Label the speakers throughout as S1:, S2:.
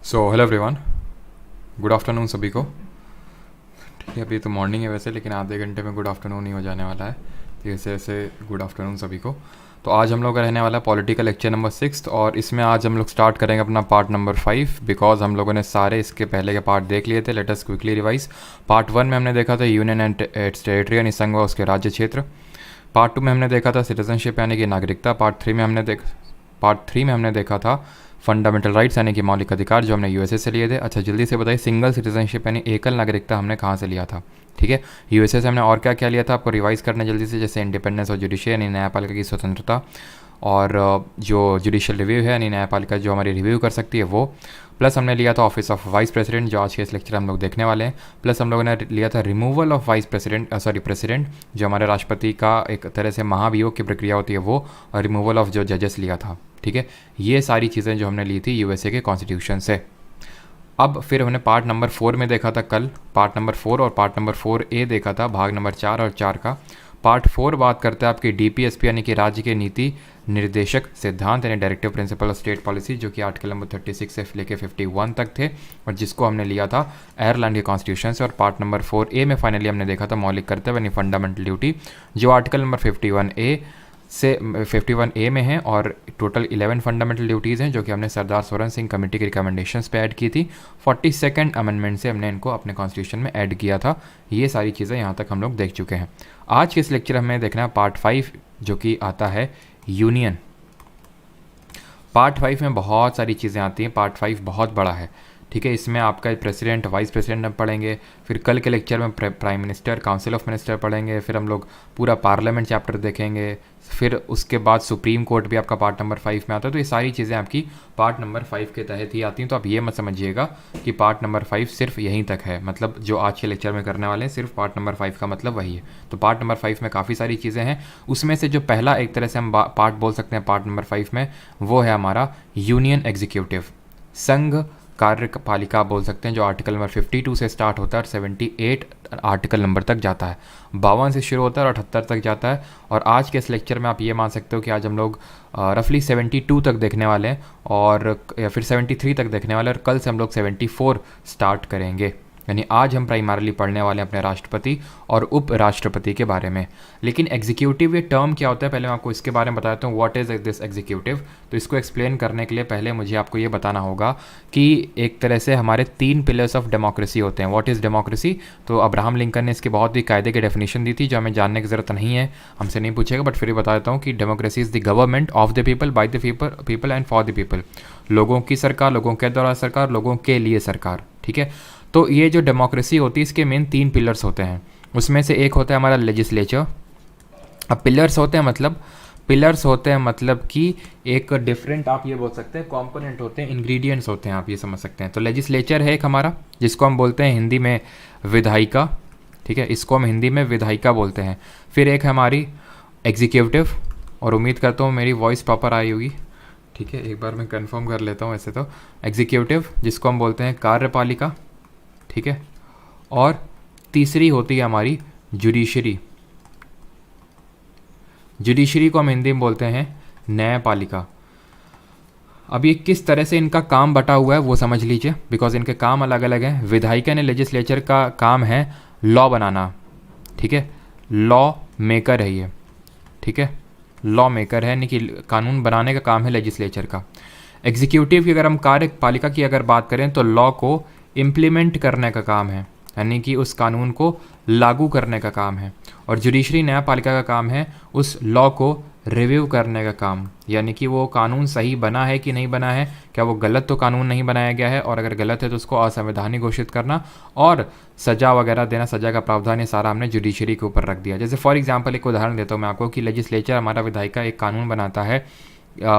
S1: So hello everyone, good afternoon सभी को। ठीक है, अभी तो मॉर्निंग है वैसे, लेकिन आधे घंटे में गुड आफ्टरनून ही हो जाने वाला है। तो ऐसे ऐसे गुड आफ्टरनून सभी को। तो आज हम लोग का रहने वाला है पॉलिटिकल लेक्चर नंबर 6, और इसमें आज हम लोग स्टार्ट करेंगे अपना पार्ट नंबर 5, बिकॉज हम लोगों ने सारे इसके पहले के पार्ट देख लिए थे। Let us quickly revise. Part 1 में हमने देखा था यूनियन एंड इट्स टेरिटरी यानी संघ व उसके राज्य क्षेत्र। पार्ट 2 में हमने देखा था सिटीजनशिप यानी कि नागरिकता। पार्ट थ्री में हमने देखा था फंडामेंटल राइट्स यानी कि मौलिक अधिकार, जो हमने यूएसए से लिए थे। अच्छा, जल्दी से बताइए, सिंगल सिटीजनशिप यानी एकल नागरिकता हमने कहाँ से लिया था? ठीक है, यूएसए से हमने और क्या क्या लिया था आपको रिवाइज करना जल्दी से, जैसे इंडिपेंडेंस और जुडिशियल यानी न्यायपालिका की स्वतंत्रता, और जो जुडिशियल रिव्यू है यानी न्यायपालिका जो हमारी रिव्यू कर सकती है वो। प्लस हमने लिया था ऑफिस ऑफ वाइस प्रेसिडेंट, जो आज के इस लेक्चर हम लोग देखने वाले हैं। प्लस हम लोगों ने लिया था रिमूवल ऑफ प्रेसिडेंट, जो हमारे राष्ट्रपति का एक तरह से महाभियोग की प्रक्रिया होती है वो, और रिमूवल ऑफ जो जजेस लिया था। ठीक है, ये सारी चीज़ें जो हमने ली थी यूएसए के कॉन्स्टिट्यूशन से। अब फिर हमने पार्ट नंबर 4 में देखा था कल, पार्ट नंबर 4 और पार्ट नंबर 4A देखा था, भाग नंबर 4 और 4 का। पार्ट 4 बात करता है आपकी डीपीएसपी यानी कि राज्य के नीति निर्देशक सिद्धांत यानी directive principle of state policy, जो कि आर्टिकल नंबर 36 से लेके 51 तक थे, और जिसको हमने लिया था आयरलैंड के कॉन्स्टिट्यूशन से। और पार्ट नंबर 4A में फाइनली हमने देखा था मौलिक कर्तव्य यानी फंडामेंटल ड्यूटी, जो आर्टिकल नंबर 51A में है, और टोटल 11 फंडामेंटल ड्यूटीज़ हैं जो कि हमने सरदार सोरेन सिंह कमेटी की रिकमेंडेशंस पे ऐड की थी। 42nd अमेंडमेंट से हमने इनको अपने कॉन्स्टिट्यूशन में ऐड किया था। ये सारी चीज़ें यहाँ तक हम लोग देख चुके हैं। आज के इस लेक्चर हमें देखना है पार्ट 5, जो कि आता है यूनियन। पार्ट 5 में बहुत सारी चीज़ें आती हैं, पार्ट 5 बहुत बड़ा है। ठीक है, इसमें आपका प्रेसिडेंट वाइस प्रेसिडेंट पढ़ेंगे, फिर कल के लेक्चर में prime minister council of minister पढ़ेंगे, फिर हम लोग पूरा पार्लियामेंट चैप्टर देखेंगे, फिर उसके बाद सुप्रीम कोर्ट भी आपका पार्ट नंबर 5 में आता है। तो ये सारी चीज़ें आपकी पार्ट नंबर 5 के तहत ही आती हैं। तो आप ये मत समझिएगा कि पार्ट नंबर 5 सिर्फ यहीं तक है, मतलब जो आज के लेक्चर में करने वाले हैं सिर्फ पार्ट नंबर 5 का मतलब वही है। तो पार्ट नंबर 5 में काफ़ी सारी चीज़ें हैं, उसमें से जो पहला एक तरह से हम पार्ट बोल सकते हैं पार्ट नंबर 5 में, वो है हमारा यूनियन एग्जीक्यूटिव, संघ कार्यपालिका बोल सकते हैं, जो आर्टिकल नंबर 52 से स्टार्ट होता है और 78 आर्टिकल नंबर तक जाता है। 52 से शुरू होता है और 78 तक जाता है। और आज के इस लेक्चर में आप ये मान सकते हो कि आज हम लोग रफली 72 तक देखने वाले हैं, और या फिर 73 तक देखने वाले हैं, और कल से हम लोग 74 स्टार्ट करेंगे। यानी आज हम प्राइमरली पढ़ने वाले हैं अपने राष्ट्रपति और उपराष्ट्रपति के बारे में। लेकिन एग्जीक्यूटिव ये टर्म क्या होता है, पहले मैं आपको इसके बारे में बताता हूँ, व्हाट इज़ दिस एग्जीक्यूटिव। तो इसको एक्सप्लेन करने के लिए पहले मुझे आपको ये बताना होगा कि एक तरह से हमारे 3 पिलर्स ऑफ डेमोक्रेसी होते हैं। What is democracy? तो अब्राहम लिंकन ने इसकी बहुत ही कायदे की डेफिनेशन दी थी, जो हमें जानने की ज़रूरत नहीं है, हमसे नहीं पूछेगा, बट फिर भी बता देता हूँ कि democracy is the government of the people, by the people and for the people. लोगों की सरकार, लोगों के द्वारा सरकार, लोगों के लिए सरकार। ठीक है, तो ये जो डेमोक्रेसी होती है इसके मेन 3 पिलर्स होते हैं। उसमें से एक होता है हमारा लेजिस्लेचर। अब पिलर्स होते हैं मतलब कि एक डिफरेंट, आप ये बोल सकते हैं कंपोनेंट होते हैं, इंग्रेडिएंट्स होते हैं, आप ये समझ सकते हैं। तो लेजिस्लेचर है एक हमारा, जिसको हम बोलते हैं हिंदी में विधायिका। ठीक है, इसको हम हिंदी में विधायिका बोलते हैं। फिर एक है हमारी एग्जीक्यूटिव, और उम्मीद करता हूँ मेरी वॉइस प्रॉपर आई होगी। ठीक है, एक बार मैं कंफर्म कर लेता हूँ। ऐसे तो एग्जीक्यूटिव, जिसको हम बोलते हैं कार्यपालिका। ठीक है, और तीसरी होती है हमारी जुडिशरी। जुडिशरी को हम हिंदी में बोलते हैं न्यायपालिका। अब ये किस तरह से इनका काम बटा हुआ है वो समझ लीजिए, बिकॉज इनके काम अलग अलग हैं। विधायिका ने लेजिस्लेचर का काम है लॉ बनाना। ठीक है, लॉ मेकर है ये। ठीक है, लॉ मेकर है, यानी कि कानून बनाने का काम है लेजिस्लेचर का। एग्जीक्यूटिव की अगर हम कार्यपालिका की अगर बात करें तो लॉ को इम्प्लीमेंट करने का काम है, यानी कि उस कानून को लागू करने का काम है। और जुडिशरी न्यायपालिका का काम है उस लॉ को रिव्यू करने का काम, यानी कि वो कानून सही बना है कि नहीं बना है, क्या वो गलत तो कानून नहीं बनाया गया है, और अगर गलत है तो उसको असंवैधानिक घोषित करना, और सज़ा वगैरह देना, सज़ा का प्रावधान, ये सारा हमने जुडिशरी के ऊपर रख दिया। जैसे फॉर एग्जांपल एक उदाहरण देता हूँ मैं आपको कि लेजिस्लेचर हमारा विधायिका एक कानून बनाता है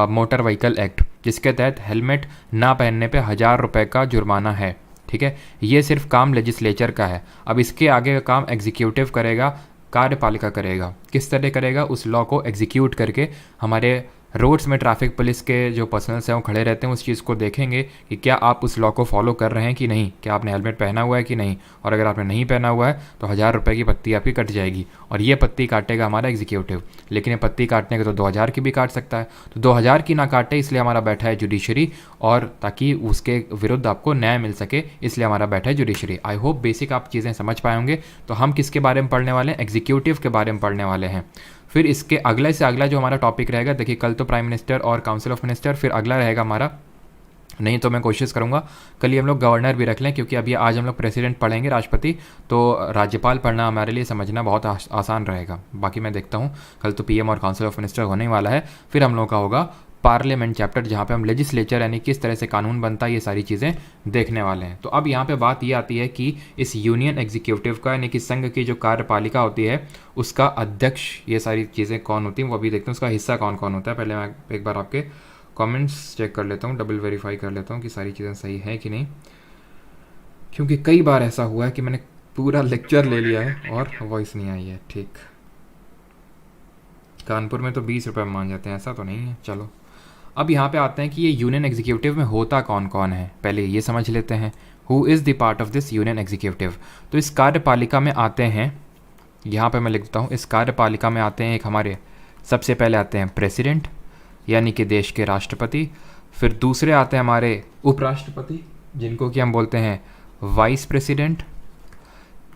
S1: मोटर व्हीकल एक्ट, जिसके तहत हेलमेट ना पहनने पे 1000 रुपये का जुर्माना है। ठीक है, ये सिर्फ काम लेजिस्लेचर का है। अब इसके आगे का काम एग्जीक्यूटिव करेगा, कार्यपालिका करेगा। किस तरह करेगा? उस लॉ को एग्जीक्यूट करके हमारे रोड्स में ट्रैफिक पुलिस के जो पर्सनल्स हैं वो खड़े रहते हैं, उस चीज़ को देखेंगे कि क्या आप उस लॉ को फॉलो कर रहे हैं कि नहीं, क्या आपने हेलमेट पहना हुआ है कि नहीं, और अगर आपने नहीं पहना हुआ है तो 1000 रुपये की पत्ती आपकी कट जाएगी, और ये पत्ती काटेगा हमारा एग्जीक्यूटिव। लेकिन ये पत्ती काटने के तो 2000 की भी काट सकता है, तो 2000 की ना काटे, इसलिए हमारा बैठा है जुडिशरी, और ताकि उसके विरुद्ध आपको न्याय मिल सके, इसलिए हमारा बैठा है जुडिशरी। आई होप बेसिक आप चीज़ें समझ पाए होंगे। तो हम किसके बारे में पढ़ने वाले हैं? एग्जीक्यूटिव के बारे में पढ़ने वाले हैं। फिर इसके अगले से अगला जो हमारा टॉपिक रहेगा, देखिए कल तो प्राइम मिनिस्टर और काउंसिल ऑफ मिनिस्टर, फिर अगला रहेगा हमारा, नहीं तो मैं कोशिश करूंगा कल ही हम लोग गवर्नर भी रख लें, क्योंकि अभी आज हम लोग प्रेसिडेंट पढ़ेंगे, राष्ट्रपति, तो राज्यपाल पढ़ना हमारे लिए समझना बहुत आसान रहेगा। बाकी मैं देखता हूँ, कल तो पीएम और काउंसिल ऑफ मिनिस्टर होने वाला है। फिर हम लोग का होगा पार्लियामेंट चैप्टर, जहाँ पे हम लेजिस्लेचर यानी किस तरह से कानून बनता है, ये सारी चीज़ें देखने वाले हैं। तो अब यहाँ पे बात ये आती है कि इस यूनियन एग्जीक्यूटिव का यानी कि संघ की जो कार्यपालिका होती है उसका अध्यक्ष, ये सारी चीज़ें कौन होती हैं वो अभी देखते हैं, उसका हिस्सा कौन कौन होता है। पहले मैं एक बार आपके कमेंट्स चेक कर लेता हूँ, डबल वेरीफाई कर लेता हूँ कि सारी चीज़ें सही है कि नहीं, क्योंकि कई बार ऐसा हुआ है कि मैंने पूरा लेक्चर ले लिया है और वॉइस नहीं आई है। ठीक, कानपुर में तो 20 रुपये मान जाते हैं, ऐसा तो नहीं है। चलो अब यहाँ पे आते हैं कि ये यूनियन एग्जीक्यूटिव में होता कौन कौन है, पहले ये समझ लेते हैं। Who is the part of this union executive? तो इस कार्यपालिका में आते हैं, यहाँ पे मैं लिख देता हूँ, इस कार्यपालिका में आते हैं एक हमारे, सबसे पहले आते हैं प्रेसिडेंट यानी कि देश के राष्ट्रपति। फिर दूसरे आते हैं हमारे उपराष्ट्रपति, जिनको कि हम बोलते हैं वाइस प्रेसिडेंट।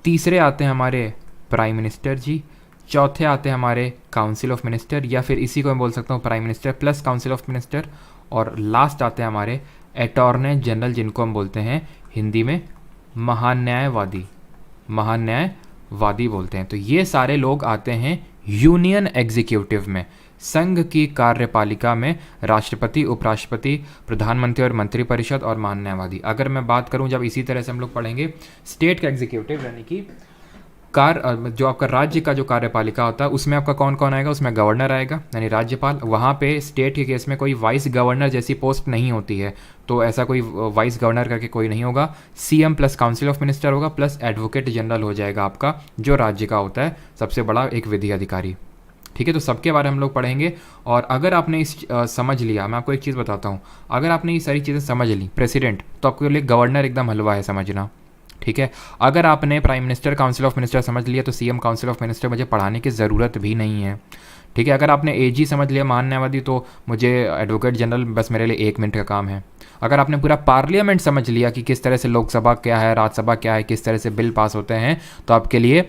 S1: तीसरे आते हैं हमारे प्राइम मिनिस्टर जी। चौथे आते हैं हमारे काउंसिल ऑफ मिनिस्टर, या फिर इसी को मैं बोल सकता हूँ prime minister plus council of minister. और लास्ट आते हैं हमारे अटॉर्नी जनरल, जिनको हम बोलते हैं हिंदी में महान्यायवादी, महान्यायवादी बोलते हैं। तो ये सारे लोग आते हैं यूनियन एग्जीक्यूटिव में, संघ की कार्यपालिका में, राष्ट्रपति, उपराष्ट्रपति, प्रधानमंत्री और मंत्रिपरिषद और महान्यायवादी। अगर मैं बात करूं, जब इसी तरह से हम लोग पढ़ेंगे स्टेट का एग्जीक्यूटिव यानी कि जो आपका राज्य का जो कार्यपालिका होता है उसमें आपका कौन कौन आएगा, उसमें गवर्नर आएगा यानी राज्यपाल। वहाँ पे स्टेट के केस में कोई वाइस गवर्नर जैसी पोस्ट नहीं होती है, तो ऐसा कोई वाइस गवर्नर करके कोई नहीं होगा। CM plus council of minister होगा, प्लस एडवोकेट जनरल हो जाएगा आपका, जो राज्य का होता है सबसे बड़ा एक विधि अधिकारी। ठीक है, तो सबके बारे में हम लोग पढ़ेंगे। और अगर आपने इस समझ लिया, मैं आपको एक चीज़ बताता हूँ, अगर आपने ये सारी चीज़ें समझ ली, प्रेसिडेंट, तो आपके लिए गवर्नर एकदम हलवा है समझना। ठीक है, अगर आपने prime minister, council of minister समझ लिया तो सीएम, काउंसिल ऑफ मिनिस्टर मुझे पढ़ाने की ज़रूरत भी नहीं है। ठीक है, अगर आपने एजी समझ लिया, महान्यायवादी, तो मुझे एडवोकेट जनरल बस मेरे लिए 1 मिनट का काम है। अगर आपने पूरा पार्लियामेंट समझ लिया कि किस तरह से लोकसभा क्या है, राज्यसभा क्या है, किस तरह से बिल पास होते हैं, तो आपके लिए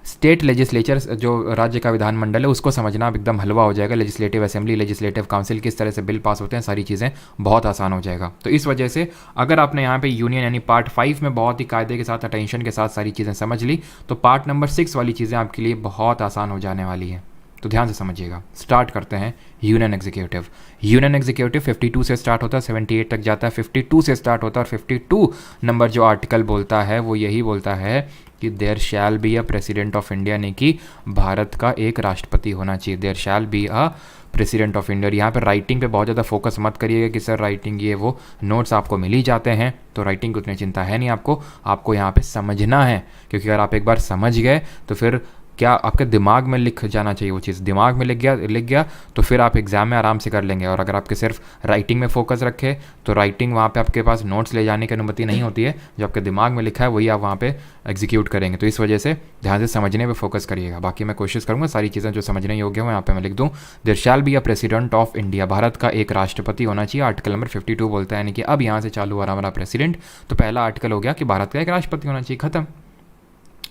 S1: स्टेट लेजिस्लेचर, जो राज्य का विधानमंडल है, उसको समझना अब एकदम हलवा हो जाएगा। लेजिस्लेटिव असेंबली, लेजिस्लेटिव काउंसिल, किस तरह से बिल पास होते हैं, सारी चीज़ें बहुत आसान हो जाएगा। तो इस वजह से अगर आपने यहाँ पे यूनियन यानी पार्ट 5 में बहुत ही कायदे के साथ, अटेंशन के साथ सारी चीज़ें समझ ली, तो पार्ट नंबर 6 वाली चीज़ें आपके लिए बहुत आसान हो जाने वाली है। तो ध्यान से समझिएगा। स्टार्ट करते हैं यूनियन एग्जीक्यूटिव। यूनियन एग्जीक्यूटिव 52 से स्टार्ट होता है, 78 तक जाता है। 52 से स्टार्ट होता है और 52 नंबर जो आर्टिकल बोलता है वो यही बोलता है कि there shall be a president of India, यानी कि भारत का एक राष्ट्रपति होना चाहिए। There shall be a president of India. यहाँ पे राइटिंग पे बहुत ज़्यादा फोकस मत करिएगा कि सर राइटिंग ये वो, नोट्स आपको मिल ही जाते हैं, तो राइटिंग की उतनी चिंता है नहीं आपको यहाँ पे समझना है, क्योंकि अगर आप एक बार समझ गए तो फिर क्या आपके दिमाग में लिख जाना चाहिए वो चीज़, दिमाग में लिख गया तो फिर आप एग्ज़ाम में आराम से कर लेंगे। और अगर आपके सिर्फ राइटिंग में फोकस रखे तो राइटिंग वहाँ पे आपके पास नोट्स ले जाने की अनुमति नहीं होती है, जो आपके दिमाग में लिखा है वही आप वहाँ पे एग्जीक्यूट करेंगे। तो इस वजह से ध्यान से समझने पे फोकस करिएगा। बाकी मैं कोशिश करूँगा सारी चीज़ें जो समझने योग्य हो यहाँ पे मैं लिख दूँ। There shall be a president of India, Bharat का एक राष्ट्रपति होना चाहिए। आर्टिकल नंबर 52 बोलता है, यानी कि अब यहाँ से चालू हो रहा हमारा प्रेसिडेंट, तो पहला आर्टिकल हो गया कि भारत का एक राष्ट्रपति होना चाहिए, खत्म।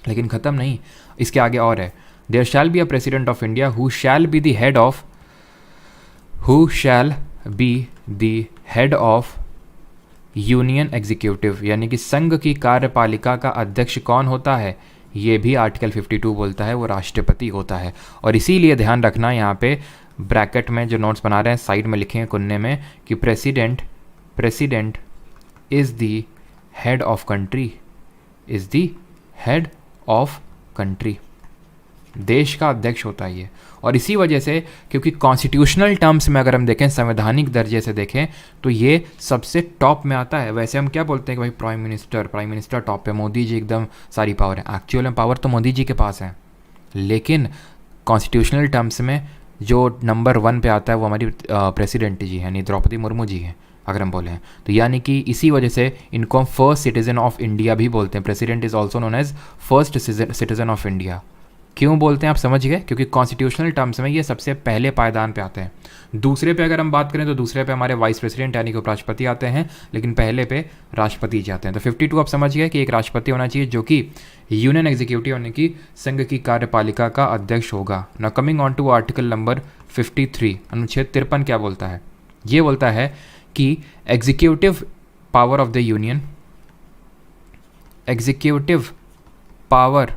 S1: लेकिन ख़त्म नहीं, इसके आगे और है। There shall be a president of India who shall be the head of union executive, यानी कि संघ की कार्यपालिका का अध्यक्ष कौन होता है, ये भी आर्टिकल 52 बोलता है, वो राष्ट्रपति होता है। और इसीलिए ध्यान रखना, यहाँ पे ब्रैकेट में जो नोट्स बना रहे हैं साइड में लिखेंगे कुन्ने में कि president is the head of country, is the head of country, देश का अध्यक्ष होता है ये। और इसी वजह से, क्योंकि कॉन्स्टिट्यूशनल टर्म्स में अगर हम देखें, संवैधानिक दर्जे से देखें, तो ये सबसे टॉप में आता है। वैसे हम क्या बोलते हैं कि भाई प्राइम मिनिस्टर टॉप पे, मोदी जी एकदम सारी पावर है। एक्चुअल में पावर तो मोदी जी के पास है, लेकिन कॉन्स्टिट्यूशनल टर्म्स में जो नंबर 1 पे आता है वो हमारी प्रेसिडेंट जी है, यानी द्रौपदी मुर्मू जी हैं अगर हम बोलें तो। यानी कि इसी वजह से इनको हम फर्स्ट सिटीज़न ऑफ इंडिया भी बोलते हैं। President is also known as first citizen of India. क्यों बोलते हैं आप समझ गए? क्योंकि कॉन्स्टिट्यूशनल टर्म्स में ये सबसे पहले पायदान पे आते हैं। दूसरे पे अगर हम बात करें तो दूसरे पे हमारे वाइस प्रेसिडेंट यानी कि उपराष्ट्रपति आते हैं, लेकिन पहले पे राष्ट्रपति जी आते हैं। तो 52 आप समझ गए कि एक राष्ट्रपति होना चाहिए जो कि यूनियन एग्जीक्यूटिव यानी कि संघ की कार्यपालिका का अध्यक्ष होगा। Now coming on to article number 53, अनुच्छेद 53 क्या बोलता है? ये बोलता है कि executive power of the union, executive power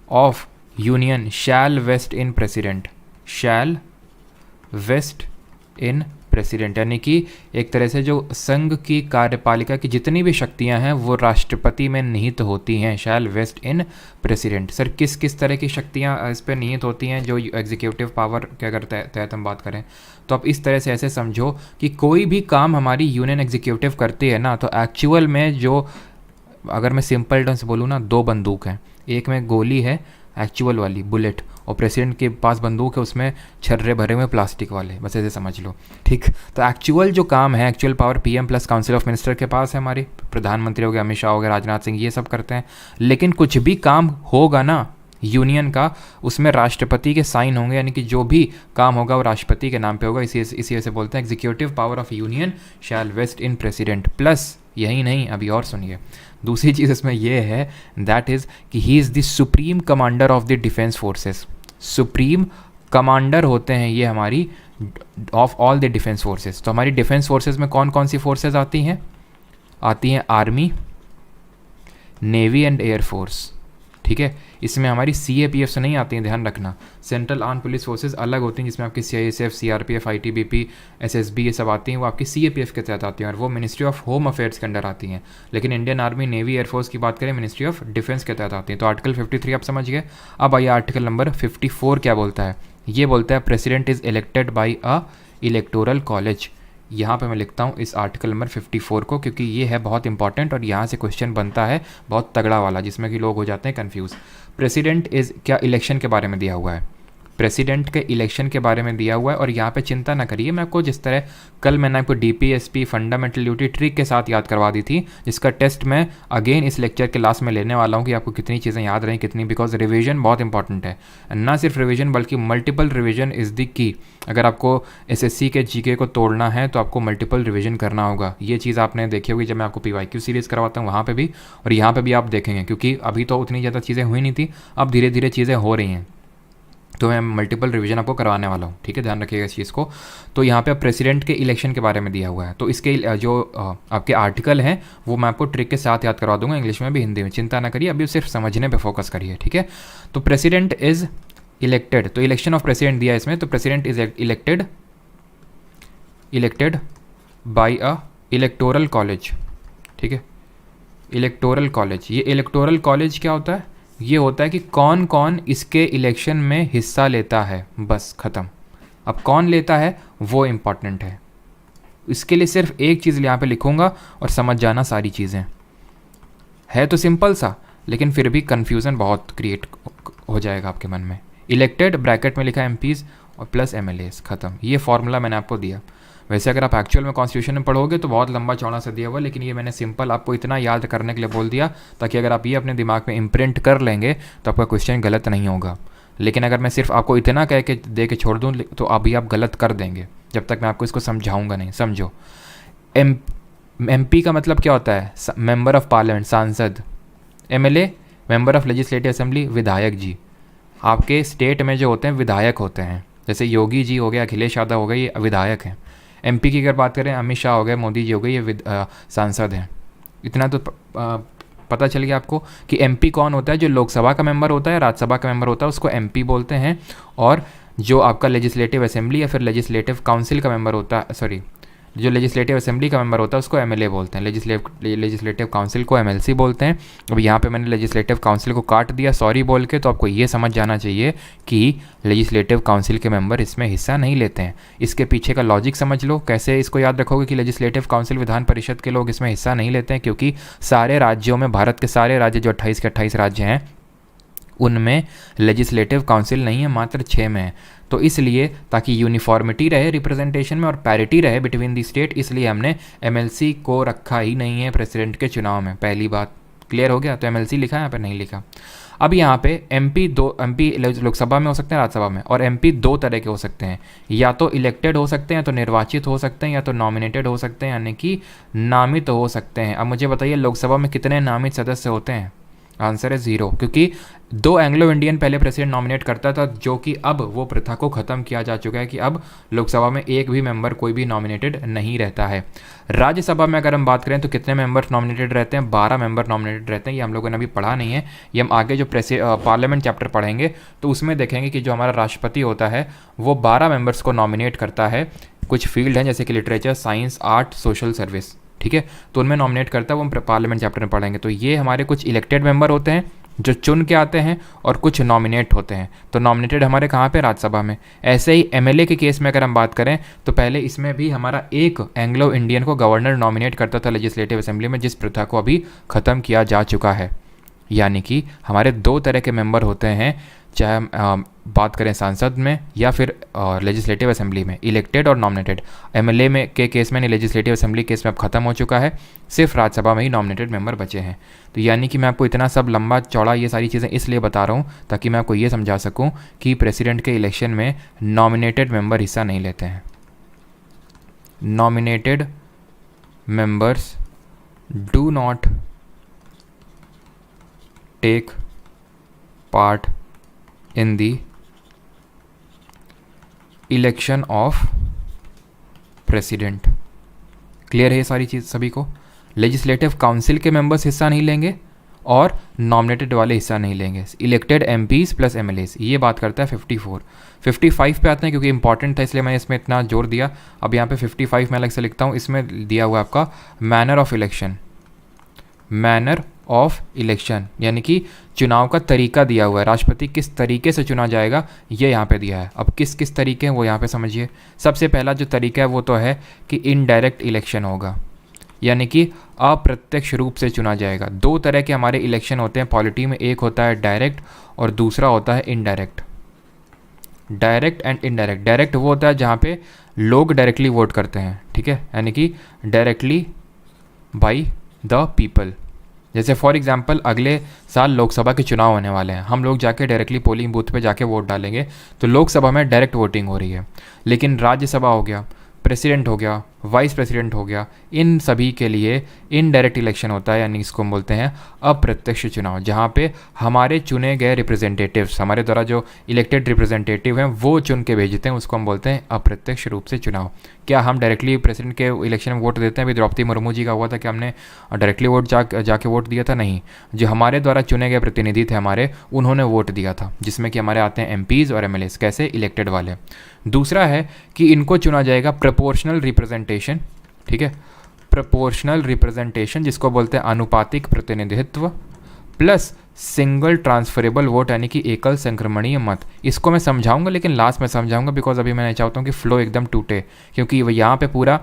S1: of union shall vest in president, shall vest in president. यानी कि एक तरह से जो संघ की कार्यपालिका की जितनी भी शक्तियां हैं वो राष्ट्रपति में निहित होती हैं, शैल वेस्ट इन प्रेसिडेंट। सर किस किस तरह की शक्तियां इस पर निहित होती हैं जो एग्जीक्यूटिव पावर के अगर तहत हम बात करें तो आप इस तरह से ऐसे समझो कि कोई भी काम हमारी यूनियन एग्जीक्यूटिव करती है ना, तो एक्चुअल में जो, अगर मैं सिंपल टर्म्स बोलूँ ना, 2 बंदूक हैं, एक में गोली है एक्चुअल वाली बुलेट, और प्रेसिडेंट के पास बंदूक है उसमें छर्रे भरे हुए प्लास्टिक वाले, बस ऐसे समझ लो, ठीक। तो एक्चुअल जो काम है, actual power PM plus council of minister के पास है, हमारे प्रधानमंत्री हो गए, अमित शाह हो गए, राजनाथ सिंह, ये सब करते हैं। लेकिन कुछ भी काम होगा ना यूनियन का, उसमें राष्ट्रपति के साइन होंगे, यानी कि जो भी काम होगा वो राष्ट्रपति के नाम पे होगा। इसी वजह से बोलते हैं executive power of union shall vest in president. Plus यही नहीं, अभी और सुनिए, दूसरी चीज़ इसमें यह है, दैट इज़ कि he is the supreme commander of the defence forces. Supreme commander होते हैं ये हमारी of all the defence forces. तो हमारी डिफेंस फोर्सेस में कौन कौन सी फोर्सेस आती हैं? आती हैं आर्मी, नेवी एंड एयरफोर्स, ठीक है। इसमें हमारी CAPF से नहीं आती हैं, ध्यान रखना। सेंट्रल आर्म पुलिस फोर्सेज अलग होती हैं, जिसमें आपकी CISF, CRPF, ITBP, SSB ये सब आती हैं, वो आपकी CAPF के तहत आती हैं और वो मिनिस्ट्री ऑफ होम अफेयर्स के अंडर आती हैं। लेकिन इंडियन आर्मी, नेवी, एयरफोर्स की बात करें, मिनिस्ट्री ऑफ डिफेंस के तहत आती हैं। तो आर्टिकल 53 आप समझ गए। अब आइए आर्टिकल नंबर 54 क्या बोलता है? ये बोलता है president is elected by a electoral college. यहाँ पे मैं लिखता हूँ इस आर्टिकल नंबर 54 को, क्योंकि ये है बहुत इंपॉर्टेंट और यहाँ से क्वेश्चन बनता है बहुत तगड़ा वाला, जिसमें कि लोग हो जाते हैं कंफ्यूज। प्रेसिडेंट इज़ क्या इलेक्शन के बारे में दिया हुआ है, प्रेसिडेंट के इलेक्शन के बारे में दिया हुआ है। और यहाँ पे चिंता ना करिए, मैं आपको जिस तरह कल मैंने आपको DPSP फंडामेंटल ड्यूटी ट्रिक के साथ याद करवा दी थी, जिसका टेस्ट मैं अगेन इस लेक्चर के लास्ट में लेने वाला हूँ कि आपको कितनी चीज़ें याद रहें कितनी, बिकॉज रिवीजन बहुत इंपॉर्टेंट है। ना सिर्फ रिवीजन बल्कि multiple revision is the key. अगर आपको SSC के GK को तोड़ना है तो आपको मल्टीपल रिवीजन करना होगा। ये चीज़ आपने देखी होगी जब मैं आपको PYQ सीरीज़ करवाता हूँ वहाँ पे भी, और यहाँ पे भी आप देखेंगे, क्योंकि अभी तो उतनी ज़्यादा चीज़ें हुई नहीं थी, अब धीरे धीरे चीज़ें हो रही हैं, तो मैं मल्टीपल रिवीजन आपको करवाने वाला हूँ, ठीक है, ध्यान रखिएगा इस चीज़ को। तो यहाँ पे प्रेसिडेंट के इलेक्शन के बारे में दिया हुआ है, तो इसके जो आपके आर्टिकल हैं वो मैं आपको ट्रिक के साथ याद करवा दूंगा, इंग्लिश में भी हिंदी में, चिंता ना करिए, अभी सिर्फ समझने पे फोकस करिए, ठीक है। तो प्रेसिडेंट इज़ इलेक्टेड, तो इलेक्शन ऑफ प्रेसिडेंट दिया है इसमें, तो president is elected by a electoral college, ठीक है, इलेक्टोरल कॉलेज। ये इलेक्टोरल कॉलेज क्या होता है? ये होता है कि कौन कौन इसके इलेक्शन में हिस्सा लेता है, बस ख़त्म। अब कौन लेता है वो इम्पॉर्टेंट है, इसके लिए सिर्फ एक चीज़ यहाँ पे लिखूँगा और समझ जाना सारी चीज़ें। है तो सिंपल सा, लेकिन फिर भी कन्फ्यूज़न बहुत क्रिएट हो जाएगा आपके मन में। इलेक्टेड ब्रैकेट में लिखा MPs और प्लस MLAs, ख़त्म। ये फॉर्मूला मैंने आपको दिया। वैसे अगर आप एक्चुअल में कॉन्स्टिट्यूशन में पढ़ोगे तो बहुत लंबा चौड़ा सा दिया हुआ, लेकिन ये मैंने सिंपल आपको इतना याद करने के लिए बोल दिया ताकि अगर आप ये अपने दिमाग में इम्प्रिंट कर लेंगे तो आपका क्वेश्चन गलत नहीं होगा। लेकिन अगर मैं सिर्फ आपको इतना कह के दे के छोड़ दूँ तो अभी आप गलत कर देंगे, जब तक मैं आपको इसको समझाऊंगा नहीं। समझो, MP का मतलब क्या होता है? मेंबर ऑफ पार्लियामेंट, सांसद। MLA member of legislative assembly, विधायक जी। आपके स्टेट में जो होते हैं विधायक होते हैं, जैसे योगी जी हो गए, अखिलेश यादव हो गए, ये विधायक हैं। MP की अगर बात करें, अमित शाह हो गए, मोदी जी हो गए, ये सांसद हैं। इतना तो पता चल गया आपको कि MP कौन होता है? जो लोकसभा का मेंबर होता है, राज्यसभा का मेंबर होता है, उसको MP बोलते हैं। और जो आपका लेजिस्लेटिव असेंबली या फिर लेजिस्लेटिव काउंसिल का मेंबर होता है, सॉरी, जो लेजिस्लेटिव असेंबली का मेंबर होता है उसको MLA बोलते हैं, लेजिस्लेटिव काउंसिल को MLC बोलते हैं। अब यहाँ पे मैंने लेजिस्लेटिव काउंसिल को काट दिया सॉरी बोल के, तो आपको ये समझ जाना चाहिए कि लेजिस्लेटिव काउंसिल के मेंबर इसमें हिस्सा नहीं लेते हैं। इसके पीछे का लॉजिक समझ लो, कैसे इसको याद रखोगे कि लेजिस्लेटिव काउंसिल विधान परिषद के लोग इसमें हिस्सा नहीं लेते हैं, क्योंकि सारे राज्यों में, भारत के सारे राज्य जो 28 के 28 राज्य हैं, उनमें लेजिस्लेटिव काउंसिल नहीं है, मात्र 6 में है। तो इसलिए ताकि यूनिफॉर्मिटी रहे रिप्रेजेंटेशन में और पैरिटी रहे बिटवीन दी स्टेट, इसलिए हमने एमएलसी को रखा ही नहीं है प्रेसिडेंट के चुनाव में। पहली बात क्लियर हो गया। तो एमएलसी लिखा है, यहाँ पे नहीं लिखा। अब यहाँ पे एमपी लोकसभा में हो सकते हैं, राज्यसभा में, और एमपी दो तरह के हो सकते हैं, या तो इलेक्टेड हो सकते हैं, या तो निर्वाचित हो सकते हैं, या तो नॉमिनेटेड हो सकते हैं, यानी कि नामित हो सकते हैं। अब मुझे बताइए लोकसभा में कितने नामित सदस्य होते हैं? आंसर है 0, क्योंकि 2 एंग्लो इंडियन पहले प्रेसिडेंट नॉमिनेट करता था, जो कि अब वो प्रथा को ख़त्म किया जा चुका है कि अब लोकसभा में एक भी मेंबर कोई भी नॉमिनेटेड नहीं रहता है। राज्यसभा में अगर हम बात करें तो कितने मेंबर्स नॉमिनेटेड रहते हैं? 12 मेंबर नॉमिनेटेड रहते हैं। ये हम लोगों ने अभी पढ़ा नहीं है, ये हम आगे जो पार्लियामेंट चैप्टर पढ़ेंगे तो उसमें देखेंगे कि जो हमारा राष्ट्रपति होता है वो 12 मेंबर्स को नॉमिनेट करता है। कुछ फील्ड हैं जैसे कि literature, science, art, social service, ठीक है, तो उनमें नॉमिनेट करता है, वो हम पार्लियामेंट चैप्टर में पढ़ेंगे। तो ये हमारे कुछ इलेक्टेड मेंबर होते हैं जो चुन के आते हैं, और कुछ नॉमिनेट होते हैं। तो नॉमिनेटेड हमारे कहाँ पे? राज्यसभा में। ऐसे ही एमएलए के केस में अगर हम बात करें तो पहले इसमें भी हमारा एक एंग्लो इंडियन को गवर्नर नॉमिनेट करता था लेजिस्लेटिव असेंबली में, जिस प्रथा को अभी ख़त्म किया जा चुका है। यानी कि हमारे 2 तरह के मेंबर होते हैं, चाहे हम बात करें सांसद में या फिर लेजिस्लेटिव असेंबली में, इलेक्टेड और नॉमिनेटेड। एमएलए में के केस में नहीं, लेजिस्लेटिव असेंबली केस में अब ख़त्म हो चुका है, सिर्फ राज्यसभा में ही नॉमिनेटेड मेंबर बचे हैं। तो यानी कि मैं आपको इतना सब लंबा चौड़ा ये सारी चीज़ें इसलिए बता रहा हूँ ताकि मैं आपको ये समझा सकूँ कि प्रेसिडेंट के इलेक्शन में नॉमिनेटेड मेंबर हिस्सा नहीं लेते हैं। Nominated members do not take part in the election of president। Clear है ये सारी चीज़ सभी को? लेजिस्लेटिव काउंसिल के मेंबर्स हिस्सा नहीं लेंगे और नॉमिनेटेड वाले हिस्सा नहीं लेंगे। इलेक्टेड एमपीज प्लस एमएलएस, ये बात करता है 54। 55 पे आते हैं क्योंकि इंपॉर्टेंट था इसलिए मैंने इसमें इतना जोर दिया। अब यहाँ पे 55 मैं अलग से लिखता हूँ। इसमें दिया हुआ आपका manner of election, manner of election यानी कि चुनाव का तरीका दिया हुआ है, राष्ट्रपति किस तरीके से चुना जाएगा ये यहाँ पे दिया है। अब किस किस तरीके हैं वो यहाँ पे समझिए। सबसे पहला जो तरीका है वो तो है कि इनडायरेक्ट इलेक्शन होगा, यानी कि अप्रत्यक्ष रूप से चुना जाएगा। 2 तरह के हमारे इलेक्शन होते हैं पॉलिटी में, एक होता है डायरेक्ट और दूसरा होता है indirect. Direct and indirect. Direct वो होता है जहाँ पे लोग डायरेक्टली वोट करते हैं, ठीक है, यानी कि डायरेक्टली बाई द पीपल। जैसे फॉर एग्जांपल अगले साल लोकसभा के चुनाव होने वाले हैं, हम लोग जाके डायरेक्टली पोलिंग बूथ पे जाके वोट डालेंगे, तो लोकसभा में डायरेक्ट वोटिंग हो रही है। लेकिन राज्यसभा हो गया, प्रेसिडेंट हो गया, वाइस प्रेसिडेंट हो गया, इन सभी के लिए इनडायरेक्ट इलेक्शन होता है, यानी इसको हम बोलते हैं अप्रत्यक्ष चुनाव, जहाँ पे हमारे चुने गए रिप्रेजेंटेटिव्स, हमारे द्वारा जो इलेक्टेड रिप्रेजेंटेटिव हैं वो चुन के भेजते हैं, उसको हम बोलते हैं अप्रत्यक्ष रूप से चुनाव। क्या हम डायरेक्टली प्रेसिडेंट के इलेक्शन में वोट देते हैं? अभी द्रौपदी मुर्मू जी का हुआ था कि हमने डायरेक्टली वोट जाके वोट दिया था? नहीं, जो हमारे द्वारा चुने गए प्रतिनिधि थे हमारे, उन्होंने वोट दिया था, जिसमें कि हमारे आते हैं एमपीज़ और एमएलएस, कैसे? इलेक्टेड वाले। दूसरा है कि इनको चुना जाएगा प्रोपोर्शनल रिप्रेजेंटेशन, ठीक है, प्रोपोर्शनल रिप्रेजेंटेशन जिसको बोलते हैं अनुपातिक प्रतिनिधित्व, प्लस सिंगल ट्रांसफरेबल वोट यानी कि एकल संक्रमणीय मत। इसको मैं समझाऊंगा लेकिन लास्ट में समझाऊंगा, बिकॉज अभी मैं नहीं चाहता हूँ कि फ्लो एकदम टूटे, क्योंकि यहाँ पे पूरा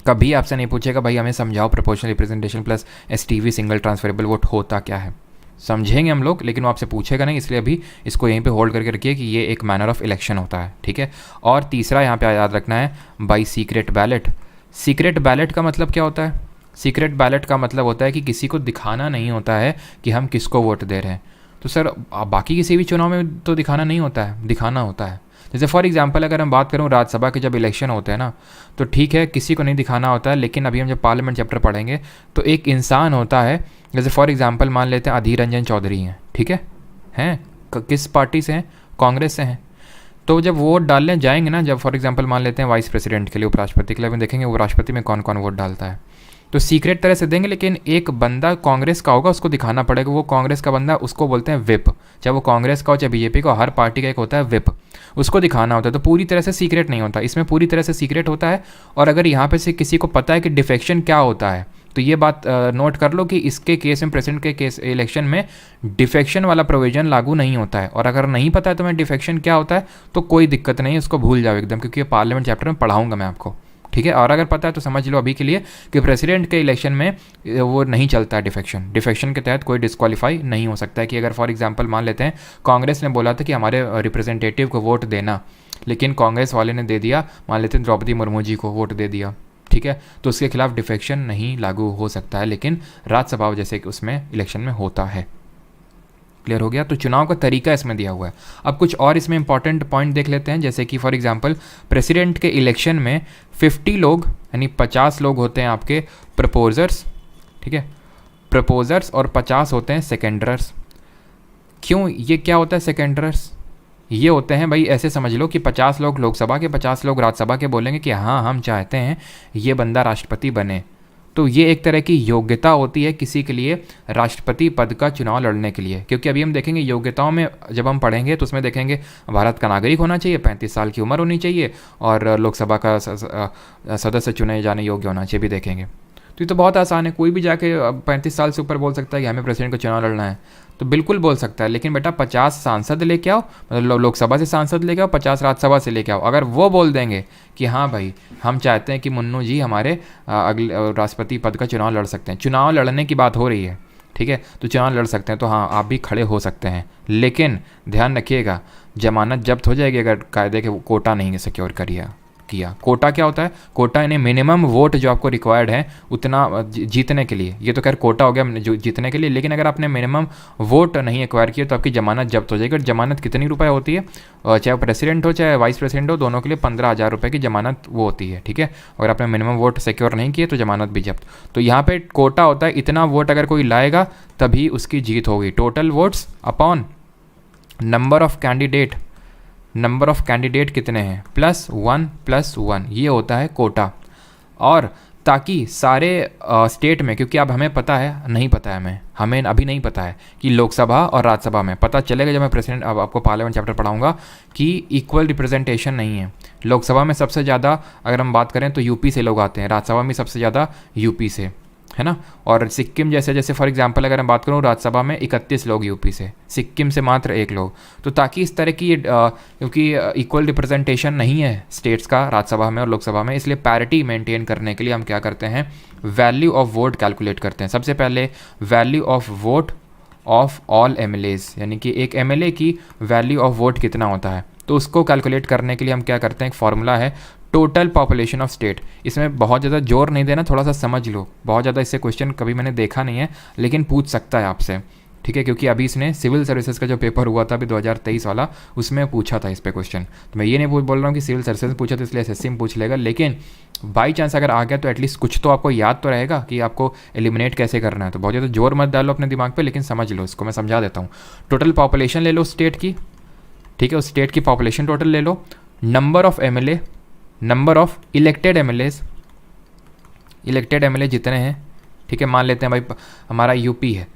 S1: कभी आपसे नहीं पूछेगा भाई हमें समझाओ proportional representation plus STV single transferable vote होता क्या है। समझेंगे हम लोग लेकिन वो आपसे पूछेगा नहीं, इसलिए अभी इसको यहीं पे होल्ड करके रखिए कि ये एक मैनर ऑफ इलेक्शन होता है, ठीक है। और तीसरा यहाँ पे याद रखना है by secret ballot. Secret ballot का मतलब क्या होता है? सीक्रेट बैलेट का मतलब होता है कि किसी को दिखाना नहीं होता है कि हम किसको वोट दे रहे हैं। तो सर बाकी किसी भी चुनाव में तो दिखाना नहीं होता है, दिखाना होता है। जैसे फॉर एग्जांपल अगर हम बात करूं राज्यसभा के जब इलेक्शन होते हैं ना, तो ठीक है किसी को नहीं दिखाना होता है, लेकिन अभी हम जब पार्लियामेंट चैप्टर पढ़ेंगे तो एक इंसान होता है, जैसे फॉर एग्जांपल मान लेते हैं अधीर रंजन चौधरी हैं, ठीक है, किस पार्टी से हैं? कांग्रेस से हैं। तो जब वोट डालने जाएंगे ना, जब फॉर एग्जांपल मान लेते हैं वाइस प्रेसिडेंट के लिए, उपराष्ट्रपति के लिए, देखेंगे वो राष्ट्रपति में कौन कौन वोट डालता है, तो सीक्रेट तरह से देंगे, लेकिन एक बंदा कांग्रेस का होगा उसको दिखाना पड़ेगा, वो कांग्रेस का बंदा, उसको बोलते हैं विप, चाहे वो कांग्रेस का हो चाहे बीजेपी का, हर पार्टी का एक होता है विप, उसको दिखाना होता है। तो पूरी तरह से सीक्रेट नहीं होता, इसमें पूरी तरह से सीक्रेट होता है। और अगर यहाँ पे से किसी को पता है कि डिफेक्शन क्या होता है, तो ये बात नोट कर लो कि इसके केस में, प्रेसिडेंट के केस इलेक्शन में डिफेक्शन वाला प्रोविजन लागू नहीं होता है। और अगर नहीं पता है तो मैं डिफेक्शन क्या होता है तो कोई दिक्कत नहीं है, उसको भूल जाओ एकदम, क्योंकि ये पार्लियामेंट चैप्टर में पढ़ाऊंगा मैं आपको, ठीक है। और अगर पता है तो समझ लो अभी के लिए कि प्रेसिडेंट के इलेक्शन में वो नहीं चलता है डिफेक्शन के तहत कोई डिस्क्वालीफाई नहीं हो सकता है। कि अगर फॉर एग्जांपल मान लेते हैं कांग्रेस ने बोला था कि हमारे रिप्रेजेंटेटिव को वोट देना, लेकिन कांग्रेस वाले ने दे दिया, मान लेते हैं द्रौपदी मुर्मू जी को वोट दे दिया, ठीक है, तो उसके खिलाफ डिफेक्शन नहीं लागू हो सकता है, लेकिन राज्यसभा जैसे कि उसमें इलेक्शन में होता है। क्लियर हो गया। तो चुनाव का तरीका इसमें दिया हुआ है। अब कुछ और इसमें इंपॉर्टेंट पॉइंट देख लेते हैं, जैसे कि फॉर एग्जांपल प्रेसिडेंट के इलेक्शन में 50 लोग यानी 50 लोग होते हैं आपके प्रपोजर्स, ठीक है, प्रपोजर्स, और 50 होते हैं सेकेंडरर्स। क्यों ये क्या होता है सेकेंडरर्स? ये होते हैं भाई, ऐसे समझ लो कि 50 लोग लोकसभा के 50 लोग राज्यसभा के बोलेंगे कि हाँ हम चाहते हैं ये बंदा राष्ट्रपति बने। तो ये एक तरह की योग्यता होती है किसी के लिए राष्ट्रपति पद का चुनाव लड़ने के लिए। क्योंकि अभी हम देखेंगे योग्यताओं में जब हम पढ़ेंगे तो उसमें देखेंगे भारत का नागरिक होना चाहिए, 35 साल की उम्र होनी चाहिए, और लोकसभा का सदस्य चुने जाने योग्य होना चाहिए भी देखेंगे। तो ये तो बहुत आसान है, कोई भी जाके 35 साल से ऊपर बोल सकता है कि हमें प्रेसिडेंट का चुनाव लड़ना है, तो बिल्कुल बोल सकता है। लेकिन बेटा 50 सांसद लेके आओ, मतलब लोकसभा से सांसद लेके आओ, 50 राज्यसभा से लेके आओ। अगर वो बोल देंगे कि हाँ भाई हम चाहते हैं कि मुन्नू जी हमारे अगले राष्ट्रपति पद का चुनाव लड़ सकते हैं, चुनाव लड़ने की बात हो रही है, ठीक है, तो चुनाव लड़ सकते हैं, तो हाँ आप भी खड़े हो सकते हैं। लेकिन ध्यान रखिएगा जमानत जब्त हो जाएगी अगर कायदे के कोटा नहीं सिक्योर किया। कोटा क्या होता है? कोटा यानी मिनिमम वोट जो आपको रिक्वायर्ड है उतना जीतने के लिए। ये तो खैर कोटा हो गया जो जीतने के लिए, लेकिन अगर आपने मिनिमम वोट नहीं एक्वायर किया तो आपकी जमानत जब्त हो जाएगी। और जमानत कितनी रुपए होती है? चाहे प्रेसिडेंट हो चाहे वाइस प्रेसिडेंट हो, दोनों के लिए 15,000 रुपये की जमानत वो होती है, ठीक है। अगर आपने मिनिमम वोट सिक्योर नहीं किए तो जमानत भी जब्त। तो यहाँ पे कोटा होता है इतना वोट अगर कोई लाएगा तभी उसकी जीत होगी। Total votes upon number of candidate, number of candidate कितने हैं +1 ये होता है कोटा। और ताकि सारे स्टेट में, क्योंकि अब हमें पता है, नहीं पता है हमें अभी नहीं पता है कि लोकसभा और राज्यसभा में, पता चलेगा जब मैं प्रेसिडेंट अब आपको पार्लियामेंट चैप्टर पढ़ाऊंगा कि इक्वल रिप्रेजेंटेशन नहीं है। लोकसभा में सबसे ज़्यादा अगर हम बात करें तो यूपी से लोग आते हैं, राज्यसभा में सबसे ज़्यादा यूपी से, है ना। और सिक्किम जैसे फॉर एग्जांपल अगर मैं बात करूँ राज्यसभा में 31 लोग यूपी से, सिक्किम से मात्र 1 लोग। तो ताकि इस तरह की क्योंकि इक्वल रिप्रेजेंटेशन नहीं है स्टेट्स का राज्यसभा में और लोकसभा में, इसलिए पैरिटी मेंटेन करने के लिए हम क्या करते हैं, वैल्यू ऑफ वोट कैलकुलेट करते हैं। सबसे पहले value of vote of all MLAs, यानी कि एक MLA की वैल्यू ऑफ वोट कितना होता है, तो उसको कैलकुलेट करने के लिए हम क्या करते हैं, एक फॉर्मूला है टोटल पॉपुलेशन ऑफ स्टेट। इसमें बहुत ज़्यादा जोर नहीं देना, थोड़ा सा समझ लो, बहुत ज़्यादा इससे क्वेश्चन कभी मैंने देखा नहीं है लेकिन पूछ सकता है आपसे, ठीक है। क्योंकि अभी इसने सिविल सर्विसेज का जो पेपर हुआ था अभी 2023 वाला, उसमें पूछा था इस पे क्वेश्चन। तो मैं ये नहीं बोल रहा हूँ कि सिविल सर्विसेज में पूछा तो इसलिए SSC में पूछ लेगा, लेकिन बाई चांस अगर आ गया तो एटलीस्ट कुछ तो आपको याद तो रहेगा कि आपको एलिमिनेट कैसे करना है। तो बहुत ज़्यादा जोर मत डालो अपने दिमाग पर, लेकिन समझ लो इसको, मैं समझा देता हूँ। टोटल पॉपुलेशन ले लो स्टेट की, ठीक है, उस स्टेट की पॉपुलेशन टोटल ले लो, number of MLA, number of elected MLAs, elected MLA जितने हैं, ठीक है। मान लेते हैं भाई हमारा यूपी है,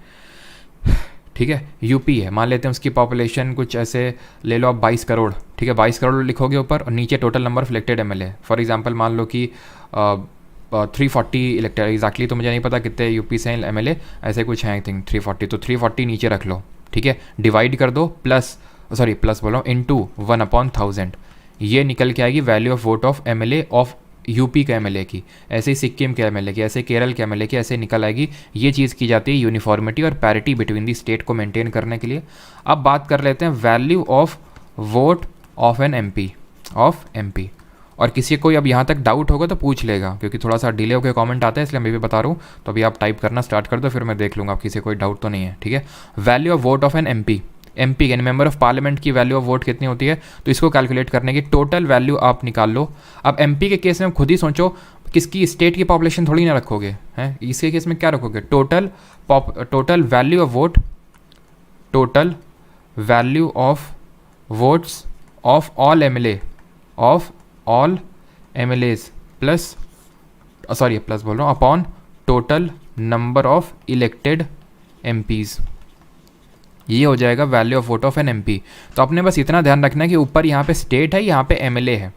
S1: ठीक है, यूपी है, मान लेते हैं उसकी पॉपुलेशन कुछ ऐसे ले लो आप 22 करोड़, ठीक है, 22 करोड़ लिखोगे ऊपर और नीचे total number of elected MLA। For example मान लो कि 340 इलेक्टेड, एग्जैक्टली तो मुझे नहीं पता कितने यूपी से हैं MLA, ऐसे कुछ हैं आई थिंक 340, तो 340 नीचे रख लो, ठीक है, डिवाइड कर दो प्लस बोल रहा हूँ इनटू 1/1000, ये निकल के आएगी value of vote of MLA of UP के MLA की, ऐसे ही सिक्किम के MLA की, ऐसे केरल के MLA की, ऐसे निकल आएगी। ये चीज़ की जाती है यूनिफॉर्मिटी और पैरिटी बिटवीन दी स्टेट को मेंटेन करने के लिए। अब बात कर लेते हैं value of vote of an MP। और किसी को अब यहाँ तक डाउट होगा तो पूछ लेगा, क्योंकि थोड़ा सा डिले होकर कमेंट आता है इसलिए मैं भी बता रहा हूँ। तो अभी आप टाइप करना स्टार्ट कर दो, फिर मैं देख लूँगा आप किसी कोई डाउट तो नहीं है, ठीक है। Value of vote of an MP यानी मेंबर ऑफ पार्लियामेंट की वैल्यू ऑफ वोट कितनी होती है, तो इसको कैलकुलेट करने की टोटल वैल्यू आप निकाल लो। अब MP के केस में खुद ही सोचो, किसकी स्टेट की पॉपुलेशन थोड़ी ना रखोगे, हैं, इसके केस में क्या रखोगे, total value of vote, total value of votes of all MLAs plus बोल रहा हूँ upon total number of elected MPs, ये हो जाएगा value of vote of an MP। तो आपने बस इतना ध्यान रखना है कि ऊपर यहाँ पे स्टेट है, यहाँ पे MLA है।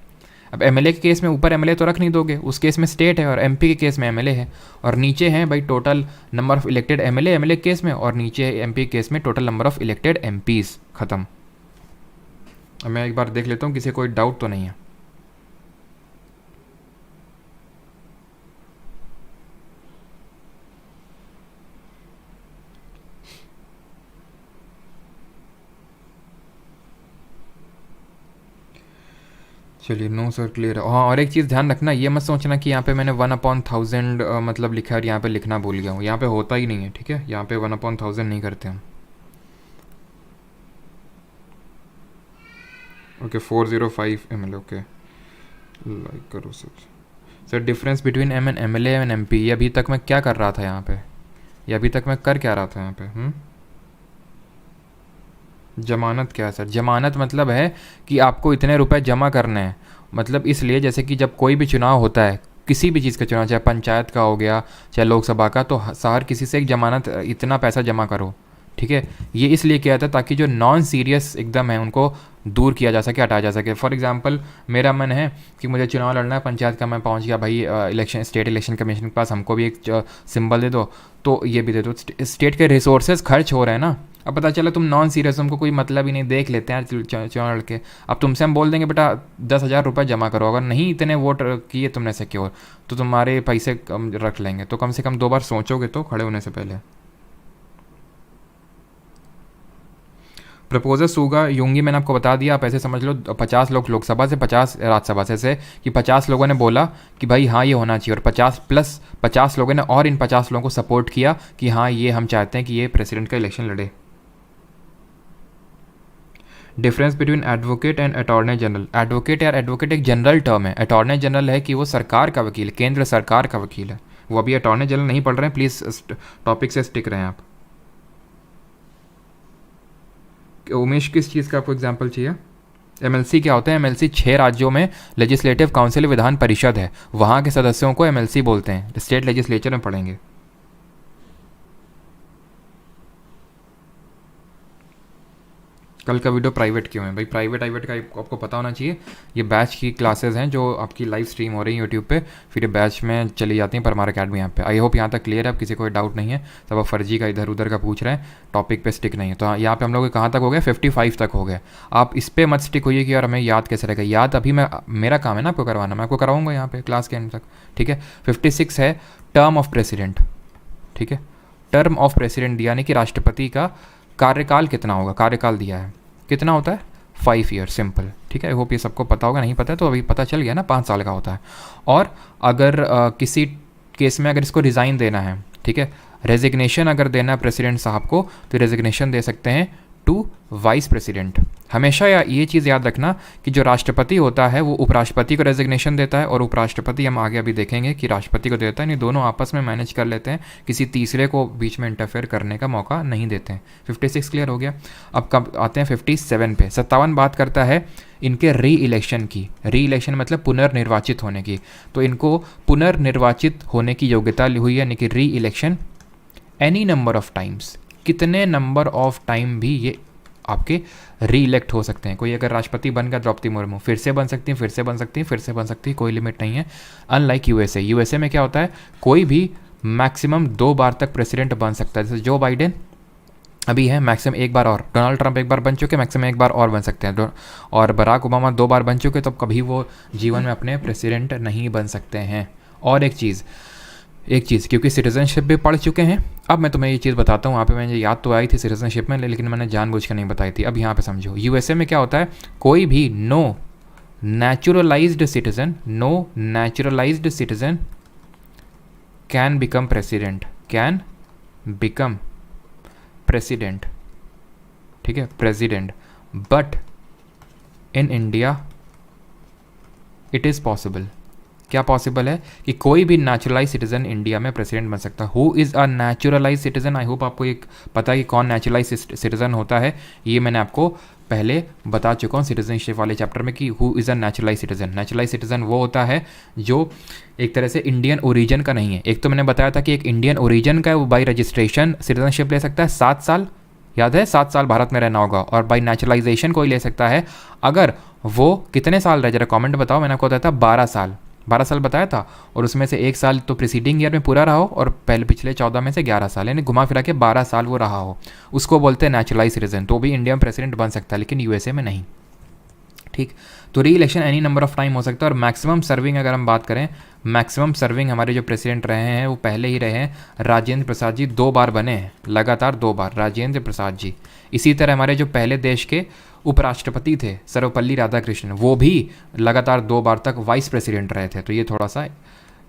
S1: अब MLA के केस में ऊपर MLA तो रख नहीं दोगे, उस केस में स्टेट है, और MP के केस में MLA है, और नीचे है भाई total number of elected MLA के केस में, और नीचे MP के केस में total number of elected MPs। ख़त्म। अब मैं एक बार देख लेता हूँ किसी कोई डाउट तो नहीं है। चलिए, नो सर क्लियर है। हाँ, और एक चीज़ ध्यान रखना, ये मत सोचना कि यहाँ पे मैंने 1/1000 मतलब लिखा है और यहाँ पे लिखना भूल गया हूँ। यहाँ पे होता ही नहीं है, ठीक है। यहाँ पे 1/1000 नहीं करते हम। Okay, 405 ml। ओके, लाइक करो sir. Sir, difference between M N M L and M P, ये अभी तक मैं क्या कर रहा था यहाँ पे? ये अभी तक मैं कर क्या रहा था यहाँ पे? जमानत क्या है सर? जमानत मतलब है कि आपको इतने रुपए जमा करने हैं। मतलब इसलिए, जैसे कि जब कोई भी चुनाव होता है, किसी भी चीज़ का चुनाव, चाहे पंचायत का हो गया, चाहे लोकसभा का, तो हर किसी से एक जमानत, इतना पैसा जमा करो, ठीक है। ये इसलिए किया था ताकि जो नॉन सीरियस एकदम है उनको दूर किया जा सके, हटाया जा सके। फॉर एग्जांपल, मेरा मन है कि मुझे चुनाव लड़ना है पंचायत का, मैं पहुंच गया भाई इलेक्शन, स्टेट इलेक्शन कमीशन के पास, हमको भी एक सिंबल दे दो, तो ये भी दे दो। स्टेट के रिसोर्सेज खर्च हो रहे हैं ना। अब पता चला तुम नॉन सीरियस, तुमको कोई मतलब ही नहीं, देख लेते हैं चुनाव लड़के। अब तुमसे हम बोल देंगे बेटा 10,000 रुपये जमा करो, अगर नहीं इतने वोट किए तुमने सिक्योर, तो तुम्हारे पैसे कम रख लेंगे। तो कम से कम 2 बार सोचोगे तो खड़े होने से पहले। प्रपोजर सूगा यूंगी, मैंने आपको बता दिया, आप ऐसे समझ लो 50 लोग लोकसभा से, 50 राज्यसभा से कि 50 लोगों ने बोला कि भाई हाँ ये होना चाहिए, और 50 प्लस 50 लोगों ने और इन 50 लोगों को सपोर्ट किया कि हाँ ये हम चाहते हैं कि ये प्रेसिडेंट का इलेक्शन लड़े। Difference between advocate and attorney general. Advocate यार, एडवोकेट एक जनरल टर्म है। अटॉर्नी जनरल है कि वो सरकार का वकील, केंद्र सरकार का वकील है। वो अभी अटॉर्नी जनरल नहीं पढ़ रहे हैं, प्लीज़ टॉपिक से स्टिक रहें आप। उमेश, किस चीज़ का आपको एग्जाम्पल चाहिए? एमएलसी क्या होता है? एमएलसी 6 राज्यों में लेजिस्लेटिव काउंसिल, विधान परिषद है, वहाँ के सदस्यों को एमएलसी बोलते हैं। स्टेट लेजिस्लेचर में पढ़ेंगे। कल का वीडियो प्राइवेट क्यों है भाई? प्राइवेट का आपको पता होना चाहिए। ये बैच की क्लासेस हैं जो आपकी लाइव स्ट्रीम हो रही है यूट्यूब पे, फिर ये बैच में चली जाती हैं परमार अकेडमी यहाँ पे। आई होप यहाँ तक क्लियर है, अब किसी को डाउट नहीं है। सब आप फर्जी का इधर उधर का पूछ रहे हैं, टॉपिक पे स्टिक नहीं है। तो हाँ, यहाँ पे हम लोग कहाँ तक हो गए? 55 तक हो गए। आप इस पर मत स्टिक होइए कि यार हमें याद कैसे रहेगा। याद अभी मेरा काम है ना आपको करवाना, मैं आपको कराऊंगा यहाँ पे क्लास के एंड तक, ठीक है। 56 है टर्म ऑफ प्रेसिडेंट, ठीक है। टर्म ऑफ प्रेसिडेंट यानी कि राष्ट्रपति का कार्यकाल कितना होगा? कार्यकाल दिया है, कितना होता है? 5 ईयर, सिंपल, ठीक है। आई होप ये सबको पता होगा, नहीं पता है तो अभी पता चल गया ना, 5 साल का होता है। और अगर किसी केस में अगर इसको रिज़ाइन देना है, ठीक है, रेजिग्नेशन अगर देना है प्रेसिडेंट साहब को, तो रेजिग्नेशन दे सकते हैं टू वाइस प्रेसिडेंट। हमेशा ये चीज़ याद रखना कि जो राष्ट्रपति होता है वो उपराष्ट्रपति को रेजिग्नेशन देता है, और उपराष्ट्रपति हम आगे अभी देखेंगे कि राष्ट्रपति को देता है। नहीं, दोनों आपस में मैनेज कर लेते हैं, किसी तीसरे को बीच में इंटरफेयर करने का मौका नहीं देते हैं। 56 क्लियर हो गया। अब कब आते हैं 57 पे? 57 बात करता है इनके री इलेक्शन की। री इलेक्शन मतलब पुनर्निर्वाचित होने की। तो इनको पुनर्निर्वाचित होने की योग्यता हुई है, यानी कि री election any number of times. कितने नंबर ऑफ टाइम भी ये आपके री इलेक्ट हो सकते हैं। कोई अगर राष्ट्रपति बन गया, द्रौपदी मुर्मू फिर से बन सकती हैं, फिर से बन सकती हैं, फिर से बन सकती है, कोई लिमिट नहीं है। अनलाइक यूएसए, यूएसए में क्या होता है, कोई भी मैक्सिमम 2 बार तक प्रेसिडेंट बन सकता है। जैसे जो बाइडेन अभी है, मैक्सिमम 1 बार, और डोनाल्ड ट्रंप 1 बार बन चुके, मैक्सिमम 1 बार और बन सकते हैं, और बराक ओबामा 2 बार बन चुके, तो कभी वो जीवन में अपने प्रेसिडेंट नहीं बन सकते हैं। और एक चीज़ क्योंकि सिटीजनशिप भी पढ़ चुके हैं, अब मैं तुम्हें ये चीज़ बताता हूँ। वहाँ पे मुझे याद तो आई थी सिटीजनशिप में, लेकिन मैंने जानबूझ कर नहीं बताई थी। अब यहाँ पे समझो, यूएसए में क्या होता है, कोई भी no naturalised citizen can become president, ठीक है, president. But in India it is possible. क्या पॉसिबल है? कि कोई भी नेचुरलाइज सिटीजन इंडिया में प्रेसिडेंट बन सकता है। Who is a naturalise citizen? I hope आपको एक पता है कि कौन नेचुरलाइज सिटीजन होता है। ये मैंने आपको पहले बता चुका हूँ सिटीजनशिप वाले चैप्टर में कि who is a naturalise citizen. Neutralise citizen वो होता है जो एक तरह से इंडियन ओरिजिन का नहीं है। एक तो मैंने बताया था कि एक इंडियन ओरिजिन का है, वो बाई रजिस्ट्रेशन सिटीजनशिप ले सकता है 7 साल, याद है 7 साल भारत में रहना होगा। और बाई नेचुरलाइजेशन कोई ले सकता है अगर वो कितने साल रहे, जरा कमेंट बताओ। मैंने आपको बताया था 12 साल बताया था, और उसमें से 1 साल तो प्रीसीडिंग ईयर में पूरा रहा हो, और पहले पिछले 14 में से 11 साल, यानी घुमा फिरा के 12 साल वो रहा हो, उसको बोलते हैं नेचुरलाइज सिटीजन। तो भी इंडिया में प्रेसिडेंट बन सकता है, लेकिन यूएसए में नहीं, ठीक। तो री election any number of time हो सकता है। और मैक्सिमम सर्विंग अगर हम बात करें, मैक्सिमम सर्विंग हमारे जो प्रेसिडेंट रहे हैं वो पहले ही रहे हैं, राजेंद्र प्रसाद जी 2 बार बने हैं, लगातार 2 बार राजेंद्र प्रसाद जी। इसी तरह हमारे जो पहले देश के उपराष्ट्रपति थे सर्वपल्ली राधाकृष्णन, वो भी लगातार 2 बार तक वाइस प्रेसिडेंट रहे थे। तो ये थोड़ा सा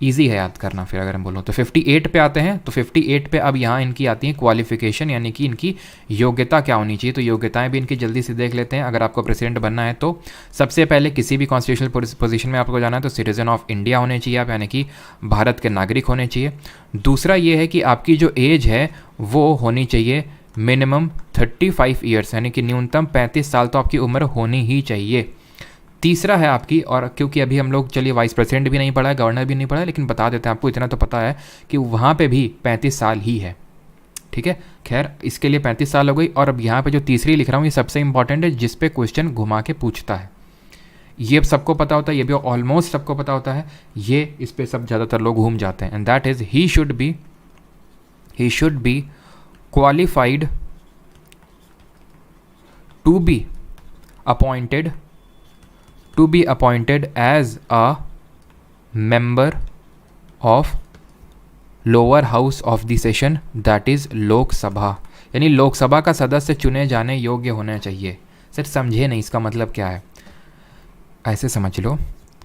S1: ईजी है याद करना। फिर अगर हम बोलो तो 58 पे आते हैं। तो 58 पे अब यहाँ इनकी आती है क्वालिफिकेशन, यानी कि इनकी योग्यता क्या होनी चाहिए। तो योग्यताएं भी इनकी जल्दी से देख लेते हैं। अगर आपको प्रेसिडेंट बनना है तो सबसे पहले किसी भी कॉन्स्टिट्यूशनल पोजीशन में आपको जाना है तो सिटीजन ऑफ इंडिया होने चाहिए आप, यानी कि भारत के नागरिक होने चाहिए। दूसरा ये है कि आपकी जो एज है वो होनी चाहिए मिनिमम 35 ईयर्स, यानी कि न्यूनतम 35 साल तो आपकी उम्र होनी ही चाहिए। तीसरा है आपकी, और क्योंकि अभी हम लोग चलिए वाइस प्रेसिडेंट भी नहीं पढ़ा है, गवर्नर भी नहीं पढ़ा है, लेकिन बता देते हैं आपको, इतना तो पता है कि वहाँ पे भी 35 साल ही है। ठीक है, खैर इसके लिए 35 साल हो गई। और अब यहाँ पे जो तीसरी लिख रहा हूँ ये सबसे इंपॉर्टेंट है, जिस पे क्वेश्चन घुमा के पूछता है। ये सबको पता होता है, ये भी ऑलमोस्ट सबको पता होता है, ये इस पे सब ज़्यादातर लोग घूम जाते हैं। And that is he should be qualified to be appointed as a member of lower house of the session, that is Lok Sabha, यानी लोकसभा का सदस्य चुने जाने योग्य होना चाहिए। सर समझे नहीं इसका मतलब क्या है? ऐसे समझ लो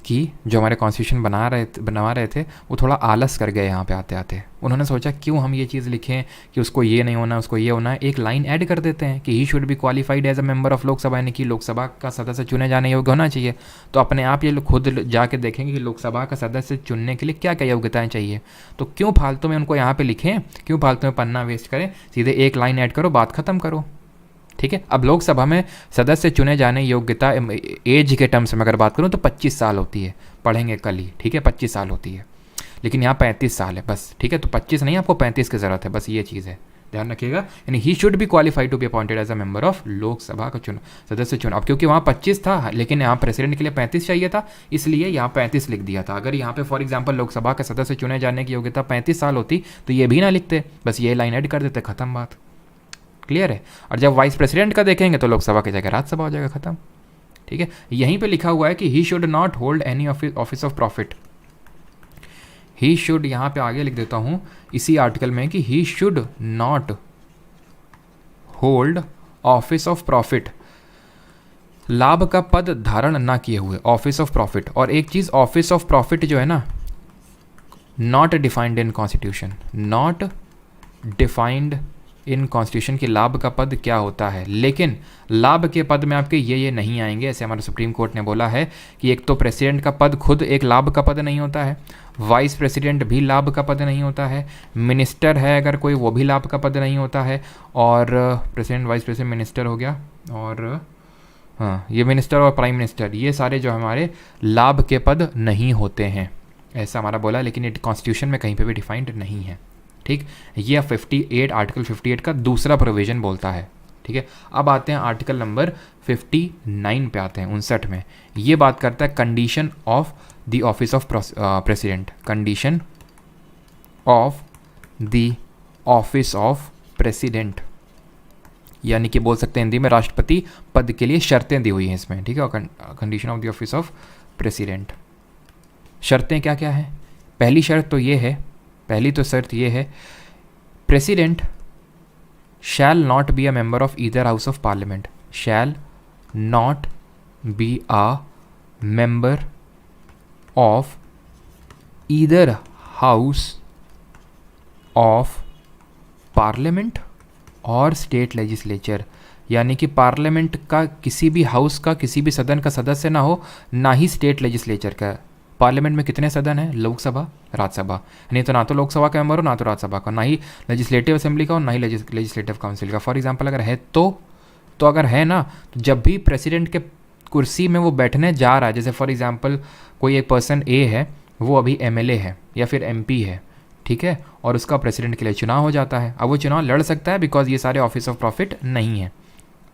S1: कि जो हमारे कॉन्स्टिट्यूशन बनवा रहे थे वो थोड़ा आलस कर गए यहाँ पे आते आते। उन्होंने सोचा क्यों हम ये चीज़ लिखें कि उसको ये नहीं होना, उसको ये होना है, एक लाइन ऐड कर देते हैं कि he should be qualified as a member of Lok Sabha, यानी कि लोकसभा का सदस्य चुने जाने योग्य होना चाहिए। तो अपने आप ये लोग खुद जाके देखेंगे कि लोकसभा का सदस्य चुनने के लिए क्या क्या योग्यताएँ चाहिए। तो क्यों फालतू में उनको यहाँ पर लिखें, क्यों फालतू में पन्ना वेस्ट करें, सीधे एक लाइन ऐड करो, बात ख़त्म करो। ठीक है, अब लोकसभा में सदस्य चुने जाने योग्यता एज के टर्म्स में अगर बात करूं तो 25 साल होती है, पढ़ेंगे कल ही। ठीक है, 25 साल होती है, लेकिन यहाँ 35 साल है बस। ठीक है, तो 25 नहीं, आपको 35 की ज़रूरत है, बस ये चीज़ है, ध्यान रखिएगा। यानी he should be qualified to be appointed as a member of Lok Sabha का सदस्य चुनाव। क्योंकि वहाँ 25 था लेकिन यहाँ प्रेसिडेंट के लिए 35 चाहिए था, इसलिए यहाँ 35 लिख दिया था। अगर यहाँ पे फॉर एग्जाम्पल लोकसभा का सदस्य चुने जाने की योग्यता 35 साल होती तो ये भी ना लिखते, बस ये लाइन ऐड कर देते, खत्म बात। क्लियर है? और जब वाइस प्रेसिडेंट का देखेंगे तो लोकसभा की जगह राज्यसभा हो जाएगा, खत्म। ठीक है, यहीं पे लिखा हुआ है कि he should not hold any office of profit. He should, यहाँ पे आगे लिख देता हूँ इसी आर्टिकल में कि he should not hold office of profit, लाभ का पद धारण ना किए हुए, ऑफिस ऑफ प्रॉफिट। और एक चीज़, ऑफिस ऑफ प्रॉफिट जो है ना, not defined in constitution, not defined in constitution की लाभ का पद क्या होता है। लेकिन लाभ के पद में आपके ये नहीं आएंगे, ऐसे हमारे सुप्रीम कोर्ट ने बोला है कि एक तो प्रेसिडेंट का पद खुद एक लाभ का पद नहीं होता है, वाइस प्रेसिडेंट भी लाभ का पद नहीं होता है, मिनिस्टर है अगर कोई वो भी लाभ का पद नहीं होता है, और प्रेसिडेंट वाइस प्रेसिडेंट मिनिस्टर हो गया, और हाँ ये मिनिस्टर और प्राइम मिनिस्टर, ये सारे जो हमारे लाभ के पद नहीं होते हैं, ऐसा हमारा बोला। लेकिन ये कॉन्स्टिट्यूशन में कहीं पे भी डिफाइंड नहीं है। ठीक, ये 58 आर्टिकल 58 का दूसरा प्रोविजन बोलता है। ठीक है, अब आते हैं आर्टिकल नंबर 59 पे आते हैं, 59 में ये बात करता है condition of the office of president, condition of the office of president, यानी कि बोल सकते हैं हिंदी में राष्ट्रपति पद के लिए शर्तें दी हुई हैं इसमें। ठीक है, condition of the office of president, शर्तें क्या क्या हैं? पहली शर्त तो ये है, पहली तो शर्त ये है, president shall not be a member of either house of parliament, shall not be a member of either house of parliament और स्टेट लेजिस्लेचर, यानी कि पार्लियामेंट का किसी भी हाउस का किसी भी सदन का सदस्य ना हो, ना ही स्टेट लेजिस्लेचर का। पार्लियामेंट में कितने सदन हैं? लोकसभा, राज्यसभा, नहीं तो ना तो लोकसभा का मेंबर हो ना तो राज्यसभा का, ना ही लेजिस्लेटिव असेंबली का हो ना ही लेजिस्लेटिव काउंसिल का। फॉर एग्जांपल अगर है तो अगर है ना, तो जब भी प्रेसिडेंट के कुर्सी में वो बैठने जा रहा है, जैसे फॉर एग्जांपल कोई एक पर्सन ए है, वो अभी एमएलए है या फिर एमपी है, ठीक है, और उसका प्रेसिडेंट के लिए चुनाव हो जाता है। अब वो चुनाव लड़ सकता है बिकॉज ये सारे ऑफिस ऑफ प्रॉफिट नहीं है।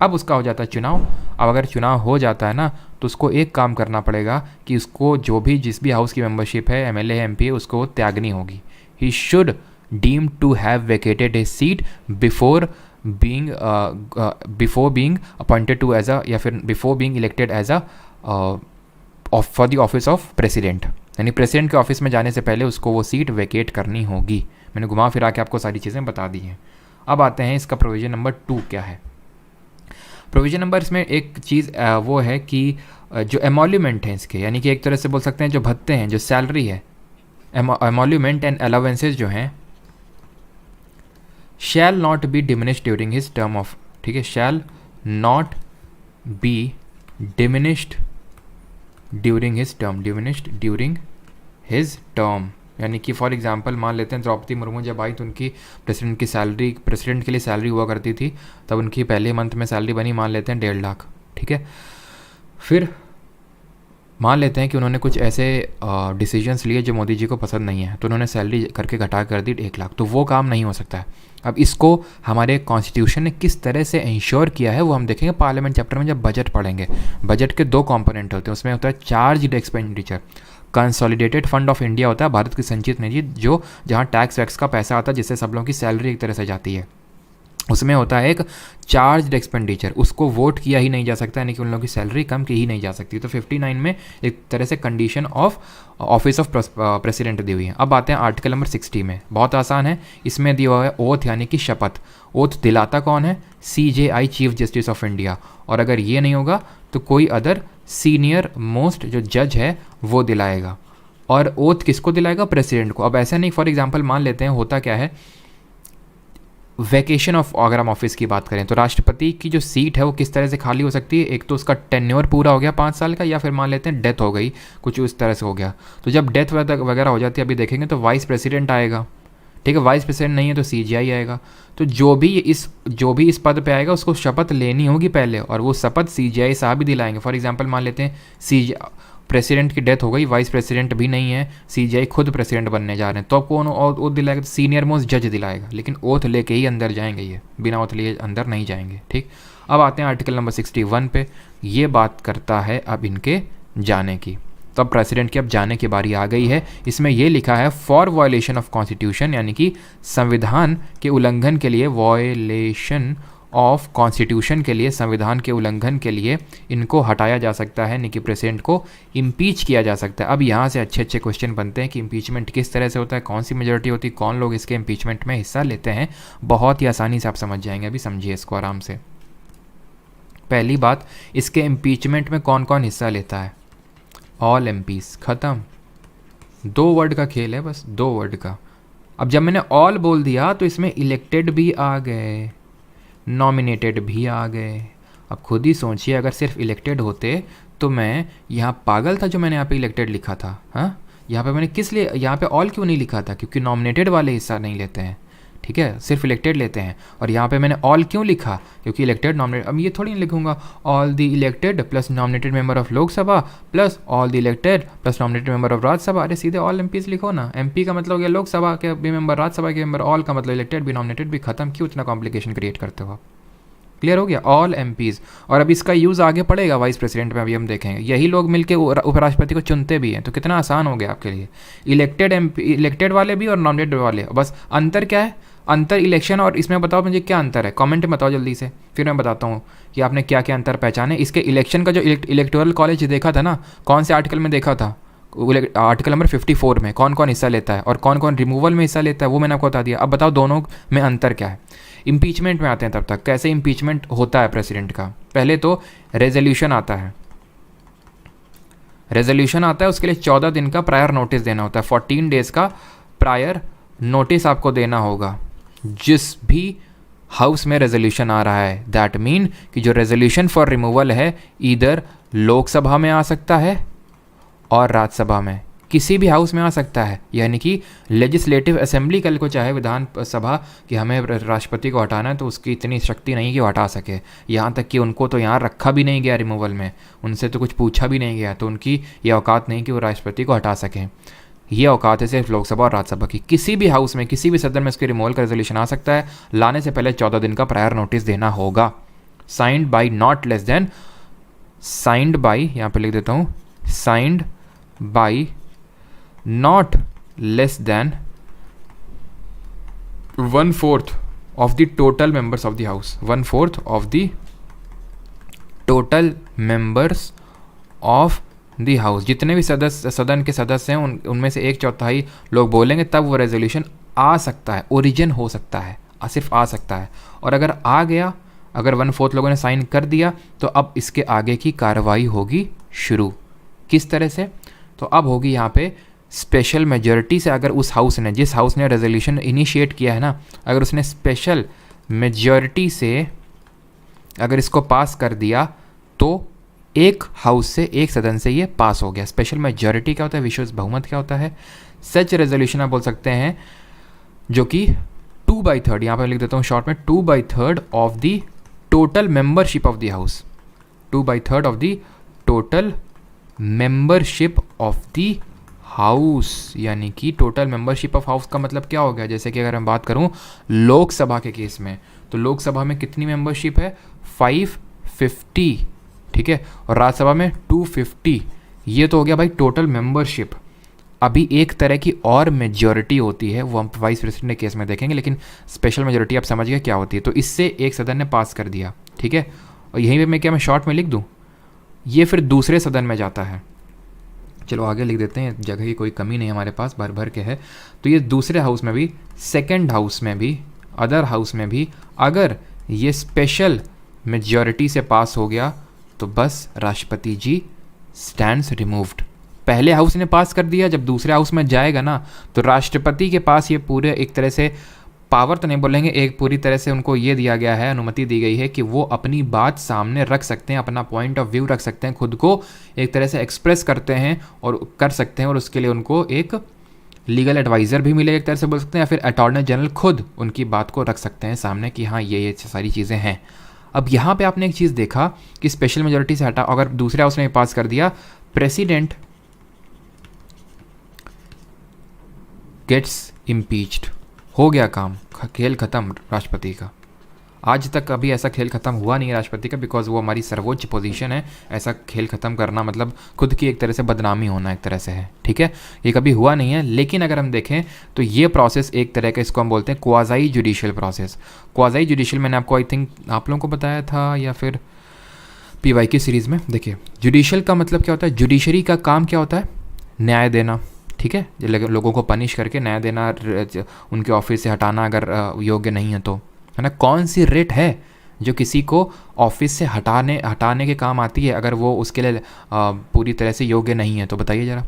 S1: अब उसका हो जाता है चुनाव। अब अगर चुनाव हो जाता है ना, तो उसको एक काम करना पड़ेगा कि उसको जो भी जिस भी हाउस की मेंबरशिप है, एमएलए है, एमपी है, उसको वो त्यागनी होगी। He should deem to have vacated his seat before being appointed to as a, या फिर before being elected as a for the office of president, यानी प्रेसिडेंट के ऑफिस में जाने से पहले उसको वो सीट वेकेट करनी होगी। मैंने घुमा फिरा के आपको सारी चीज़ें बता दी हैं। अब आते हैं इसका प्रोविजन नंबर 2 क्या है। प्रोविजन नंबर इसमें एक चीज़ वो है कि जो एमोल्यूमेंट हैं इसके, यानी कि एक तरह से बोल सकते हैं जो भत्ते हैं, जो सैलरी है, एमोल्यूमेंट एंड अलाउंसेज जो हैं, shall not be diminished during his term of, ठीक है, shall not be diminished during his term, diminished during his term, यानी कि फॉर एग्जांपल मान लेते हैं द्रौपदी मुर्मू जब आई तो उनकी प्रेसिडेंट की सैलरी, प्रेसिडेंट के लिए सैलरी हुआ करती थी, तब उनकी पहले मंथ में सैलरी बनी मान लेते हैं 1.5 लाख, ठीक है। फिर मान लेते हैं कि उन्होंने कुछ ऐसे डिसीजंस लिए जो मोदी जी को पसंद नहीं है, तो उन्होंने सैलरी करके घटा कर दी 1 लाख, तो वो काम नहीं हो सकता है। अब इसको हमारे कॉन्स्टिट्यूशन ने किस तरह से इंश्योर किया है वो हम देखेंगे पार्लियामेंट चैप्टर में जब बजट पढ़ेंगे। बजट के 2 कंपोनेंट होते हैं, उसमें होता है charged expenditure, consolidated fund of India होता है, भारत की संचित निधि, जो जहाँ टैक्स वैक्स का पैसा आता है जिससे सब लोगों की सैलरी एक तरह से जाती है, उसमें होता है एक चार्ज्ड एक्सपेंडिचर, उसको वोट किया ही नहीं जा सकता, यानी कि उन लोगों की सैलरी कम की ही नहीं जा सकती। तो 59 में एक तरह से condition of office of president दी हुई है। अब आते हैं आर्टिकल नंबर 60 में, बहुत आसान है, इसमें दिया हुआ है ओथ यानी कि शपथ। ओथ दिलाता कौन है? CJI chief justice of India, और अगर ये नहीं होगा तो कोई अदर सीनियर मोस्ट जो जज है वो दिलाएगा। और ओथ किसको दिलाएगा? प्रेसिडेंट को। अब ऐसा नहीं, फॉर एग्जाम्पल मान लेते हैं होता क्या है, वैकेशन ऑफ, अगर हम ऑफिस की बात करें तो राष्ट्रपति की जो सीट है वो किस तरह से खाली हो सकती है, एक तो उसका टेन्योर पूरा हो गया 5 साल का, या फिर मान लेते हैं डेथ हो गई, कुछ उस तरह से हो गया। तो जब डेथ वगैरह हो जाती है, अभी देखेंगे तो वाइस प्रेसिडेंट आएगा, ठीक है, वाइस प्रेसिडेंट नहीं है तो CJI आएगा। तो जो भी इस पद पे आएगा उसको शपथ लेनी होगी पहले, और वो शपथ CJI साहब भी दिलाएंगे। फॉर एग्जाम्पल मान लेते हैं प्रेसिडेंट की डेथ हो गई, वाइस प्रेसिडेंट भी नहीं है, CJI खुद प्रेसिडेंट बनने जा रहे हैं, तो अब कौन ओथ दिलाएगा? तो सीनियर मोस्ट जज दिलाएगा, लेकिन ओथ लेके ही अंदर जाएंगे, ये बिना ओथ लिए अंदर नहीं जाएंगे, ठीक। अब आते हैं आर्टिकल नंबर 61 पे, ये बात करता है अब इनके जाने की। तो अब प्रेसिडेंट की अब जाने की बारी आ गई है। इसमें ये लिखा है फॉर वायलेशन ऑफ कॉन्स्टिट्यूशन, यानी कि संविधान के उल्लंघन के लिए, वायलेशन ऑफ कॉन्स्टिट्यूशन के लिए, संविधान के उल्लंघन के लिए इनको हटाया जा सकता है, यानी कि प्रेसिडेंट को इम्पीच किया जा सकता है। अब यहाँ से अच्छे अच्छे क्वेश्चन बनते हैं कि इम्पीचमेंट किस तरह से होता है, कौन सी मेजोरिटी होती है, कौन लोग इसके इम्पीचमेंट में हिस्सा लेते हैं, बहुत ही आसानी से आप समझ जाएंगे। अभी समझिए इसको आराम से। पहली बात, इसके इम्पीचमेंट में कौन कौन हिस्सा लेता है? ऑल MPs, ख़त्म। 2 वर्ड का खेल है, बस 2 वर्ड का। अब जब मैंने ऑल बोल दिया तो इसमें इलेक्टेड भी आ गए, नॉमिनेटेड भी आ गए। अब खुद ही सोचिए, अगर सिर्फ इलेक्टेड होते तो मैं यहाँ पागल था जो मैंने यहाँ पे इलेक्टेड लिखा था। हाँ, यहाँ पे मैंने किस लिए यहाँ पे ऑल क्यों नहीं लिखा था? क्योंकि नॉमिनेटेड वाले हिस्सा नहीं लेते हैं, ठीक है, सिर्फ इलेक्टेड लेते हैं। और यहाँ पे मैंने ऑल क्यों लिखा? क्योंकि इलेक्टेड नॉमिनेटेड। अब ये थोड़ी नहीं लिखूंगा all the elected plus nominated member of Lok Sabha plus all the elected plus nominated member of Rajya Sabha. अरे सीधे ऑल MPs लिखो ना। MP का मतलब हो गया लोकसभा के भी मेंबर, राज्यसभा के मेंबर, ऑल का मतलब इलेक्टेड भी नॉमिनेटेड भी, खत्म। क्यों इतना कॉम्प्लिकेशन क्रिएट करते हो? क्लियर हो गया? All MPs। और अब इसका यूज़ आगे पड़ेगा वाइस प्रेसिडेंट में, अभी हम देखेंगे। यही लोग मिलकर उपराष्ट्रपति को चुनते भी हैं, तो कितना आसान हो गया आपके लिए। इलेक्टेड वाले भी और नॉमिनेटेड वाले, बस अंतर क्या है? अंतर इलेक्शन और इसमें बताओ मुझे क्या अंतर है, कमेंट में बताओ जल्दी से, फिर मैं बताता हूँ कि आपने क्या क्या अंतर पहचाने। इसके इलेक्शन का जो इलेक्टोरल कॉलेज देखा था ना, कौन से आर्टिकल में देखा था? आर्टिकल नंबर 54 में कौन कौन हिस्सा लेता है और कौन कौन रिमूवल में हिस्सा लेता है, वो मैंने आपको बता दिया। अब बताओ दोनों में अंतर क्या है। इम्पीचमेंट में आते हैं तब तक, कैसे इम्पीचमेंट होता है प्रेसिडेंट का। पहले तो रेजोल्यूशन आता है, रेजोल्यूशन आता है, उसके लिए 14 दिन का प्रायर नोटिस देना होता है। 14 डेज का प्रायर नोटिस आपको देना होगा जिस भी हाउस में रेजोल्यूशन आ रहा है। दैट मीन कि जो रेजोल्यूशन फॉर रिमूवल है इधर लोकसभा में आ सकता है और राज्यसभा में, किसी भी हाउस में आ सकता है। यानी कि लेजिस्लेटिव असेंबली कल को चाहे विधान सभा कि हमें राष्ट्रपति को हटाना है, तो उसकी इतनी शक्ति नहीं कि वो हटा सके। यहाँ तक कि उनको तो यहाँ रखा भी नहीं गया रिमूवल में, उनसे तो कुछ पूछा भी नहीं गया, तो उनकी ये औकात नहीं कि वो राष्ट्रपति को हटा सकें। ये औकात है सिर्फ लोकसभा और राज्यसभा की। किसी भी हाउस में, किसी भी सदन में उसके रिमूवल का रेजोल्यूशन आ सकता है। लाने से पहले 14 दिन का प्रायर नोटिस देना होगा। Signed by not less than, signed by, यहाँ पे लिख देता हूँ, signed by not less than 1/4 of the total members of the house, 1/4 of the total members of the house। जितने भी सदस्य सदन के सदस्य हैं उनमें से 1/4 लोग बोलेंगे, तब वो रेजोल्यूशन आ सकता है, ओरिजिन हो सकता है, सिर्फ आ सकता है। और अगर आ गया, अगर 1/4 लोगों ने साइन कर दिया तो अब इसके आगे की कार्रवाई होगी शुरू। किस तरह से? तो अब होगी यहाँ पे स्पेशल मेजॉरिटी से, अगर उस हाउस ने, जिस हाउस ने रेजोल्यूशन इनिशिएट किया है ना, अगर उसने स्पेशल मेजॉरिटी से अगर इसको पास कर दिया तो एक हाउस से, एक सदन से ये पास हो गया। स्पेशल मेजॉरिटी क्या होता है? विशेष बहुमत क्या होता है? सच रेजोल्यूशन आप बोल सकते हैं जो कि 2/3, यहाँ पर लिख देता हूँ शॉर्ट में, 2/3 of the total membership of the house, 2/3 of the total membership of the house. यानी कि टोटल मेंबरशिप ऑफ हाउस का मतलब क्या हो गया? जैसे कि अगर मैं बात करूं लोकसभा के केस में, तो लोकसभा में कितनी मेंबरशिप है? 550, ठीक है, और राज्यसभा में 250। ये तो हो गया भाई टोटल मेंबरशिप। अभी एक तरह की और मेजॉरिटी होती है, वो हम वाइस प्रेसिडेंट के केस में देखेंगे, लेकिन स्पेशल मेजॉरिटी आप समझ गए क्या होती है। तो इससे एक सदन ने पास कर दिया, ठीक है, और यहीं पे मैं क्या, मैं शॉर्ट में लिख दूँ, ये फिर दूसरे सदन में जाता है। चलो आगे लिख देते हैं, जगह की कोई कमी नहीं हमारे पास, भर भर के है। तो ये दूसरे हाउस में भी, सेकंड हाउस में भी, अदर हाउस में भी अगर ये स्पेशल मेजॉरिटी से पास हो गया तो बस राष्ट्रपति जी स्टैंड्स रिमूव्ड। पहले हाउस ने पास कर दिया, जब दूसरे हाउस में जाएगा ना तो राष्ट्रपति के पास ये पूरे एक तरह से पावर तो नहीं बोलेंगे, एक पूरी तरह से उनको ये दिया गया है, अनुमति दी गई है कि वो अपनी बात सामने रख सकते हैं, अपना पॉइंट ऑफ व्यू रख सकते हैं, खुद को एक तरह से एक्सप्रेस करते हैं और कर सकते हैं, और उसके लिए उनको एक लीगल एडवाइज़र भी मिले एक तरह से बोल सकते हैं, या फिर अटॉर्नी जनरल खुद उनकी बात को रख सकते हैं सामने कि हाँ ये सारी चीज़ें हैं। अब यहाँ पे आपने एक चीज़ देखा कि स्पेशल मेजॉरिटी से हटा, अगर दूसरे हाउस ने पास कर दिया, प्रेसिडेंट गेट्स इम्पीच्ड, हो गया काम, खेल खत्म राष्ट्रपति का। आज तक कभी ऐसा खेल खत्म हुआ नहीं है राष्ट्रपति का, बिकॉज वो हमारी सर्वोच्च पोजीशन है। ऐसा खेल खत्म करना मतलब खुद की एक तरह से बदनामी होना एक तरह से है, ठीक है, ये कभी हुआ नहीं है। लेकिन अगर हम देखें तो ये प्रोसेस एक तरह का, इसको हम बोलते हैं quasi judicial process. Quasi judicial मैंने आपको आई थिंक आप लोगों को बताया था या फिर PY की सीरीज़ में। देखिए जुडिशियल का मतलब क्या होता है? जुडिशरी का काम क्या होता है? न्याय देना, ठीक है, लोगों को पनिश करके न्याय देना, उनके ऑफिस से हटाना अगर योग्य नहीं है तो, है ना। कौन सी रिट है जो किसी को ऑफिस से हटाने के काम आती है अगर वो उसके लिए पूरी तरह से योग्य नहीं है? तो बताइए ज़रा,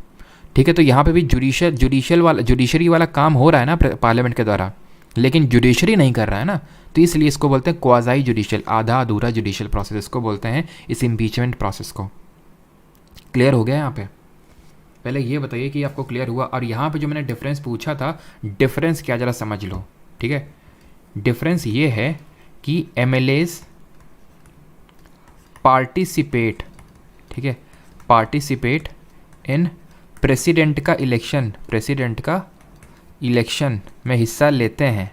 S1: ठीक है। तो यहाँ पे भी जुडिशरी वाला काम हो रहा है ना पार्लियामेंट के द्वारा, लेकिन जुडिशरी नहीं कर रहा है ना, तो इसलिए इसको बोलते हैं क्वाज़ाई जुडिशियल, आधा अधूरा जुडिशियल प्रोसेस इसको बोलते हैं, इस इम्पीचमेंट प्रोसेस को। क्लियर हो गया यहाँ पे? पहले ये बताइए कि आपको क्लियर हुआ। और यहाँ पे जो मैंने डिफरेंस पूछा था, डिफरेंस क्या ज़रा समझ लो, ठीक है। डिफरेंस ये है कि MLAs पार्टिसिपेट, ठीक है, पार्टिसिपेट इन प्रेसिडेंट का इलेक्शन में हिस्सा लेते हैं,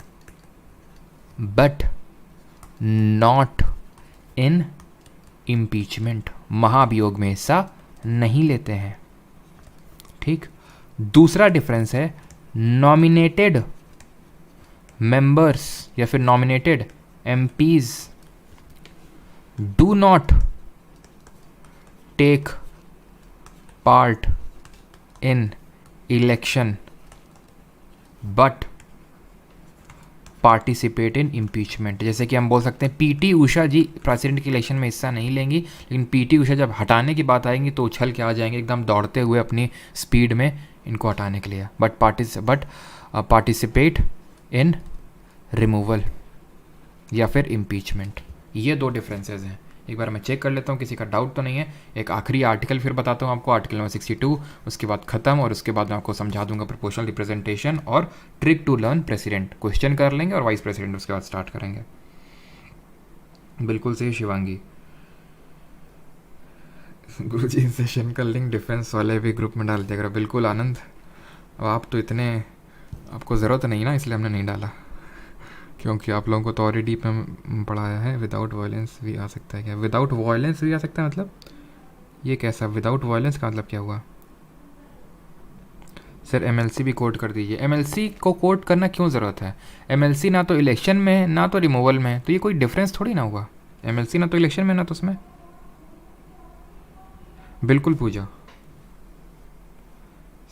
S1: बट नॉट इन इम्पीचमेंट, महाभियोग में हिस्सा नहीं लेते हैं, ठीक। दूसरा डिफरेंस है नॉमिनेटेड मेंबर्स या फिर nominated MPs do not take part in election but participate in impeachment. जैसे कि हम बोल सकते हैं PT उषा जी प्रेसिडेंट के इलेक्शन में हिस्सा नहीं लेंगी, लेकिन PT उषा जब हटाने की बात आएंगी तो उछल के आ जाएंगे एकदम दौड़ते हुए अपनी स्पीड में इनको हटाने के लिए, बट पार्टिसिपेट इन रिमूवल या फिर इम्पीचमेंट। ये दो डिफरेंसेस हैं। एक बार मैं चेक कर लेता हूँ किसी का डाउट तो नहीं है। एक आखिरी आर्टिकल फिर बताता हूँ आपको, आर्टिकल नंबर 62, उसके बाद ख़त्म, और उसके बाद मैं आपको समझा दूंगा प्रोपोर्शनल रिप्रेजेंटेशन और trick to learn president. Question कर लेंगे और वाइस प्रेसिडेंट उसके बाद स्टार्ट करेंगे। बिल्कुल सही शिवांगी। गुरुजी सेशन का लिंक डिफेंस वाले भी ग्रुप में डाल दिया करो। बिल्कुल आनंद, अब आप तो इतने, आपको ज़रूरत नहीं ना, इसलिए हमने नहीं डाला, क्योंकि आप लोगों को तो ऑलरेडी डीप पढ़ाया है। विदाउट वायलेंस भी आ सकता है क्या? विदाउट वायलेंस भी आ सकता है मतलब ये कैसा? विदाउट वायलेंस का मतलब क्या हुआ सर? MLC भी कोड कर दीजिए। MLC को कोड करना क्यों ज़रूरत है? MLC ना तो इलेक्शन में है ना तो रिमूवल में है, तो ये कोई डिफरेंस थोड़ी ना हुआ। MLC ना तो इलेक्शन में ना तो उसमें। बिल्कुल पूजा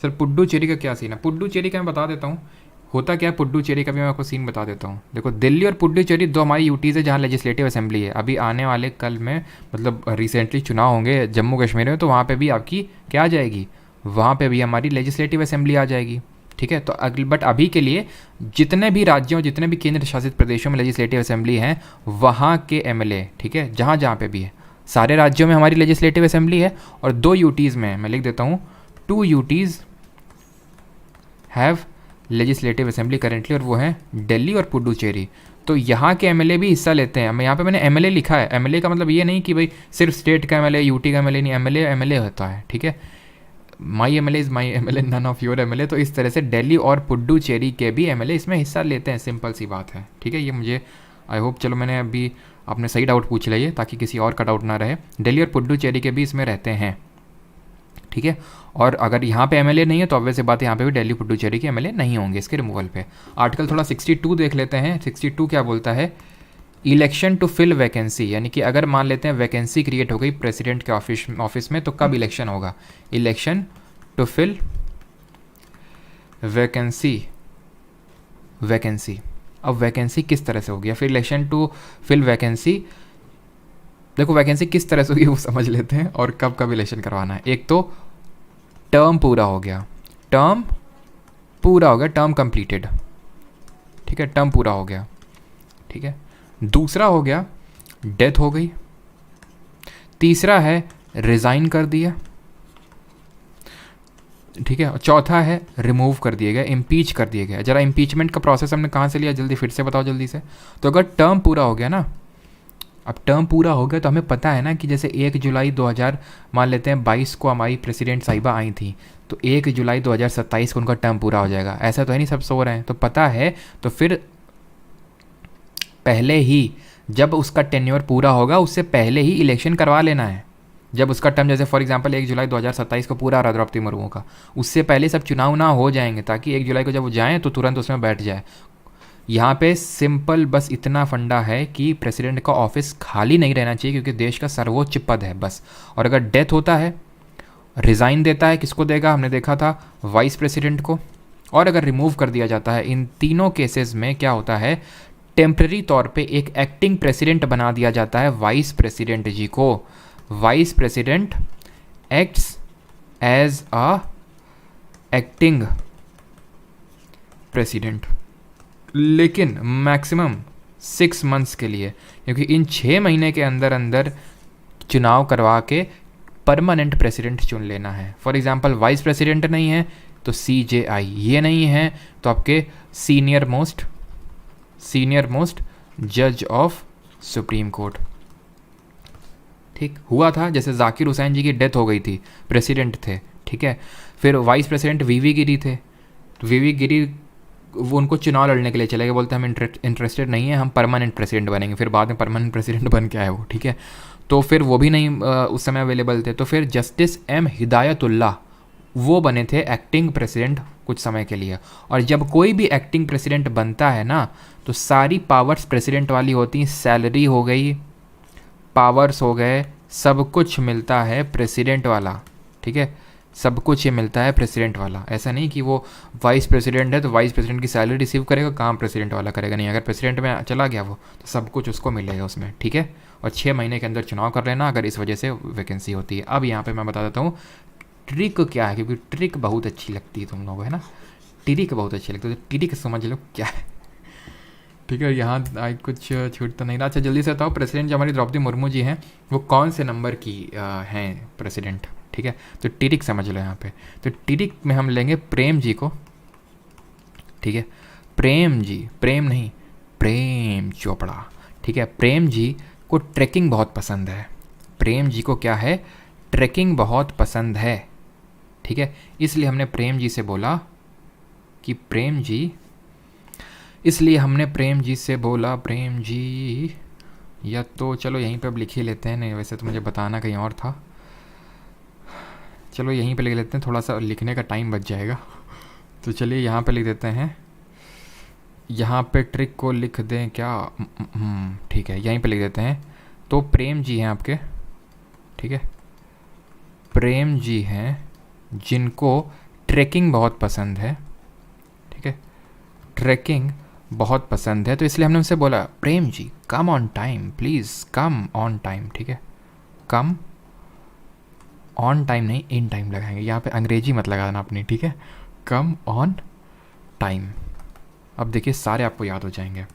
S1: सर। पुड्डुचेरी का क्या सीन है? पुड्डुचेरी का मैं बता देता हूँ। होता क्या है पुडुचेरी का भी मैं आपको सीन बता देता हूँ। देखो दिल्ली और पुडुचेरी दो हमारी यूटीज़ है जहाँ लेजिस्लेटिव असेंबली है। अभी आने वाले कल में मतलब रिसेंटली चुनाव होंगे जम्मू कश्मीर में, तो वहाँ पे भी आपकी क्या आ जाएगी, वहाँ पे भी हमारी लेजिस्लेटिव असेंबली आ जाएगी। ठीक है, तो अगली बट अभी के लिए जितने भी राज्यों जितने भी केंद्र शासित प्रदेशों में लेजिस्लेटिव असेंबली हैं वहाँ के एमएलए, ठीक है, जहाँ जहाँ पे भी है, सारे राज्यों में हमारी लेजिस्लेटिव असेंबली है। और 2 यूटीज़ में मैं लिख देता हूँ 2 UTs have legislative assembly currently, और वो हैं दिल्ली और पुडुचेरी। तो यहाँ के एमएलए भी हिस्सा लेते हैं। मैं यहाँ पे मैंने एमएलए लिखा है। एमएलए का मतलब ये नहीं कि भाई सिर्फ स्टेट का एमएलए, यूटी का एमएलए नहीं, एमएलए एमएलए होता है। ठीक है, my MLA is my MLA, none of your MLA. तो इस तरह से दिल्ली और पुडुचेरी के भी एमएलए इसमें हिस्सा लेते हैं, सिंपल सी बात है। ठीक है, ये मुझे आई होप, चलो मैंने अभी आपने सही डाउट पूछ लिया ये, ताकि किसी और का डाउट ना रहे। दिल्ली और पुडुचेरी के भी इसमें रहते हैं। ठीक है, और अगर यहाँ पे एमएलए नहीं है तो ऑब्वियस सी बात है यहाँ पे भी दिल्ली पुडुचेरी के एमएलए नहीं होंगे इसके रिमूवल पे। आर्टिकल थोड़ा 62 देख लेते हैं। 62 क्या बोलता है, इलेक्शन टू फिल वैकेंसी, यानी कि अगर मान लेते हैं वैकेंसी क्रिएट हो गई प्रेसिडेंट के ऑफिस में, तो कब इलेक्शन होगा, इलेक्शन टू फिल वैकेंसी। अब वैकेंसी किस तरह से होगी, या फिर इलेक्शन टू फिल वैकेंसी। देखो वैकेंसी किस तरह से होगी वो समझ लेते हैं, और कब कब इलेक्शन करवाना है। एक तो टर्म पूरा हो गया, टर्म कंप्लीटेड। ठीक है, टर्म पूरा हो गया। ठीक है, दूसरा हो गया डेथ हो गई। तीसरा है रिज़ाइन कर दिया। ठीक है, और चौथा है रिमूव कर दिए गए, इम्पीच कर दिए गए। जरा इम्पीचमेंट का प्रोसेस हमने कहाँ से लिया, जल्दी फिर से बताओ जल्दी से। तो अगर टर्म पूरा हो गया ना, अब टर्म पूरा हो गया तो हमें पता है ना कि जैसे 1 जुलाई 2000 मान लेते हैं 22 को हमारी प्रेसिडेंट साहिबा आई थी, तो 1 जुलाई 2027 को उनका टर्म पूरा हो जाएगा। ऐसा तो है नहीं सब सो रहे हैं, तो पता है, तो फिर पहले ही जब उसका टेन्योर पूरा होगा उससे पहले ही इलेक्शन करवा लेना है। जब उसका टर्म जैसे फॉर एग्जांपल 1 जुलाई 2027 को पूरा रहा द्रौपदी मुर्मू का, उससे पहले सब चुनाव ना हो जाएंगे, ताकि 1 जुलाई को जब वो जाएँ तो तुरंत उसमें बैठ जाए। यहाँ पे सिंपल बस इतना फंडा है कि प्रेसिडेंट का ऑफिस खाली नहीं रहना चाहिए, क्योंकि देश का सर्वोच्च पद है बस। और अगर डेथ होता है, रिज़ाइन देता है, किसको देगा, हमने देखा था वाइस प्रेसिडेंट को। और अगर रिमूव कर दिया जाता है, इन तीनों केसेस में क्या होता है, टेम्प्रेरी तौर पे एक एक्टिंग प्रेसिडेंट बना दिया जाता है वाइस प्रेसिडेंट जी को। Vice president acts as a acting president, लेकिन मैक्सिमम 6 मंथ्स के लिए, क्योंकि इन 6 महीने के अंदर अंदर चुनाव करवा के परमानेंट प्रेसिडेंट चुन लेना है। फॉर एग्जांपल वाइस प्रेसिडेंट नहीं है तो CJI, ये नहीं है तो आपके सीनियर मोस्ट जज ऑफ सुप्रीम कोर्ट। ठीक हुआ था, जैसे जाकिर हुसैन जी की डेथ हो गई थी, प्रेसिडेंट थे, ठीक है, फिर वाइस प्रेसिडेंट VV गिरी थे, तो VV गिरी वो उनको चुनाव लड़ने के लिए चले गए, बोलते हैं हम इंटरेस्टेड नहीं है, हम परमानेंट प्रेसिडेंट बनेंगे। फिर बाद में परमानेंट प्रेसिडेंट बन के आए वो, ठीक है, तो फिर वो भी नहीं उस समय अवेलेबल थे। तो फिर जस्टिस M हिदायतुल्लाह वो बने थे एक्टिंग प्रेसिडेंट कुछ समय के लिए। और जब कोई भी एक्टिंग प्रेसिडेंट बनता है ना, तो सारी पावर्स प्रेसिडेंट वाली होती हैं, सैलरी हो गई, पावर्स हो गए, सब कुछ मिलता है प्रेसिडेंट वाला। ठीक है, सब कुछ ये मिलता है प्रेसिडेंट वाला। ऐसा नहीं कि वो वाइस प्रेसिडेंट है तो वाइस प्रेसिडेंट की सैलरी रिसीव करेगा, काम प्रेसिडेंट वाला करेगा, नहीं। अगर प्रेसिडेंट में चला गया वो तो सब कुछ उसको मिलेगा उसमें। ठीक है, और 6 महीने के अंदर चुनाव कर लेना अगर इस वजह से वैकेंसी होती है। अब यहाँ पे मैं बता देता हूँ ट्रिक क्या है, क्योंकि ट्रिक बहुत अच्छी लगती है तुम लोगों को, है ना, ट्रिक बहुत अच्छी लगती है, तो ट्रिक समझ लो क्या है। ठीक है, यहाँ कुछ छूट तो नहीं रहा। अच्छा जल्दी से बताओ, प्रेसिडेंट जो हमारी द्रौपदी मुर्मू जी हैं वो कौन से नंबर की हैं प्रेसिडेंट। ठीक है, तो टिरिक समझ लो यहाँ पे। तो टिरिक में हम लेंगे प्रेम जी को। ठीक है, प्रेम जी, प्रेम नहीं, प्रेम चोपड़ा। ठीक है, प्रेम जी को ट्रैकिंग बहुत पसंद है। प्रेम जी को क्या है, ट्रैकिंग बहुत पसंद है। ठीक है, इसलिए हमने प्रेम जी से बोला कि प्रेम जी, इसलिए हमने प्रेम जी से बोला प्रेम जी, या तो चलो यहीं पे अब लिख ही लेते हैं, नहीं वैसे तो मुझे बताना कहीं और था, चलो यहीं पे लिख लेते हैं, थोड़ा सा लिखने का टाइम बच जाएगा। तो चलिए यहाँ पे लिख देते हैं, यहाँ पे ट्रिक को लिख दें क्या, ठीक है यहीं पे लिख देते हैं। तो प्रेम जी हैं आपके, ठीक है, प्रेम जी हैं जिनको ट्रैकिंग बहुत पसंद है। ठीक है, ट्रैकिंग बहुत पसंद है, तो इसलिए हमने उनसे बोला Prem ji come on time please, come on time, ठीक है, कम ऑन टाइम नहीं इन टाइम लगाएंगे, यहाँ पे अंग्रेजी मत लगाना अपनी, ठीक है, कम ऑन टाइम। अब देखिए सारे आपको याद हो जाएंगे।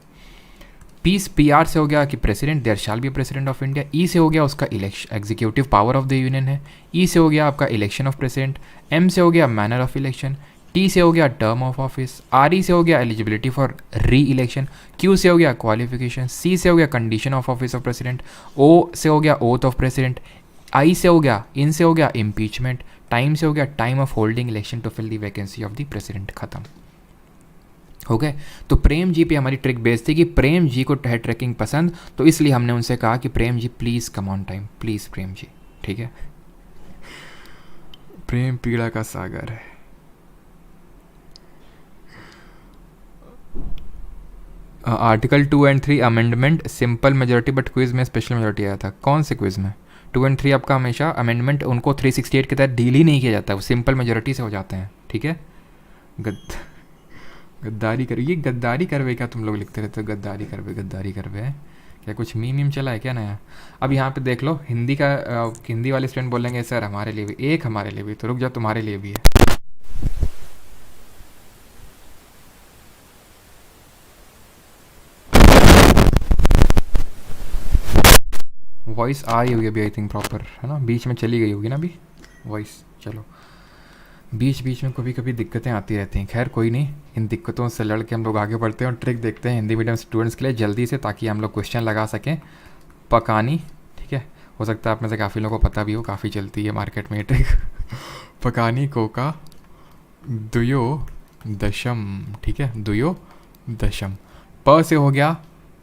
S1: पीस, पी आर से हो गया कि president, there shall be president of India. E से हो गया उसका election, executive power of the union है। ई से हो गया आपका इलेक्शन ऑफ प्रेसिडेंट। एम से हो गया मैनर ऑफ इलेक्शन। टी से हो गया term of office. R E से हो गया eligibility for re election. Q से हो गया क्वालिफिकेशन। सी से हो गया condition of office of president. O से हो गया ओथ ऑफ प्रेसिडेंट। आई से हो गया, इन से हो गया इम्पीचमेंट। टाइम से हो गया time of holding election to fill the vacancy of the president. खत्म हो गए। तो प्रेम जी पे हमारी ट्रिक बेस्ड थी कि प्रेम जी को है ट्रैकिंग पसंद, तो इसलिए हमने उनसे कहा कि Prem ji please come on time, please Prem ji, ठीक है। प्रेम पीड़ा का सागर है। Article 2 and 3 amendment simple majority but quiz में स्पेशल मेजोरिटी आया था। कौन से क्विज में? 2 एंड 3 आपका हमेशा अमेंडमेंट उनको 368 के तहत डील ही नहीं किया जाता, वो सिंपल मेजोरिटी से हो जाते हैं, ठीक है। गद्दारी कर, ये गद्दारी करवे क्या तुम लोग लिखते रहते हो, गद्दारी करवे गद्दारी करवे, क्या कुछ मीम चला है क्या नया? अब यहाँ पे देख लो हिंदी का हिंदी वाले स्टूडेंट बोलेंगे सर हमारे लिए भी, एक हमारे लिए भी, तो रुक जाओ तुम्हारे लिए भी है। वॉइस आ रही होगी अभी आई थिंक प्रॉपर, है ना, बीच में चली गई होगी ना अभी वॉइस। चलो बीच बीच में कभी कभी दिक्कतें आती रहती हैं, खैर कोई नहीं, इन दिक्कतों से लड़ के हम लोग आगे बढ़ते हैं और ट्रिक देखते हैं हिंदी मीडियम स्टूडेंट्स के लिए जल्दी से, ताकि हम लोग क्वेश्चन लगा सकें। पकानी, ठीक है, हो सकता है आप में से काफ़ी लोगों को पता भी हो, काफ़ी चलती है मार्केट में ये ट्रिक। पकानी कोका दुयो दशम, ठीक है, दुयो दशम। प से हो गया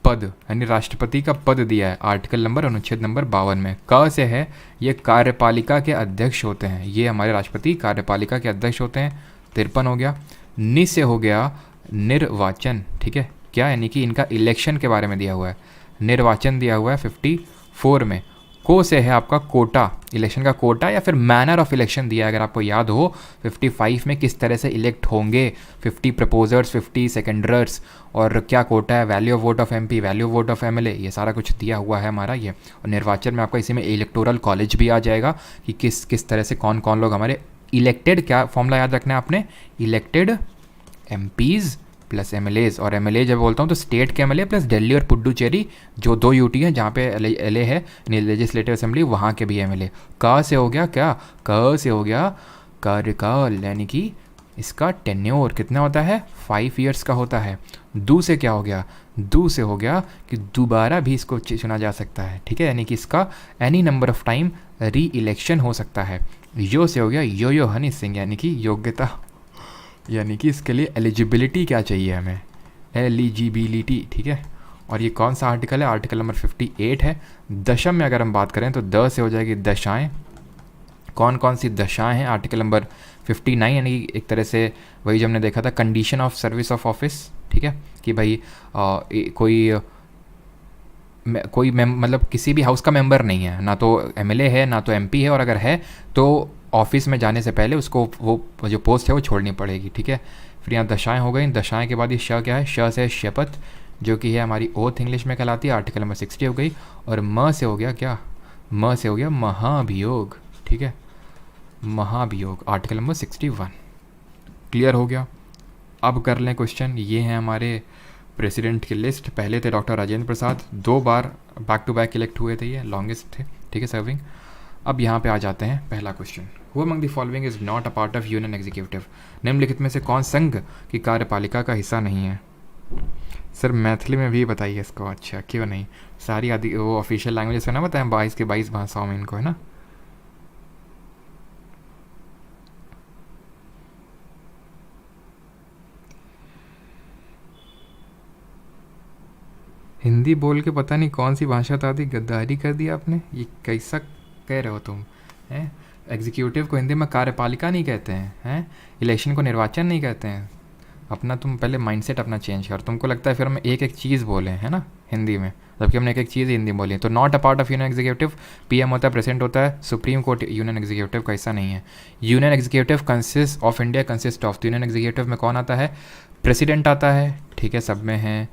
S1: पद, यानी राष्ट्रपति का पद दिया है आर्टिकल नंबर अनुच्छेद नंबर 52 में। क से है ये कार्यपालिका के अध्यक्ष होते हैं, ये हमारे राष्ट्रपति कार्यपालिका के अध्यक्ष होते हैं, 53 हो गया। नि से हो गया निर्वाचन, ठीक है, क्या यानी कि इनका इलेक्शन के बारे में दिया हुआ है, निर्वाचन दिया हुआ है 54 में। को से है आपका कोटा, इलेक्शन का कोटा या फिर मैनर ऑफ इलेक्शन दिया है, अगर आपको याद हो 55 में किस तरह से इलेक्ट होंगे, 50 प्रपोजर्स 50 सेकेंडरर्स, और क्या कोटा है, value of vote of MP, value of vote of MLA, ये सारा कुछ दिया हुआ है हमारा ये। और निर्वाचन में आपका इसी में इलेक्टोरल कॉलेज भी आ जाएगा कि किस किस तरह से कौन कौन लोग हमारे इलेक्टेड, क्या फॉर्मूला याद रखना है आपने, इलेक्टेड एमपीज़ प्लस एमएलएज, और एमएलए जब बोलता हूँ तो स्टेट के एमएलए प्लस दिल्ली और पुडुचेरी जो 2 यूटी हैं जहाँ पे एलए है लेजिस्लेटिव असेंबली, वहाँ के भी एमएलए। क से हो गया क्या, क से हो गया कार्यकाल, यानी कि इसका टेन्योर कितना होता है, 5 ईयर्स का होता है। दू से क्या हो गया, दू से हो गया कि दोबारा भी इसको चुना जा सकता है, ठीक है, यानी कि इसका एनी नंबर ऑफ टाइम री इलेक्शन हो सकता है। यो से हो गया यो हनी सिंह, यानी कि योग्यता, यानी कि इसके लिए एलिजिबिलिटी क्या चाहिए हमें, एलिजिबिलिटी, ठीक है। और ये कौन सा आर्टिकल है, आर्टिकल नंबर 58 है। दशम में अगर हम बात करें तो द से हो जाएगी दशाएं, कौन कौन सी दशाएं हैं, आर्टिकल नंबर 59, यानी कि एक तरह से वही जो हमने देखा था condition of service of office, ठीक है, कि भाई कोई मतलब किसी भी हाउस का मेंबर नहीं है, ना तो एमएलए है ना तो एमपी है, और अगर है तो ऑफिस में जाने से पहले उसको वो जो पोस्ट है वो छोड़नी पड़ेगी, ठीक है। फिर यहाँ दशाएं हो गई, दशाएं के बाद ये श क्या है, श से शपथ जो कि है हमारी ओथ इंग्लिश में कहलाती है, आर्टिकल नंबर 60 हो गई। और म से हो गया क्या, म से हो गया महाभियोग, ठीक है, महाभियोग, आर्टिकल नंबर 61। क्लियर हो गया। अब कर लें क्वेश्चन, ये हैं हमारे प्रेसिडेंट की लिस्ट। पहले थे डॉक्टर राजेंद्र प्रसाद, 2 बार बैक टू बैक इलेक्ट हुए थे, ये लॉन्गेस्ट थे, ठीक है, सर्विंग। अब यहाँ पे आ जाते हैं पहला question, who among the following is not a part of union executive, निम्नलिखित में से कौन संघ की कार्यपालिका का हिस्सा नहीं है। सर मैथिली में भी बताइए इसको, अच्छा क्यों नहीं, सारी आदि वो ऑफिशियल लैंग्वेज है ना, बताएं 22 के 22 भाषाओं में इनको, है ना। हिंदी बोल के पता नहीं कौन सी भाषा था दी, गद्दारी कर दी आपने, ये कैसा कह रहे हो तुम, हैं। एग्जीक्यूटिव को हिंदी में कार्यपालिका नहीं कहते हैं, इलेक्शन को निर्वाचन नहीं कहते हैं। अपना तुम पहले माइंडसेट अपना चेंज कर, तुमको लगता है फिर हम एक एक चीज़ बोले हैं ना हिंदी में, जबकि हमने एक एक चीज़ हिंदी बोली। तो not a part of union executive, PM होता है, प्रेसिडेंट होता है, सुप्रीम कोर्ट यूनियन एग्जीक्यूटिव का हिस्सा नहीं है। Union executive consist of India consist of, तो यूनियन एग्जीक्यूटिव में कौन आता है, प्रेसिडेंट आता है, ठीक है, सब में है,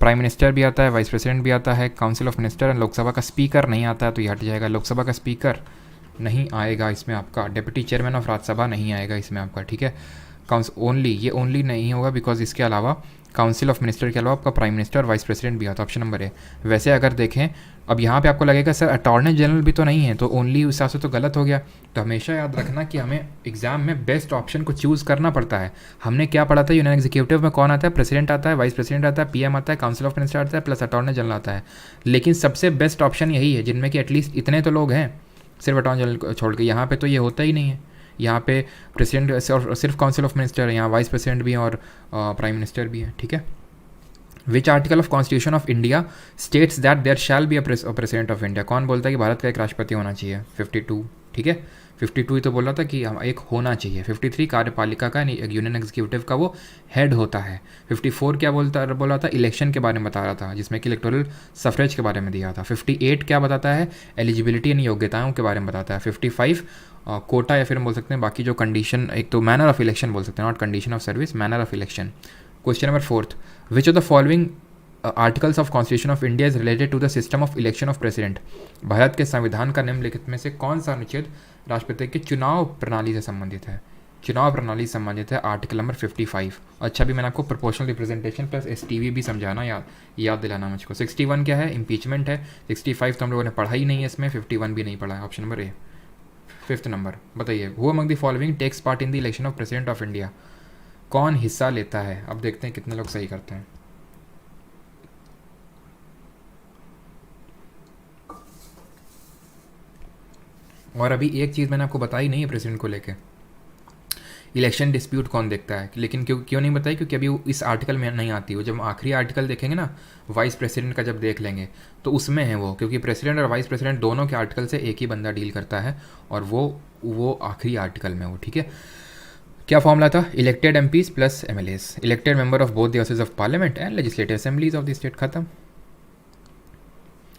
S1: प्राइम मिनिस्टर भी आता है, वाइस प्रेसिडेंट भी आता है, काउंसिल ऑफ मिनिस्टर, लोकसभा का स्पीकर नहीं आता है तो ये हट जाएगा, लोकसभा का स्पीकर नहीं आएगा इसमें आपका, डिप्टी चेयरमैन ऑफ राज्यसभा नहीं आएगा इसमें आपका, ठीक है। ओनली, ये ओनली नहीं होगा बिकॉज इसके अलावा काउंसिल ऑफ मिनिस्टर के अलावा आपका प्राइम मिनिस्टर और वाइस प्रेसिडेंट भी आता है, ऑप्शन नंबर ए। वैसे अगर देखें अब यहाँ पे आपको लगेगा सर अटॉर्नी जनरल भी तो नहीं है, तो ओनली उस हिसाब से तो गलत हो गया। तो हमेशा याद रखना कि हमें एग्जाम में बेस्ट ऑप्शन को चूज़ करना पड़ता है। हमने क्या पढ़ा था, यूनियन एग्जीक्यूटिव में कौन आता है, प्रेसिडेंट आता है, वाइस प्रेसिडेंट आता है, पीएम आता है, काउंसिल ऑफ मिनिस्टर आता है, प्लस अटॉर्नी जनरल आता है। लेकिन सबसे बेस्ट ऑप्शन यही है जिनमें कि एटलीस्ट इतने तो लोग हैं, सिर्फ अटॉर्नी जनरल छोड़ के। यहाँ पे तो ये होता ही नहीं है, यहाँ पे प्रेसिडेंट सिर्फ काउंसिल ऑफ मिनिस्टर है, यहाँ वाइस प्रेसिडेंट भी है और प्राइम मिनिस्टर भी है, ठीक है। Which article of constitution of India states that there shall be a president of India, कौन बोलता है कि भारत का एक राष्ट्रपति होना चाहिए, 52, ठीक है, 52 ही तो बोला था कि हम एक होना चाहिए। 53 कार्यपालिका का यूनियन एग्जीक्यूटिव का वो हेड होता है। 54 क्या बोला था, इलेक्शन के बारे में बता रहा था जिसमें कि इलेक्टोरल सफरेज के बारे में दिया था। 58 क्या बताता है, एलिजिबिलिटी यानी योग्यताओं के बारे में बताता है। 55 कोटा या फिर हम बोल सकते हैं बाकी जो कंडीशन, एक तो मैनर ऑफ इलेक्शन बोल सकते हैं, not condition of service, manner of election. Question number 4, which of the following articles of constitution of India is related to the system of election of president, Bharat के संविधान का निम्नलिखित में से कौन सा अनुच्छेद राष्ट्रपति की चुनाव प्रणाली से संबंधित है। चुनाव प्रणाली से संबंधित है आर्टिकल नंबर 55। अच्छा भी मैंने आपको प्रोपोर्शनल रिप्रेजेंटेशन प्लस एसटीवी भी समझाना, याद दिलाना मुझको। 61 क्या है, इम्पीचमेंट है। 65 तो हम लोगों ने पढ़ा ही नहीं है इसमें, 51 भी नहीं पढ़ा है, option number A. 5th number बताइए, who among the following takes part in the election of president of India, कौन हिस्सा लेता है। अब देखते हैं कितने लोग सही करते हैं। और अभी एक चीज़ मैंने आपको बताई नहीं है प्रेसिडेंट को लेके, इलेक्शन डिस्प्यूट कौन देखता है, लेकिन क्यों नहीं बताई, क्योंकि अभी वो इस आर्टिकल में नहीं आती। वो जब आखिरी आर्टिकल देखेंगे ना, वाइस प्रेसिडेंट का जब देख लेंगे तो उसमें है वो, क्योंकि प्रेसिडेंट और वाइस प्रेसिडेंट दोनों के आर्टिकल से एक ही बंदा डील करता है और वो आखिरी आर्टिकल में वो, ठीक है। क्या फॉर्मूला था, elected MPs plus MLAs, elected member of both the houses of parliament and legislative assemblies of the state, खत्म।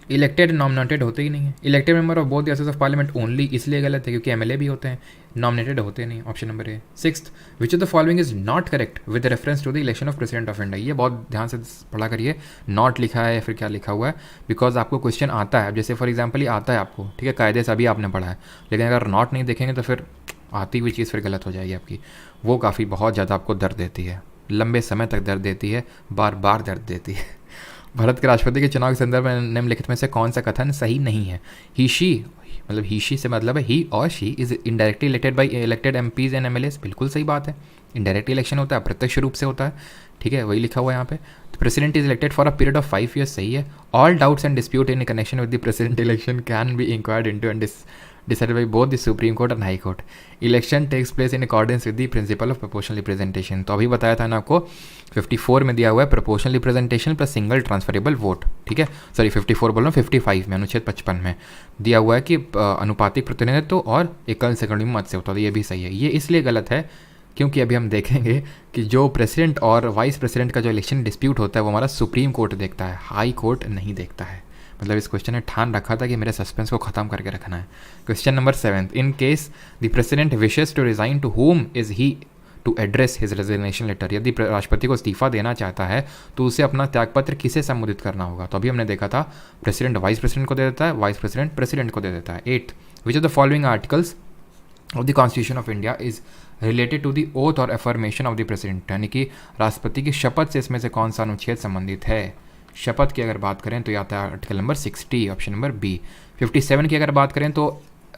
S1: इलेक्टेड नॉमिनेटेड होते ही नहीं है। Elected member of both the houses of parliament only इसलिए गलत है क्योंकि एमएलए भी होते हैं, नॉमिनेटेड होते नहीं, option number A. 6th, which of the following is not correct with reference to the election of president of India, ये बहुत ध्यान से पढ़ा करिए, नॉट लिखा है या फिर क्या लिखा हुआ है, बिकॉज आपको क्वेश्चन आता है, जैसे फॉर एग्जाम्पल ये आता है आपको, ठीक है, कायदे से अभी आपने पढ़ा है, लेकिन अगर नॉट नहीं देखेंगे तो फिर आती हुई चीज़ फिर गलत हो जाएगी आपकी, वो काफ़ी बहुत ज़्यादा आपको दर्द देती है, लंबे समय तक दर्द देती है, बार बार दर्द देती है। भारत के राष्ट्रपति के चुनाव के संदर्भ में निम्नलिखित में से कौन सा कथन सही नहीं है। ही शी, मतलब ही शी से मतलब है ही और she is indirectly elected by elected MPs and MLAs, बिल्कुल सही बात है, इनडायरेक्ट इलेक्शन होता है, प्रत्यक्ष रूप से होता है, ठीक है, वही लिखा हुआ है यहाँ पे। तो president is elected for a period of 5 years, सही है। All doubts and dispute in connection with the president election can be inquired into and decided by both the Supreme Court and High Court. Election takes place in accordance with the principle of proportional representation. तो अभी बताया था ना आपको, 54 में दिया हुआ है proportional representation plus single transferable vote, ठीक है, सॉरी 54 बोल रहा हूँ, 55 में, अनुच्छेद 55 में दिया हुआ है कि अनुपातिक प्रतिनिधित्व और एकल सेकंड मत से होता है, ये भी सही है। ये इसलिए गलत है क्योंकि अभी हम देखेंगे कि जो प्रेसिडेंट और वाइस प्रेसिडेंट का जो इलेक्शन डिस्प्यूट होता है वो हमारा सुप्रीम कोर्ट देखता है, हाई कोर्ट नहीं देखता है। मतलब इस क्वेश्चन ने ठान रखा था कि मेरे सस्पेंस को खत्म करके रखना है। Question number 7, in case the president wishes to resign to whom is he to address his resignation letter, यदि राष्ट्रपति को इस्तीफा देना चाहता है तो उसे अपना त्यागपत्र किसे संबोधित करना होगा। तो अभी हमने देखा था प्रेसिडेंट वाइस प्रेसिडेंट को दे देता है, वाइस प्रेसिडेंट प्रेसिडेंट को दे देता है। 8, which of the following articles of the constitution of India is related to the oath और एफर्मेशन ऑफ द प्रेसिडेंट, यानी कि राष्ट्रपति की शपथ से इसमें से कौन सा अनुच्छेद संबंधित है। शपथ की अगर बात करें तो यह आता है article number 60, option number B. 57 की अगर बात करें तो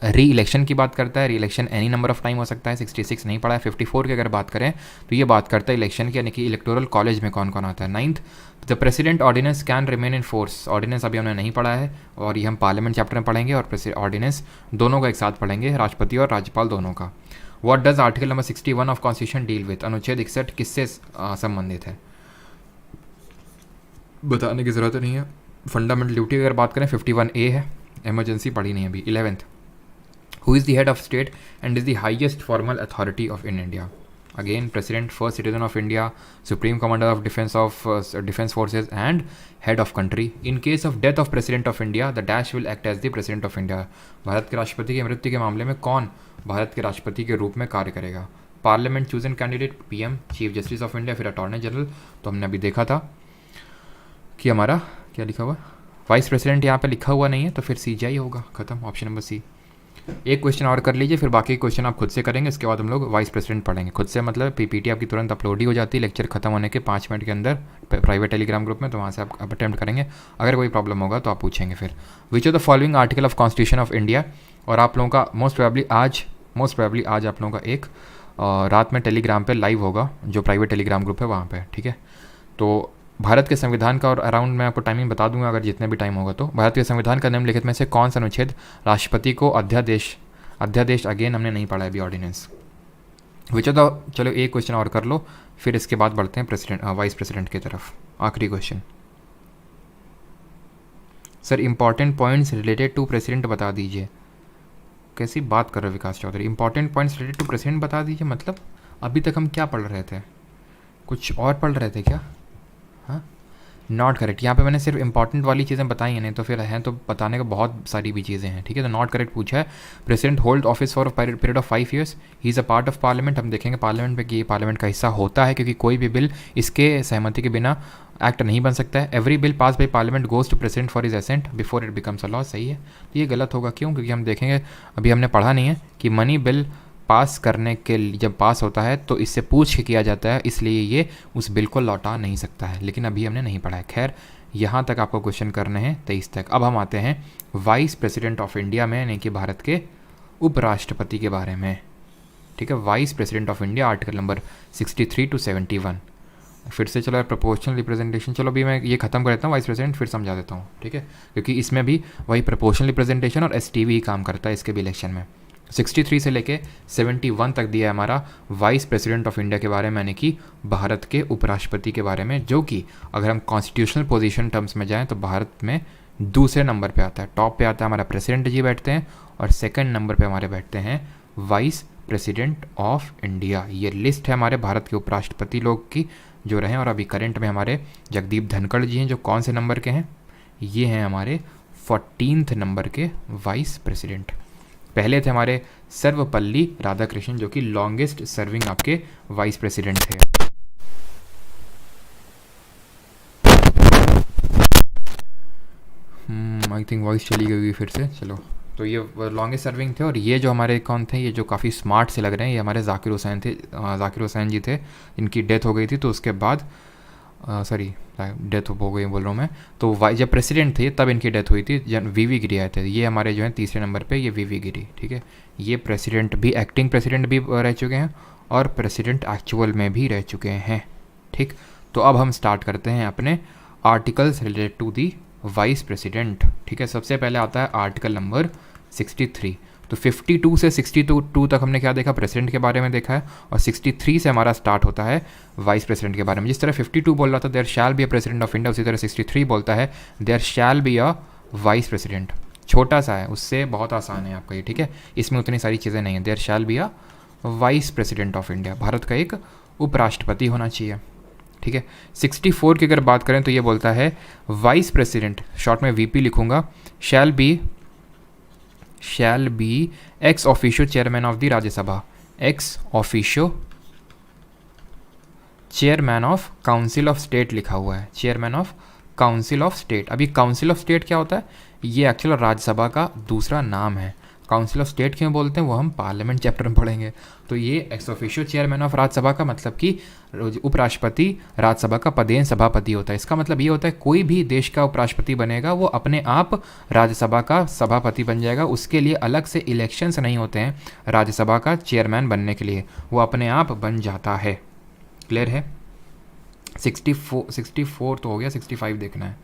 S1: री इलेक्शन की बात करता है, री election any number of time हो सकता है, 66 नहीं पड़ा है। 54 की अगर बात करें तो ये बात करता है इलेक्शन की, यानी कि इलेक्टोरल कॉलेज में कौन कौन आता है। 9th, the president ordinance can remain in force, ordinance अभी हमने नहीं पढ़ा है और ये हम पार्लियामेंट चैप्टर में पढ़ेंगे और ऑर्डिनेंस दोनों का एक साथ पढ़ेंगे, राष्ट्रपति और राज्यपाल दोनों का। What does article number 61 of constitution deal with, अनुच्छेद 61 किससे संबंधित है, बताने की ज़रूरत नहीं है। फंडामेंटल ड्यूटी अगर बात करें 51A है, इमरजेंसी पढ़ी नहीं अभी। 11th, who is the head of state and is the highest formal authority of in India, again president first citizen of India, supreme commander of defence forces and head of country. In case of death of president of India the dash will act as the president of India. Bharat के राष्ट्रपति की मृत्यु के मामले में कौन भारत के राष्ट्रपति के रूप में कार्य करेगा? Parliament chosen candidate, PM, chief justice of India, फिर अटॉर्नी जनरल। तो हमने अभी देखा था कि हमारा क्या लिखा हुआ, वाइस प्रेसिडेंट यहाँ पे लिखा हुआ नहीं है, तो फिर सीजीआई होगा, खत्म, ऑप्शन नंबर सी। एक क्वेश्चन और कर लीजिए, फिर बाकी क्वेश्चन आप खुद से करेंगे, इसके बाद हम लोग वाइस प्रेसिडेंट पढ़ेंगे खुद से। मतलब पीपीटी आपकी तुरंत अपलोड ही हो जाती है लेक्चर खत्म होने के 5 मिनट के अंदर प्राइवेट टेलीग्राम ग्रुप में, तो वहाँ से आप अटेम्प्ट करेंगे। अगर कोई प्रॉब्लम होगा तो आप पूछेंगे फिर। विच of the following article of constitution of India. और आप लोगों का मोस्ट प्रोबेबली आज आप लोगों का एक रात में टेलीग्राम पे लाइव होगा, जो प्राइवेट टेलीग्राम ग्रुप है वहाँ पे, ठीक है। तो भारत के संविधान का, और अराउंड मैं आपको टाइमिंग बता दूंगा अगर जितने भी टाइम होगा, तो भारत के संविधान का निम्नलिखित में से कौन सा अनुच्छेद राष्ट्रपति को अध्यादेश अगेन हमने नहीं पढ़ा है अभी, ऑर्डिनेंस। विच ऑफ द, चलो एक क्वेश्चन और कर लो, फिर इसके बाद बढ़ते हैं वाइस प्रेसिडेंट की तरफ। आखिरी question sir, important points related to president बता दीजिए। कैसी बात कर रहे हो Vikas Chaudhary, important points related to president बता दीजिए मतलब अभी तक हम क्या पढ़ रहे थे, कुछ और पढ़ रहे थे क्या? हाँ, नॉट करेक्ट। यहाँ पे मैंने सिर्फ इंपॉर्टेंट वाली चीज़ें बताई हैं, नहीं तो फिर हैं तो बताने का बहुत सारी भी चीज़ें हैं, ठीक है। तो नॉट करेक्ट पूछा है। President hold office for period of 5 years, he is a part of parliament. हम देखेंगे पार्लियामेंट में कि ये पार्लियामेंट का हिस्सा होता है, क्योंकि कोई भी बिल इसके सहमति के बिना एक्ट नहीं बन सकता है। Every bill pass by parliament goes to president for is assent before it becomes a law. सही है, तो ये गलत होगा, क्यों? क्योंकि हम देखेंगे, अभी हमने पढ़ा नहीं है कि मनी बिल पास करने के लिए जब पास होता है तो इससे पूछ के किया जाता है, इसलिए ये उस बिल को लौटा नहीं सकता है, लेकिन अभी हमने नहीं पढ़ा है। खैर, यहाँ तक आपको क्वेश्चन करने हैं 23 तक। अब हम आते हैं वाइस प्रेसिडेंट ऑफ इंडिया में, यानी कि भारत के उपराष्ट्रपति के बारे में, ठीक है। Vice president of India article number 63 to 71। फिर से चलो यार, प्रोपोर्शनल रिप्रेजेंटेशन, चलो अभी मैं ये खत्म कर देता हूँ, वाइस प्रेसिडेंट फिर समझा देता हूँ, ठीक है, क्योंकि इसमें भी वही प्रोपोर्शनल रिप्रेजेंटेशन और एसटीवी ही काम करता है इसके भी इलेक्शन में। 63 से लेके 71 तक दिया है हमारा वाइस प्रेसिडेंट ऑफ इंडिया के बारे में, यानी कि भारत के उपराष्ट्रपति के बारे में, जो कि अगर हम कॉन्स्टिट्यूशनल पोजीशन टर्म्स में जाएं तो भारत में दूसरे नंबर पे आता है। टॉप पे आता है हमारा प्रेसिडेंट जी बैठते हैं, और सेकंड नंबर पे हमारे बैठते हैं वाइस प्रेसिडेंट ऑफ इंडिया। ये लिस्ट है हमारे भारत के उपराष्ट्रपति लोग की जो रहे, और अभी करंट में हमारे जगदीप धनखड़ जी हैं, जो कौन से नंबर के हैं? ये हैं हमारे 14th नंबर के वाइस प्रेसिडेंट। पहले थे हमारे सर्वपल्ली राधाकृष्णन, जो कि लॉन्गेस्ट सर्विंग आपके वाइस प्रेसिडेंट थे। आई थिंक वॉइस चली गई फिर से, चलो। तो ये लॉन्गेस्ट सर्विंग थे, और ये जो हमारे कौन थे, ये जो काफ़ी स्मार्ट से लग रहे हैं, ये हमारे जाकिर हुसैन थे। जाकिर हुसैन जी थे, इनकी डेथ हो गई थी, तो उसके बाद डेथ हो गई बोल रहा हूँ मैं, तो जब प्रेसिडेंट थे तब इनकी डेथ हुई थी, जब वीवी गिरी आए थे। ये हमारे जो हैं तीसरे नंबर पे, ये वीवी गिरी, ठीक है। ये प्रेसिडेंट भी, एक्टिंग प्रेसिडेंट भी रह चुके हैं, और प्रेसिडेंट एक्चुअल में भी रह चुके हैं, ठीक। तो अब हम स्टार्ट करते हैं अपने articles related to the vice president, ठीक है। सबसे पहले आता है आर्टिकल नंबर 63। तो 52 से 62 तक हमने क्या देखा, प्रेसिडेंट के बारे में देखा है, और 63 से हमारा स्टार्ट होता है वाइस प्रेसिडेंट के बारे में। जिस तरह 52 बोल रहा था there shall be a president of India, उसी तरह 63 बोलता है there shall be a vice president. छोटा सा है, उससे बहुत आसान है आपका ये, ठीक है। इसमें उतनी सारी चीज़ें नहीं हैं। There shall be a vice president of India, Bharat का एक उपराष्ट्रपति होना चाहिए, ठीक है। 64 की अगर बात करें तो ये बोलता है वाइस प्रेसिडेंट, शॉर्ट में वीपी लिखूंगा, shall be ex officio chairman of the Rajya Sabha, ex officio chairman of council of state लिखा हुआ है, chairman of council of state. अभी काउंसिल ऑफ स्टेट क्या होता है? ये एक्चुअल राज्यसभा का दूसरा नाम है। काउंसिल ऑफ स्टेट क्यों बोलते हैं वो हम पार्लियामेंट चैप्टर में पढ़ेंगे। तो ये ex officio chairman of Rajya Sabha का मतलब कि उपराष्ट्रपति राज्यसभा का पदेन सभापति होता है। इसका मतलब ये होता है कोई भी देश का उपराष्ट्रपति बनेगा वो अपने आप राज्यसभा का सभापति बन जाएगा, उसके लिए अलग से इलेक्शंस नहीं होते हैं राज्यसभा का चेयरमैन बनने के लिए, वो अपने आप बन जाता है। क्लियर है? 64 तो हो गया, 65 देखना है।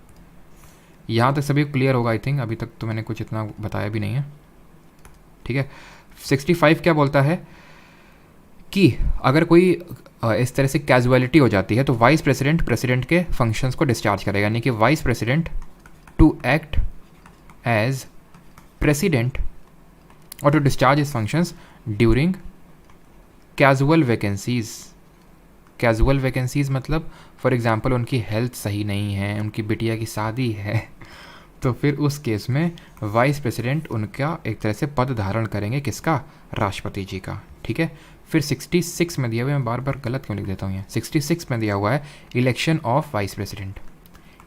S1: यहाँ तक सभी क्लियर होगा आई थिंक, अभी तक तो मैंने कुछ इतना बताया भी नहीं है, ठीक है। 65 क्या बोलता है कि अगर कोई इस तरह से कैजुअलिटी हो जाती है तो वाइस प्रेसिडेंट के फंक्शंस को डिस्चार्ज करेगा, यानी कि vice president to act as president और to discharge his functions during casual vacancies, casual vacancies मतलब फॉर एग्जांपल उनकी हेल्थ सही नहीं है, उनकी बिटिया की शादी है, तो फिर उस केस में वाइस प्रेसिडेंट उनका एक तरह से पद धारण करेंगे, किसका? राष्ट्रपति जी का। ठीक है। फिर 66 में दिया हुआ है, मैं बार बार गलत क्यों लिख देता हूँ यहाँ, 66 में दिया हुआ है election of vice president,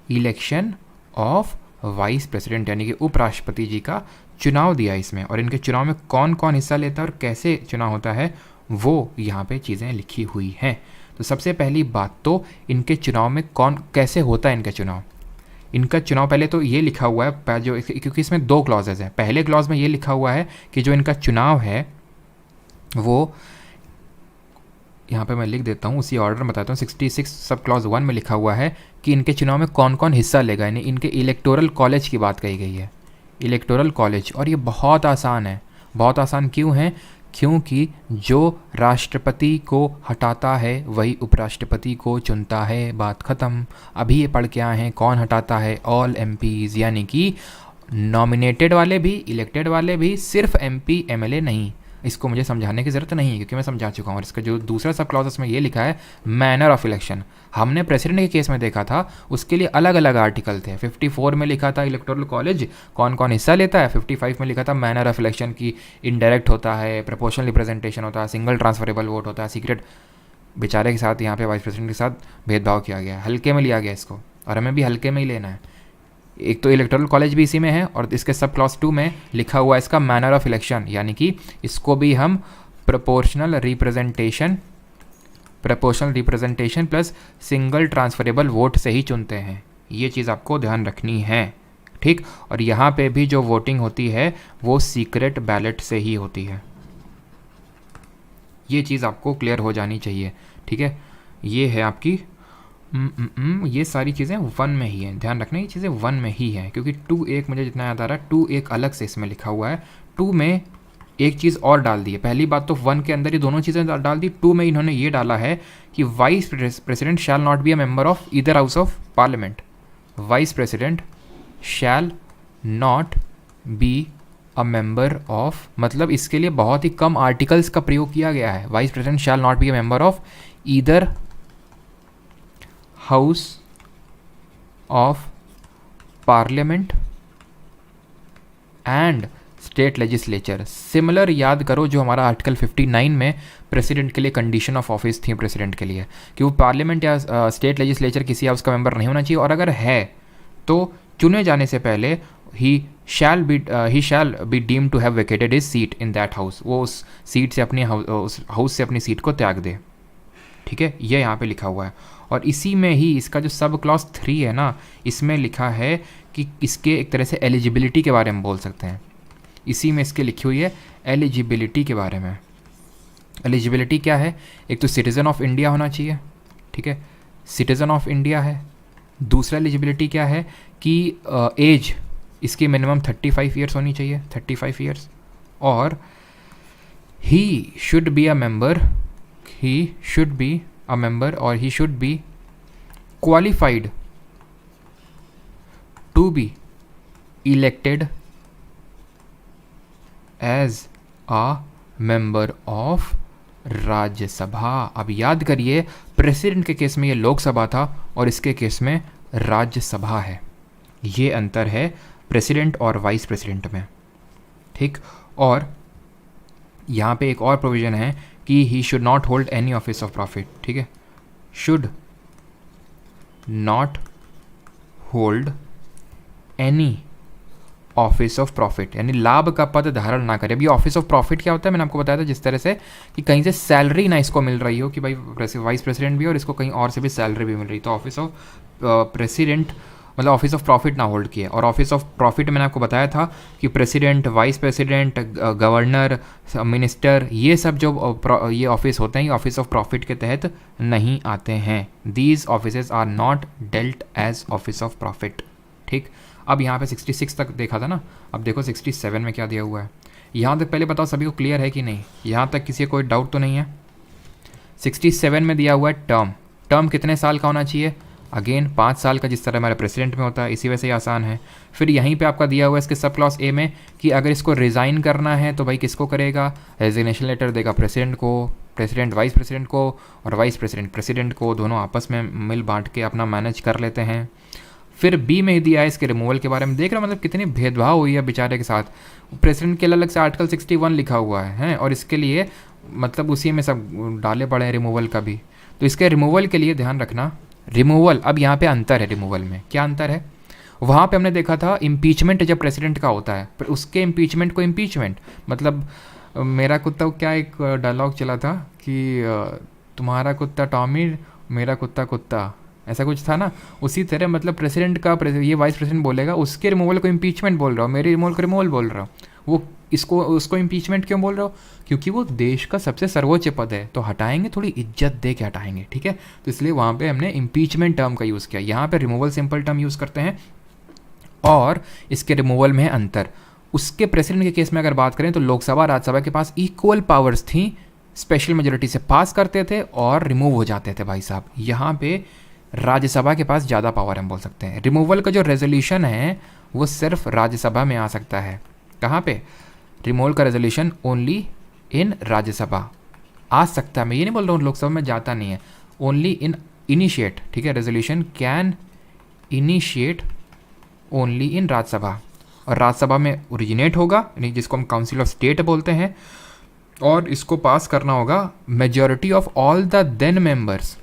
S1: election of vice president यानी कि उपराष्ट्रपति जी का चुनाव दिया इसमें, और इनके चुनाव में कौन कौन हिस्सा लेता है और कैसे चुनाव होता है वो यहाँ पे चीज़ें लिखी हुई हैं। तो सबसे पहली बात तो इनके चुनाव में कौन कैसे होता है इनका चुनाव। इनका चुनाव पहले तो ये लिखा हुआ है जो, क्योंकि इसमें 2 क्लॉजेज हैं। पहले क्लॉज में ये लिखा हुआ है कि जो इनका चुनाव है वो, यहाँ पे मैं लिख देता हूँ, उसी ऑर्डर में बताता हूँ। 66 सब क्लॉज 1 में लिखा हुआ है कि इनके चुनाव में कौन कौन हिस्सा लेगा, यानी इनके इलेक्टोरल कॉलेज की बात कही गई है, इलेक्टोरल कॉलेज। और ये बहुत आसान है। बहुत आसान क्यों है? क्योंकि जो राष्ट्रपति को हटाता है वही उपराष्ट्रपति को चुनता है, बात ख़त्म। अभी ये पढ़ के आए हैं कौन हटाता है? ऑल MPs, यानी कि नॉमिनेटेड वाले भी, इलेक्टेड वाले भी, सिर्फ MP MLA नहीं। इसको मुझे समझाने की ज़रूरत नहीं है क्योंकि मैं समझा चुका हूँ। और इसका जो दूसरा सब क्लॉज में ये लिखा है मैनर ऑफ इलेक्शन, हमने प्रेसिडेंट के केस में देखा था, उसके लिए अलग अलग आर्टिकल थे। 54 में लिखा था इलेक्टोरल कॉलेज कौन कौन हिस्सा लेता है, 55 में लिखा था मैनर ऑफ इलेक्शन की इनडायरेक्ट होता है, प्रोपोर्शनल रिप्रेजेंटेशन होता है, सिंगल ट्रांसफरेबल वोट होता है, सीक्रेट। बेचारे के साथ यहाँ पे वाइस प्रेसिडेंट के साथ भेदभाव किया गया, हल्के में लिया गया इसको, और हमें भी हल्के में ही लेना है। एक तो इलेक्टोरल कॉलेज भी इसी में है, और इसके सब क्लॉज 2 में लिखा हुआ है इसका मैनर ऑफ इलेक्शन, यानी कि इसको भी हम proportional representation plus single transferable vote से ही चुनते हैं। ये चीज़ आपको ध्यान रखनी है, ठीक। और यहाँ पे भी जो वोटिंग होती है वो सीक्रेट बैलेट से ही होती है। ये चीज़ आपको क्लियर हो जानी चाहिए, ठीक है। ये है आपकी ये सारी चीज़ें 1 में ही हैं, ध्यान रखना ये चीज़ें 1 में ही हैं, क्योंकि 2(1) मुझे जितना याद आ रहा है 2(1) अलग से इसमें लिखा हुआ है। 2 में एक चीज़ और डाल दी है। पहली बात तो 1 के अंदर ही दोनों चीज़ें डाल दी। 2 में इन्होंने ये डाला है कि vice president shall not be a member of either house of parliament. Vice president shall not be a member of, मतलब इसके लिए बहुत ही कम आर्टिकल्स का प्रयोग किया गया है। Vice president shall not be a member of either house of parliament and state legislature. Similar याद करो जो हमारा आर्टिकल 59 में प्रेसिडेंट के लिए कंडीशन ऑफ ऑफिस थी प्रेसिडेंट के लिए, कि वो पार्लियामेंट या स्टेट लेजिस्लेचर किसी हाउस का मेंबर नहीं होना चाहिए, और अगर है तो चुने जाने से पहले ही shall be deemed to have vacated his seat in that house. वो उस सीट से उस हाउस से अपनी सीट को त्याग दे, ठीक है। ये यहाँ पे लिखा हुआ है। और इसी में ही इसका जो सब क्लॉज 3 है ना, इसमें लिखा है कि इसके एक तरह से एलिजिबिलिटी के बारे में बोल सकते हैं। इसी में इसके लिखी हुई है एलिजिबिलिटी के बारे में। एलिजिबिलिटी क्या है? एक तो सिटीज़न ऑफ इंडिया होना चाहिए, ठीक है, सिटीज़न ऑफ इंडिया है। दूसरा एलिजिबिलिटी क्या है कि एज इसकी मिनिमम 35 ईयर्स होनी चाहिए, 35 ईयर्स। और ही should be a member, he should be a member or he should be qualified to be elected as a member of Rajya Sabha. अब याद करिए प्रेसिडेंट के केस में ये लोकसभा था और इसके केस में राज्यसभा है। ये अंतर है प्रेसिडेंट और वाइस प्रेसिडेंट में, ठीक। और यहाँ पे एक और प्रोविज़न है कि he should not hold any office of profit, ठीक है, should not hold any office of profit, यानी लाभ का पद धारण ना करे। अभी ऑफिस ऑफ प्रॉफिट क्या होता है मैंने आपको बताया था, जिस तरह से कि कहीं से सैलरी ना इसको मिल रही हो, कि भाई वाइस प्रेसिडेंट भी और इसको कहीं और से भी सैलरी भी मिल रही, तो ऑफिस ऑफ प्रेसिडेंट मतलब ऑफिस ऑफ प्रॉफिट ना होल्ड किए। और ऑफिस ऑफ प्रॉफिट मैंने आपको बताया था कि president, vice president, governor, minister, ये सब जो ये ऑफिस होते हैं ये ऑफिस ऑफ प्रॉफिट के तहत नहीं आते हैं। These offices are not dealt as office of profit, ठीक। अब यहाँ पे 66 तक देखा था ना, अब देखो 67 में क्या दिया हुआ है। यहाँ तक पहले बताओ सभी को क्लियर है कि नहीं, यहाँ तक किसी को कोई डाउट तो नहीं है। 67 में दिया हुआ है टर्म। टर्म कितने साल का होना चाहिए? अगेन 5 साल का जिस तरह हमारे प्रेसिडेंट में होता है, इसी वजह से ये आसान है। फिर यहीं पे आपका दिया हुआ है इसके सब क्लॉज ए में कि अगर इसको रिज़ाइन करना है तो भाई किसको करेगा, रेजिग्नेशन लेटर देगा प्रेसिडेंट को, प्रेसिडेंट वाइस प्रेसिडेंट को, और वाइस प्रेसिडेंट प्रेसिडेंट को, दोनों आपस में मिल बांट के अपना मैनेज कर लेते हैं। फिर बी में दिया है इसके रिमूवल के बारे में, देख रहे हो मतलब कितनी भेदभाव हुई है बेचारे के साथ। प्रेसिडेंट के लिए अलग से आर्टिकल 61 लिखा हुआ है और इसके लिए मतलब उसी में सब डाले पड़े हैं रिमूवल का भी। तो इसके रिमूवल के लिए ध्यान रखना, रिमूवल, अब यहाँ पे अंतर है रिमूवल में, क्या अंतर है? वहाँ पे हमने देखा था इम्पीचमेंट जब प्रेसिडेंट का होता है, पर उसके इम्पीचमेंट को इम्पीचमेंट मतलब मेरा कुत्ता, क्या एक डायलॉग चला था कि तुम्हारा कुत्ता टॉमी, मेरा कुत्ता कुत्ता, ऐसा कुछ था ना। उसी तरह मतलब प्रेसिडेंट का ये वाइस प्रेसिडेंट बोलेगा, उसके रिमूवल को इम्पीचमेंट बोल रहा हूँ, मेरे रिमूवल को रिमूवल बोल रहा हूँ। वो इसको उसको इम्पीचमेंट क्यों बोल रहा हूँ? क्योंकि वो देश का सबसे सर्वोच्च पद है, तो हटाएंगे, थोड़ी इज्जत दे के हटाएंगे, ठीक है। तो इसलिए वहाँ पे हमने इम्पीचमेंट टर्म का यूज़ किया, यहाँ पे रिमूवल सिंपल टर्म यूज़ करते हैं। और इसके रिमूवल में है अंतर। उसके प्रेसिडेंट के केस में अगर बात करें तो लोकसभा राज्यसभा के पास इक्वल पावर्स थी, स्पेशल मेजोरिटी से पास करते थे और रिमूव हो जाते थे भाई साहब। यहाँ पे राज्यसभा के पास ज़्यादा पावर हम बोल सकते हैं। रिमूवल का जो रेजोल्यूशन है वो सिर्फ राज्यसभा में आ सकता है। कहाँ पे? रिमूवल का रेजोल्यूशन ओनली इन राज्यसभा आ सकता है। मैं ये नहीं बोल रहा हूँ लोकसभा में जाता नहीं है, ओनली इन इनिशिएट, ठीक है। Resolution can initiate only in Rajya Sabha, और राज्यसभा में ओरिजिनेट होगा, यानी जिसको हम काउंसिल ऑफ स्टेट बोलते हैं, और इसको पास करना होगा majority of all the then members,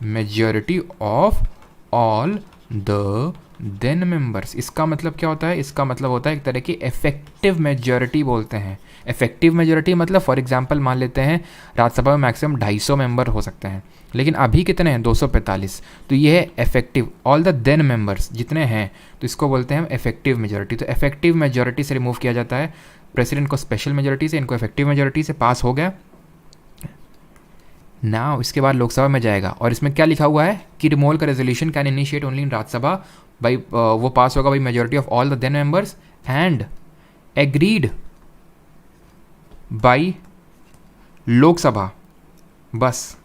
S1: majority of all the then members. इसका मतलब क्या होता है? इसका मतलब होता है एक तरह की इफेक्टिव मेजॉरिटी बोलते हैं। इफेक्टिव मेजॉरिटी मतलब फॉर एग्जांपल मान लेते हैं राज्यसभा में मैक्सिमम 250 मेंबर हो सकते हैं, लेकिन अभी कितने हैं? 245। तो ये है effective, all the then members जितने हैं, तो इसको बोलते हैं हम इफेक्टिव मेजॉरिटी। तो इफेक्टिव मेजॉरिटी से रिमूव किया जाता है प्रेसिडेंट को स्पेशल मेजॉरिटी से, इनको इफेक्टिव मेजॉरिटी से पास हो गया ना। इसके बाद लोकसभा में जाएगा और इसमें क्या लिखा हुआ है कि रिमूवल का resolution can initiate only in Rajya Sabha भाई, वो पास होगा भाई majority of all the then members and agreed by Lok Sabha. बस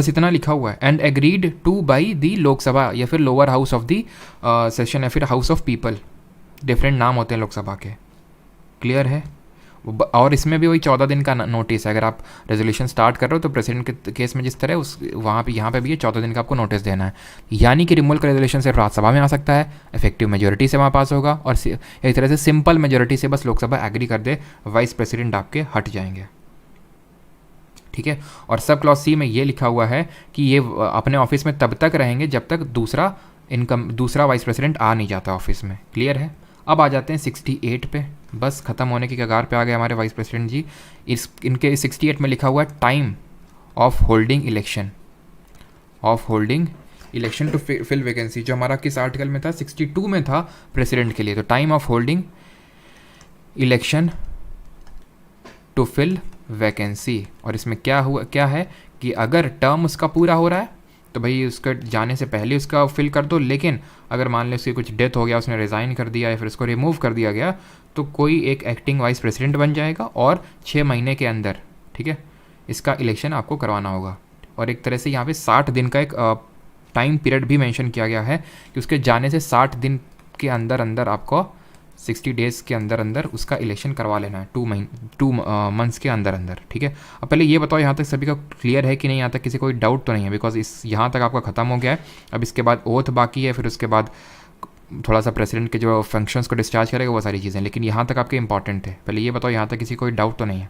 S1: इतना लिखा हुआ है, and agreed to by the Lok Sabha या फिर lower house of the session या फिर हाउस ऑफ पीपल, डिफरेंट नाम होते हैं लोकसभा के। क्लियर है? और इसमें भी वही 14 दिन का नोटिस है। अगर आप रेजोल्यूशन स्टार्ट कर रहे हो तो प्रेसिडेंट के केस में जिस तरह उस वहाँ पे यहाँ पे भी ये 14 दिन का आपको नोटिस देना है। यानी कि रिमूवल का रेजोल्यूशन सिर्फ राज्यसभा में आ सकता है, इफेक्टिव मेजोरिटी से वहाँ पास होगा, और एक तरह से सिंपल मेजोरिटी से बस लोकसभा एग्री कर दे, वाइस प्रेसिडेंट आपके हट जाएंगे, ठीक है। और सब क्लॉज सी में ये लिखा हुआ है कि ये अपने ऑफिस में तब तक रहेंगे जब तक दूसरा वाइस प्रेसिडेंट आ नहीं जाता ऑफिस में। क्लियर है? अब आ जाते हैं 68 पे, बस ख़त्म होने की कगार पे आ गए हमारे वाइस प्रेसिडेंट जी। इनके 68 में लिखा हुआ है time of holding election, to fill vacancy, जो हमारा किस आर्टिकल में था? 62 में था प्रेसिडेंट के लिए। तो time of holding election to fill vacancy, और इसमें क्या है कि अगर टर्म उसका पूरा हो रहा है तो भाई उसका जाने से पहले उसका फिल कर दो, लेकिन अगर मान लो उसकी कुछ डेथ हो गया, उसने रिज़ाइन कर दिया या फिर उसको रिमूव कर दिया गया, तो कोई एक एक्टिंग वाइस प्रेसिडेंट बन जाएगा और 6 महीने के अंदर, ठीक है, इसका इलेक्शन आपको करवाना होगा। और एक तरह से यहाँ पे 60 दिन का एक टाइम पीरियड भी मेंशन किया गया है कि उसके जाने से 60 दिन के अंदर अंदर आपको 60 डेज़ के अंदर अंदर उसका इलेक्शन करवा लेना है, 2 मंथ्स के अंदर अंदर, ठीक है। अब पहले ये बताओ यहाँ तक सभी का क्लियर है कि नहीं, यहाँ तक किसी कोई डाउट तो नहीं है? बिकॉज यहाँ तक आपका ख़त्म हो गया है। अब इसके बाद ओथ बाकी है, फिर उसके बाद थोड़ा सा प्रेसिडेंट के जो फंक्शंस को डिस्चार्ज करेगा वो सारी चीज़ें, लेकिन यहाँ तक आपके इंपॉर्टेंट थे। पहले ये बताओ यहाँ तक किसी कोई डाउट तो नहीं है?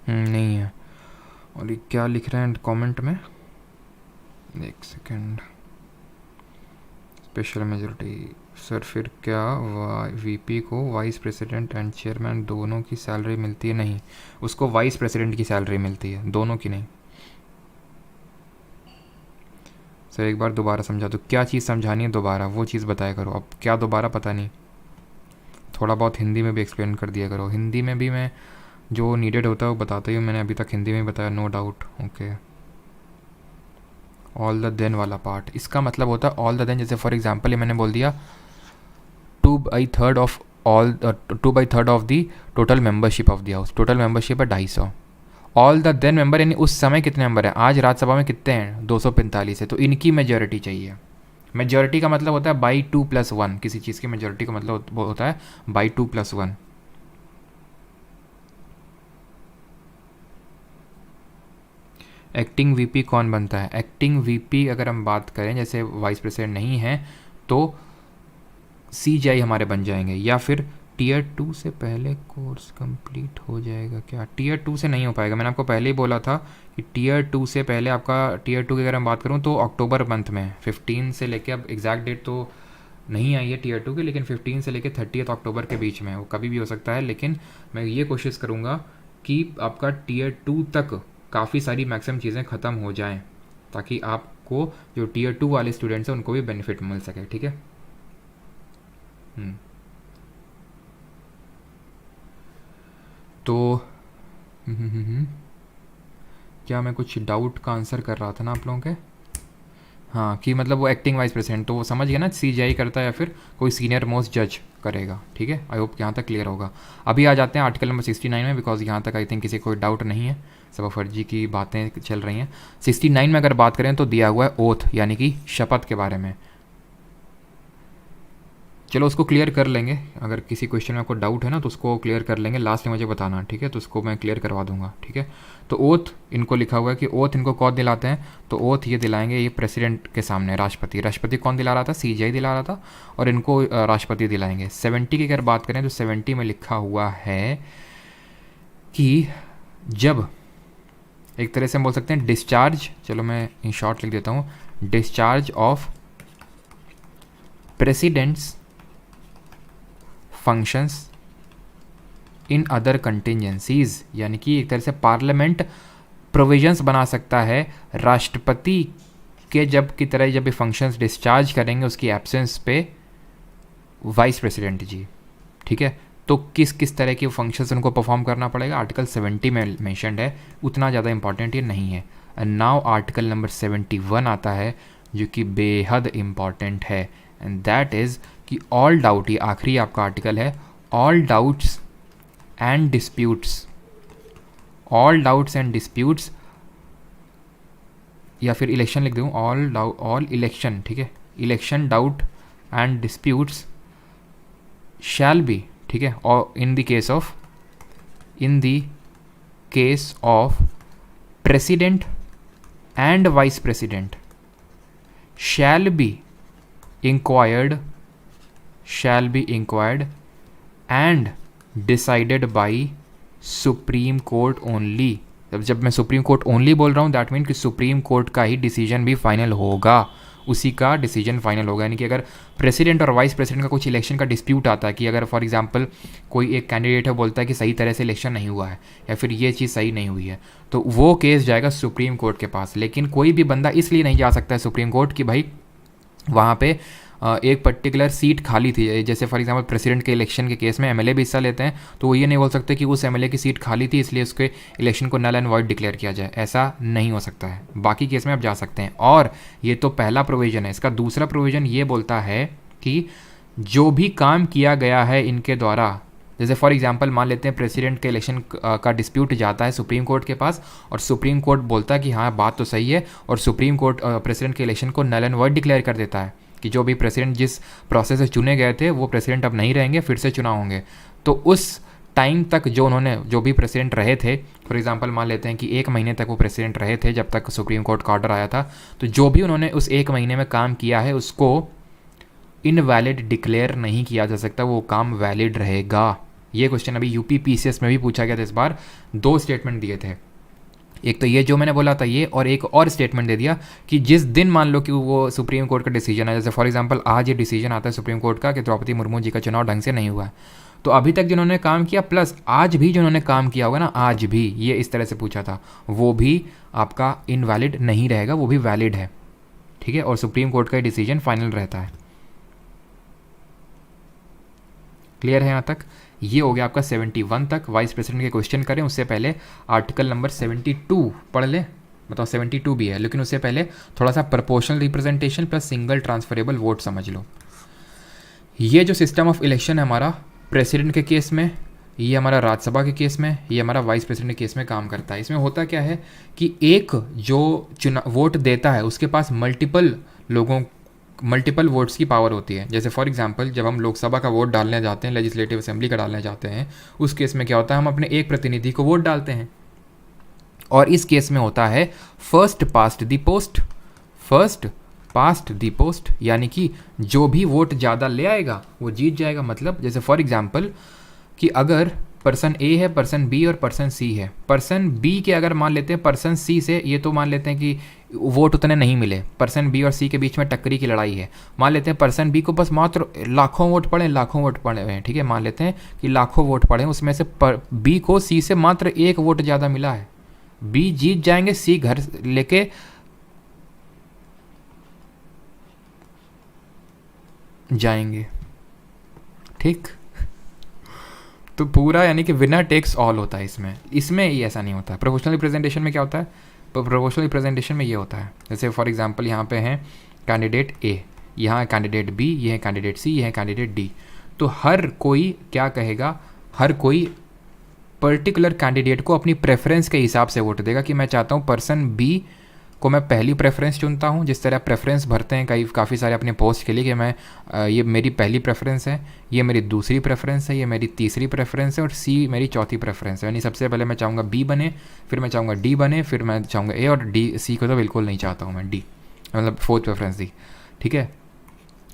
S1: नहीं है। और ये क्या लिख रहे हैं कमेंट में? एक सेकंड। स्पेशल मेजोरिटी सर, फिर क्या वीपी को वाइस प्रेसिडेंट एंड चेयरमैन दोनों की सैलरी मिलती है? नहीं, उसको वाइस प्रेसिडेंट की सैलरी मिलती है, दोनों की नहीं। सर एक बार दोबारा समझा दो, क्या चीज़ समझानी है दोबारा, वो चीज़ बताया करो। अब क्या दोबारा पता नहीं, थोड़ा बहुत हिंदी में भी एक्सप्लेन कर दिया करो। हिंदी में भी मैं जो नीडेड होता है वो बताता ही हूँ, मैंने अभी तक हिंदी में बताया, no doubt. Okay all the then वाला पार्ट, इसका मतलब होता है ऑल द देन, जैसे फॉर एग्जांपल ये मैंने बोल दिया 2/3 of all 2/3 of the total membership of the house, total membership है 250। ऑल द देन मेंबर यानी उस समय कितने मेंबर हैं, आज राज्यसभा में कितने हैं 245 है, तो इनकी मेजॉरिटी चाहिए। मेजॉरिटी का मतलब होता है बाई 2+1, किसी चीज़ की मेजॉरिटी का मतलब होता है बाई 2+1। एक्टिंग वीपी कौन बनता है, एक्टिंग वीपी अगर हम बात करें, जैसे वाइस प्रेसिडेंट नहीं है तो सीजीआई हमारे बन जाएंगे, या फिर टीयर 2 से पहले कोर्स कंप्लीट हो जाएगा क्या, टीयर 2 से नहीं हो पाएगा, मैंने आपको पहले ही बोला था कि टीयर 2 से पहले आपका, टीयर 2 की अगर हम बात करूँ तो अक्टूबर मंथ में 15 से लेके, अब एग्जैक्ट डेट तो नहीं आई है टीयर 2 की, लेकिन 15 से लेके 30 अक्टूबर के बीच में, वो कभी भी हो सकता है, लेकिन मैं ये कोशिश करूँगा कि आपका टीयर 2 तक काफ़ी सारी मैक्सिमम चीज़ें ख़त्म हो जाएं, ताकि आपको जो टीयर 2 वाले स्टूडेंट्स हैं उनको भी बेनिफिट मिल सके, ठीक है। तो क्या मैं कुछ डाउट का आंसर कर रहा था ना आप लोगों के, हाँ, कि मतलब वो एक्टिंग वाइस प्रेसिडेंट, तो वो समझ गया ना, सीजीआई करता है या फिर कोई सीनियर मोस्ट जज करेगा, ठीक है। आई होप यहाँ तक क्लियर होगा। अभी आ जाते हैं आर्टिकल नंबर 69 में, बिकॉज यहाँ तक आई थिंक किसी को कोई डाउट नहीं है, सब फर्जी की बातें चल रही हैं। 69 में अगर बात करें तो दिया हुआ है ओथ यानी कि शपथ के बारे में। चलो उसको क्लियर कर लेंगे, अगर किसी क्वेश्चन में आपको डाउट है ना तो उसको क्लियर कर लेंगे, लास्ट में मुझे बताना, ठीक है, तो उसको मैं क्लियर करवा दूंगा, ठीक है। तो ओथ इनको लिखा हुआ है कि ओथ इनको कौन दिलाते हैं, तो ओथ ये दिलाएंगे ये प्रेसिडेंट के सामने, राष्ट्रपति। राष्ट्रपति कौन दिला रहा था, सीजीआई दिला रहा था, और इनको राष्ट्रपति दिलाएंगे। 70 की अगर बात करें तो 70 में लिखा हुआ है कि जब एक तरह से हम बोल सकते हैं डिस्चार्ज, चलो मैं इन शॉर्ट लिख देता हूँ, discharge of president's functions in other contingencies, यानी कि एक तरह से पार्लियामेंट प्रोविजंस बना सकता है राष्ट्रपति के जब की तरह जब ये फंक्शंस डिस्चार्ज करेंगे उसकी एब्सेंस पे वाइस प्रेसिडेंट जी, ठीक है। तो किस किस तरह के फंक्शंस उनको परफॉर्म करना पड़ेगा, आर्टिकल 70 में मेंशन्ड है, उतना ज़्यादा इंपॉर्टेंट ये नहीं है। एंड नाउ आर्टिकल नंबर 71 आता है जो कि बेहद इम्पॉर्टेंट है, एंड दैट इज़ कि ऑल डाउट, ये आखिरी आपका आर्टिकल है, all doubts and disputes, all doubts and disputes, या फिर इलेक्शन लिख दूँ, ऑल इलेक्शन, ठीक है, election doubt and disputes shall be, ठीक है, और in the case of president and vice president shall be inquired and decided by supreme court only. जब मैं सुप्रीम कोर्ट ओनली बोल रहा हूँ दैट मीन कि सुप्रीम कोर्ट का ही डिसीजन भी फाइनल होगा, उसी का डिसीजन फाइनल होगा। यानी कि अगर प्रेसिडेंट और वाइस प्रेसिडेंट का कुछ इलेक्शन का डिस्प्यूट आता है कि अगर फॉर एग्जांपल कोई एक कैंडिडेट है बोलता है कि सही तरह से इलेक्शन नहीं हुआ है या फिर ये चीज़ सही नहीं हुई है, तो वो केस जाएगा सुप्रीम कोर्ट के पास। लेकिन कोई भी बंदा इसलिए नहीं जा सकता है सुप्रीम कोर्ट कि भाई वहाँ पे एक पर्टिकुलर सीट खाली थी, जैसे फॉर एग्जांपल प्रेसिडेंट के इलेक्शन के केस में एमएलए भी हिस्सा लेते हैं, तो वो ये नहीं बोल सकते कि उस एमएलए की सीट खाली थी इसलिए उसके इलेक्शन को नल एंड वॉइड डिक्लेयर किया जाए, ऐसा नहीं हो सकता है। बाकी केस में आप जा सकते हैं। और ये तो पहला प्रोविज़न है। इसका दूसरा प्रोविज़न ये बोलता है कि जो भी काम किया गया है इनके द्वारा, जैसे फॉर एग्जांपल मान लेते हैं प्रेसिडेंट के इलेक्शन का डिस्प्यूट जाता है सुप्रीम कोर्ट के पास और सुप्रीम कोर्ट बोलता है कि हाँ बात तो सही है, और सुप्रीम कोर्ट प्रेसिडेंट के इलेक्शन को नल एंड वॉइड डिक्लेयर कर देता है कि जो भी प्रेसिडेंट जिस प्रोसेस से चुने गए थे वो प्रेसिडेंट अब नहीं रहेंगे, फिर से चुनाव होंगे। तो उस टाइम तक जो भी प्रेसिडेंट रहे थे, फॉर एग्जांपल मान लेते हैं कि 1 महीने तक वो प्रेसिडेंट रहे थे जब तक सुप्रीम कोर्ट का ऑर्डर आया था, तो जो भी उन्होंने उस 1 महीने में काम किया है उसको इनवैलिड डिक्लेयर नहीं किया जा सकता, वो काम वैलिड रहेगा। ये क्वेश्चन अभी यूपी पीसीएस में भी पूछा गया था। इस बार 2 स्टेटमेंट दिए थे, एक तो ये जो मैंने बोला था ये, और एक और स्टेटमेंट दे दिया कि जिस दिन मान लो कि वो सुप्रीम कोर्ट का डिसीजन है, जैसे फॉर एग्जांपल आज ये डिसीजन आता है सुप्रीम कोर्ट का कि द्रौपदी मुर्मू जी का चुनाव ढंग से नहीं हुआ है, तो अभी तक जिन्होंने काम किया प्लस आज भी जिन्होंने काम किया होगा ना, आज भी ये इस तरह से पूछा था, वो भी आपका इनवैलिड नहीं रहेगा, वो भी वैलिड है, ठीक है। और सुप्रीम कोर्ट का डिसीजन फाइनल रहता है। क्लियर है यहाँ तक? ये हो गया आपका 71 तक। वाइस प्रेसिडेंट के क्वेश्चन करें उससे पहले आर्टिकल नंबर 72 पढ़ ले, बताओ 72 भी है, लेकिन उससे पहले थोड़ा सा proportional representation plus single transferable vote समझ लो। ये जो सिस्टम ऑफ इलेक्शन है हमारा प्रेसिडेंट के केस में, ये हमारा राज्यसभा के केस में, ये हमारा वाइस प्रेसिडेंट के केस में काम करता है। इसमें होता क्या है कि एक जो वोट देता है उसके पास मल्टीपल वोट्स की पावर होती है। जैसे फॉर एग्जांपल जब हम लोकसभा का वोट डालने जाते हैं, लेजिस्लेटिव असेंबली का डालने जाते हैं, उस केस में क्या होता है, हम अपने एक प्रतिनिधि को वोट डालते हैं, और इस केस में होता है फर्स्ट पास्ट द पोस्ट, यानी कि जो भी वोट ज़्यादा ले आएगा वो जीत जाएगा। मतलब जैसे फॉर एग्जांपल कि अगर पर्सन ए है, पर्सन बी और पर्सन सी है, पर्सन बी के अगर मान लेते हैं पर्सन सी से, ये तो मान लेते हैं कि वोट उतने नहीं मिले, पर्सन बी और सी के बीच में टक्करी की लड़ाई है, मान लेते हैं पर्सन बी को बस मात्र लाखों वोट पड़े हैं, ठीक है, मान लेते हैं कि लाखों वोट पड़े, उसमें से बी को सी से मात्र एक वोट ज़्यादा मिला है, बी जीत जाएंगे, सी घर लेके जाएंगे, ठीक। तो पूरा यानी कि विनर टेक्स ऑल होता है इसमें ये ऐसा नहीं होता है। प्रोपोर्शनल रिप्रेजेंटेशन में क्या होता है, प्रोपोर्शनल रिप्रेजेंटेशन में ये होता है, जैसे फॉर एग्जांपल यहाँ पे है कैंडिडेट ए, यहाँ है कैंडिडेट बी, ये है कैंडिडेट सी, ये है कैंडिडेट डी। तो हर कोई क्या कहेगा, हर कोई पर्टिकुलर कैंडिडेट को अपनी प्रेफरेंस के हिसाब से वोट देगा कि मैं चाहता हूँ पर्सन बी को मैं पहली प्रेफरेंस चुनता हूँ, जिस तरह प्रेफरेंस भरते हैं काफ़ी सारे अपने पोस्ट के लिए कि मैं ये मेरी पहली प्रेफरेंस है, ये मेरी दूसरी प्रेफरेंस है, ये मेरी तीसरी प्रेफरेंस है और सी मेरी चौथी प्रेफरेंस है। यानी सबसे पहले मैं चाहूँगा बी बने, फिर मैं चाहूँगा डी बने, फिर मैं चाहूँगा ए, और डी सी को तो बिल्कुल नहीं चाहता हूँ मैं, डी मतलब फोर्थ प्रेफरेंस दी, ठीक है।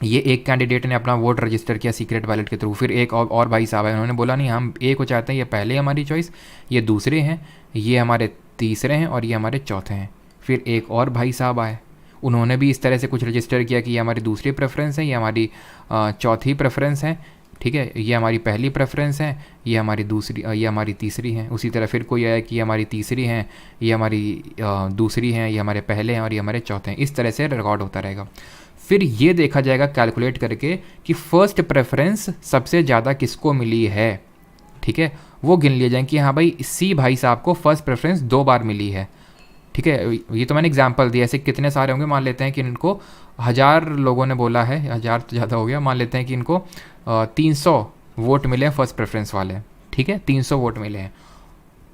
S1: ये एक कैंडिडेट ने अपना वोट रजिस्टर किया सीक्रेट बैलेट के थ्रू, फिर एक और भाई साहब है, उन्होंने बोला नहीं हम ए को चाहते हैं, ये पहले हमारी चॉइस, ये दूसरे हैं, ये हमारे तीसरे हैं और ये हमारे चौथे हैं। फिर एक और भाई साहब आए, उन्होंने भी इस तरह से कुछ रजिस्टर किया कि ये हमारी दूसरी प्रेफरेंस है, ये हमारी चौथी प्रेफरेंस है, ठीक है, ये हमारी पहली प्रेफरेंस है, ये हमारी तीसरी है। उसी तरह फिर कोई आया कि ये हमारी तीसरी हैं, ये हमारी दूसरी हैं, ये हमारे पहले हैं और ये हमारे चौथे हैं। इस तरह से रिकॉर्ड होता रहेगा। फिर ये देखा जाएगा कैलकुलेट करके कि फर्स्ट प्रेफरेंस सबसे ज़्यादा किसको मिली है, ठीक है, वो गिन लिए जाएंगे कि हाँ भाई सी भाई साहब को फर्स्ट प्रेफरेंस 2 बार मिली है, ठीक है। ये तो मैंने एग्जांपल दिया, ऐसे कितने सारे होंगे, मान लेते हैं कि इनको 1000 लोगों ने बोला है, 1000 तो ज़्यादा हो गया, मान लेते हैं कि इनको 300 वोट मिले हैं फर्स्ट प्रेफरेंस वाले, ठीक है, 300 वोट मिले हैं।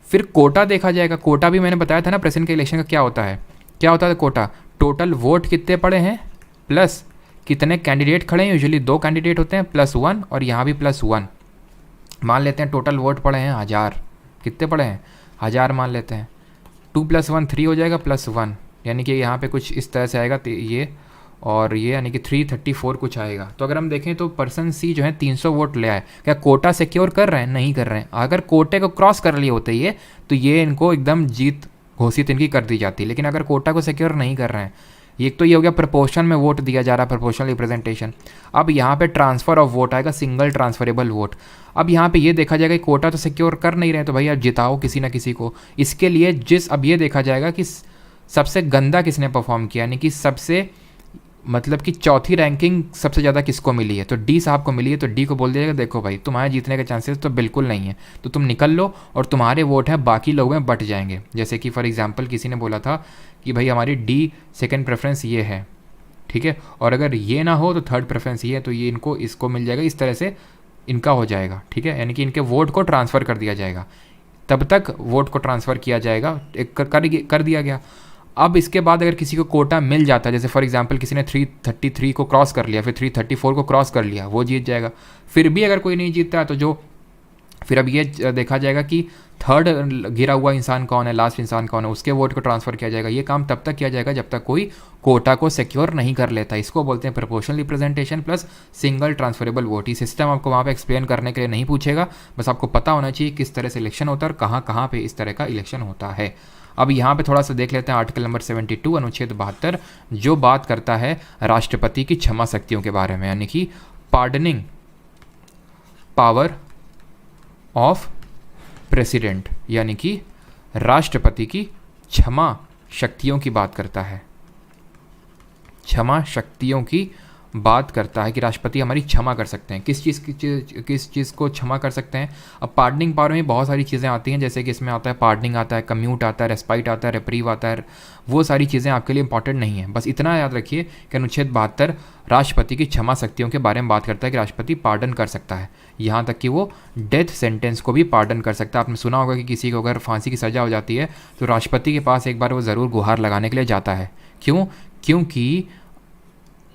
S1: फिर कोटा देखा जाएगा, कोटा भी मैंने बताया था ना प्रेसिडेंट के इलेक्शन का क्या होता है कोटा, टोटल वोट कितने पड़े हैं प्लस कितने कैंडिडेट खड़े हैं, यूजुअली 2 कैंडिडेट होते हैं +1 और यहाँ भी +1, मान लेते हैं टोटल वोट पड़े हैं 1000, कितने पड़े हैं 1000 मान लेते हैं, 2 + 1 3 हो जाएगा +1, यानी कि यहाँ पे कुछ इस तरह से आएगा ये और ये, यानी कि 334 कुछ आएगा। तो अगर हम देखें तो पर्सन सी जो है 300 वोट ले आए, क्या कोटा सिक्योर कर रहे हैं, नहीं कर रहे हैं। अगर कोटे को क्रॉस कर लिए होते ये तो ये इनको एकदम जीत घोषित इनकी कर दी जाती, लेकिन अगर कोटा को सिक्योर नहीं कर रहे हैं, एक तो ये हो गया प्रोपोर्शन में वोट दिया जा रहा है, प्रोपोर्शनल रिप्रेजेंटेशन। अब यहाँ पे ट्रांसफ़र ऑफ वोट आएगा, सिंगल ट्रांसफरेबल वोट। अब यहाँ पे ये देखा जाएगा कि कोटा तो सिक्योर कर नहीं रहे, तो भैया जिताओ किसी ना किसी को। इसके लिए अब ये देखा जाएगा कि सबसे गंदा किसने परफॉर्म किया, यानी कि सबसे मतलब कि चौथी रैंकिंग सबसे ज़्यादा किसको मिली है, तो डी साहब को मिली है, तो डी को बोल दिया जाएगा देखो भाई तुम्हारे जीतने के चांसेस तो बिल्कुल नहीं है, तो तुम निकल लो और तुम्हारे वोट हैं बाकी लोगों में बट जाएंगे। जैसे कि फॉर एग्जांपल किसी ने बोला था कि भाई हमारी डी सेकंड प्रेफरेंस ये है, ठीक है, और अगर ये ना हो तो थर्ड प्रेफरेंस ये है, तो ये इसको मिल जाएगा, इस तरह से इनका हो जाएगा, ठीक है, यानी कि इनके वोट को ट्रांसफ़र कर दिया जाएगा, तब तक वोट को ट्रांसफ़र किया जाएगा, कर दिया गया। अब इसके बाद अगर किसी को कोटा मिल जाता है, जैसे फॉर एग्जांपल किसी ने 333 को क्रॉस कर लिया, फिर 334 को क्रॉस कर लिया, वो जीत जाएगा। फिर भी अगर कोई नहीं जीतता है तो फिर अब ये देखा जाएगा कि थर्ड गिरा हुआ इंसान कौन है, लास्ट इंसान कौन है, उसके वोट को ट्रांसफ़र किया जाएगा। ये काम तब तक किया जाएगा जब तक कोई कोटा को सिक्योर नहीं कर लेता। इसको बोलते हैं proportional representation plus single transferable vote. ये सिस्टम आपको वहाँ पे एक्सप्लेन करने के लिए नहीं पूछेगा, बस आपको पता होना चाहिए किस तरह से इलेक्शन होता है और कहाँ कहाँ पे इस तरह का इलेक्शन होता है। अब यहाँ पे थोड़ा सा देख लेते हैं आर्टिकल नंबर 72 अनुच्छेद 72, जो बात करता है राष्ट्रपति की क्षमा शक्तियों के बारे में, यानी कि पार्डनिंग पावर ऑफ प्रेसिडेंट, यानी कि राष्ट्रपति की क्षमा शक्तियों की बात करता है, क्षमा शक्तियों की बात करता है कि राष्ट्रपति हमारी क्षमा कर सकते हैं। किस चीज़ को क्षमा कर सकते हैं? अब पार्डनिंग पावर में बहुत सारी चीज़ें आती हैं, जैसे कि इसमें आता है पार्डनिंग आता है, कम्यूट आता है, रेस्पाइट आता है, रेप्रीव आता है। वो सारी चीज़ें आपके लिए इंपॉर्टेंट नहीं है। बस इतना याद रखिए कि अनुच्छेद 72 राष्ट्रपति की क्षमा शक्तियों के बारे में बात करता है कि राष्ट्रपति पार्डन कर सकता है, यहाँ तक कि वो डेथ सेंटेंस को भी पार्डन कर सकता है। आपने सुना होगा कि किसी को अगर फांसी की सज़ा हो जाती है तो राष्ट्रपति के पास एक बार वो ज़रूर गुहार लगाने के लिए जाता है। क्यों? क्योंकि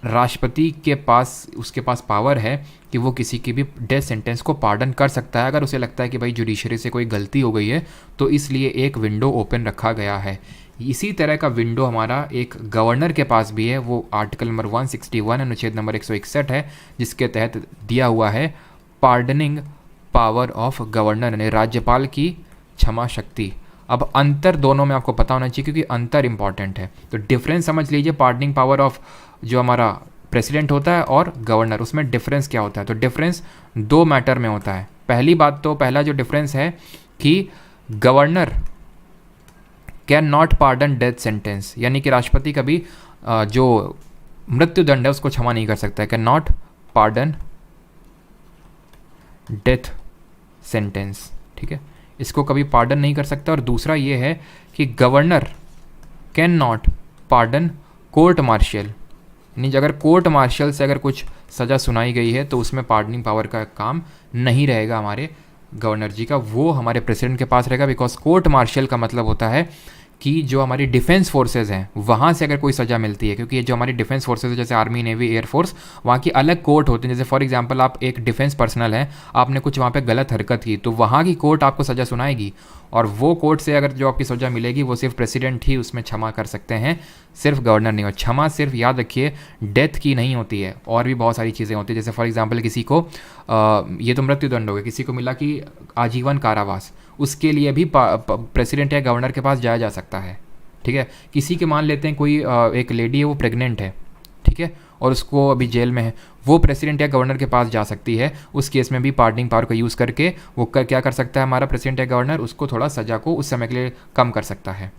S1: राष्ट्रपति के पास, उसके पास पावर है कि वो किसी की भी डेथ सेंटेंस को पार्डन कर सकता है अगर उसे लगता है कि भाई जुडिशरी से कोई गलती हो गई है, तो इसलिए एक विंडो ओपन रखा गया है। इसी तरह का विंडो हमारा एक गवर्नर के पास भी है, वो आर्टिकल नंबर 161 अनुच्छेद नंबर 161 है, जिसके तहत दिया हुआ है पार्डनिंग पावर ऑफ गवर्नर, यानी राज्यपाल की क्षमा शक्ति। अब अंतर दोनों में आपको पता होना चाहिए क्योंकि अंतर इंपॉर्टेंट है। तो डिफरेंस समझ लीजिए, पार्डनिंग पावर ऑफ जो हमारा प्रेसिडेंट होता है और गवर्नर, उसमें डिफरेंस क्या होता है? तो डिफरेंस दो मैटर में होता है। पहली बात तो पहला जो डिफरेंस है कि governor can not pardon death sentence, यानी कि राष्ट्रपति कभी जो मृत्यु दंड है उसको क्षमा नहीं कर सकता है, can not pardon death sentence, ठीक है, इसको कभी पार्डन नहीं कर सकता। और दूसरा ये है कि governor can not pardon court martial, यानी अगर कोर्ट मार्शल से अगर कुछ सज़ा सुनाई गई है तो उसमें पार्डनिंग पावर का काम नहीं रहेगा हमारे गवर्नर जी का, वो हमारे प्रेसिडेंट के पास रहेगा। बिकॉज कोर्ट मार्शल का मतलब होता है कि जो हमारी डिफेंस फोर्सेज हैं वहाँ से अगर कोई सज़ा मिलती है, क्योंकि ये जो हमारी डिफेंस फोर्सेज है जैसे आर्मी, नेवी, एयरफोर्स, वहाँ की अलग कोर्ट होते हैं। जैसे फॉर एग्जांपल आप एक डिफेंस पर्सनल हैं, आपने कुछ वहाँ पे गलत हरकत की तो वहाँ की कोर्ट आपको सज़ा सुनाएगी, और वो कोर्ट से अगर जो आपकी सज़ा मिलेगी वो सिर्फ प्रेसिडेंट ही उसमें क्षमा कर सकते हैं, सिर्फ गवर्नर नहीं। और क्षमा सिर्फ याद रखिए डेथ की नहीं होती है, और भी बहुत सारी चीज़ें होती है। जैसे फॉर एग्जांपल किसी को ये तो मृत्युदंड हो गया, किसी को मिला कि आजीवन कारावास, उसके लिए भी प्रेसिडेंट या गवर्नर के पास जाया जा सकता है, ठीक है। किसी के मान लेते हैं कोई एक लेडी है, वो प्रेग्नेंट है, ठीक है, और उसको अभी जेल में है, वो प्रेसिडेंट या गवर्नर के पास जा सकती है। उस केस में भी पार्डनिंग पावर का यूज़ करके वो क्या कर सकता है हमारा प्रेसिडेंट या गवर्नर, उसको थोड़ा सज़ा को उस समय के लिए कम कर सकता है,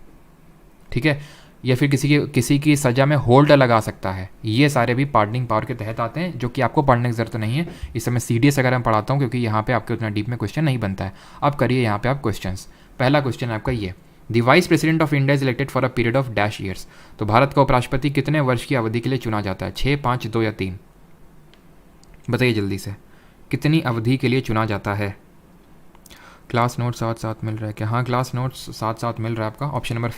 S1: ठीक है, या फिर किसी की सज़ा में होल्ड लगा सकता है। ये सारे भी पार्डनिंग पावर के तहत आते हैं, जो कि आपको पढ़ने की ज़रूरत नहीं है। इस समय CDS अगर मैं पढ़ाता हूँ, क्योंकि यहाँ पे आपके उतना डीप में क्वेश्चन नहीं बनता है। अब करिए यहाँ पे आप क्वेश्चंस। पहला क्वेश्चन है आपका ये, the vice president of India is elected for a period of dash years. तो भारत का उपराष्ट्रपति कितने वर्ष की अवधि के लिए चुना जाता है? 6, 5, 2 या 3? बताइए जल्दी से, कितनी अवधि के लिए चुना जाता है? क्लास नोट साथ साथ मिल रहा है क्या? हाँ, क्लास नोट्स साथ साथ मिल रहा है आपका। Option number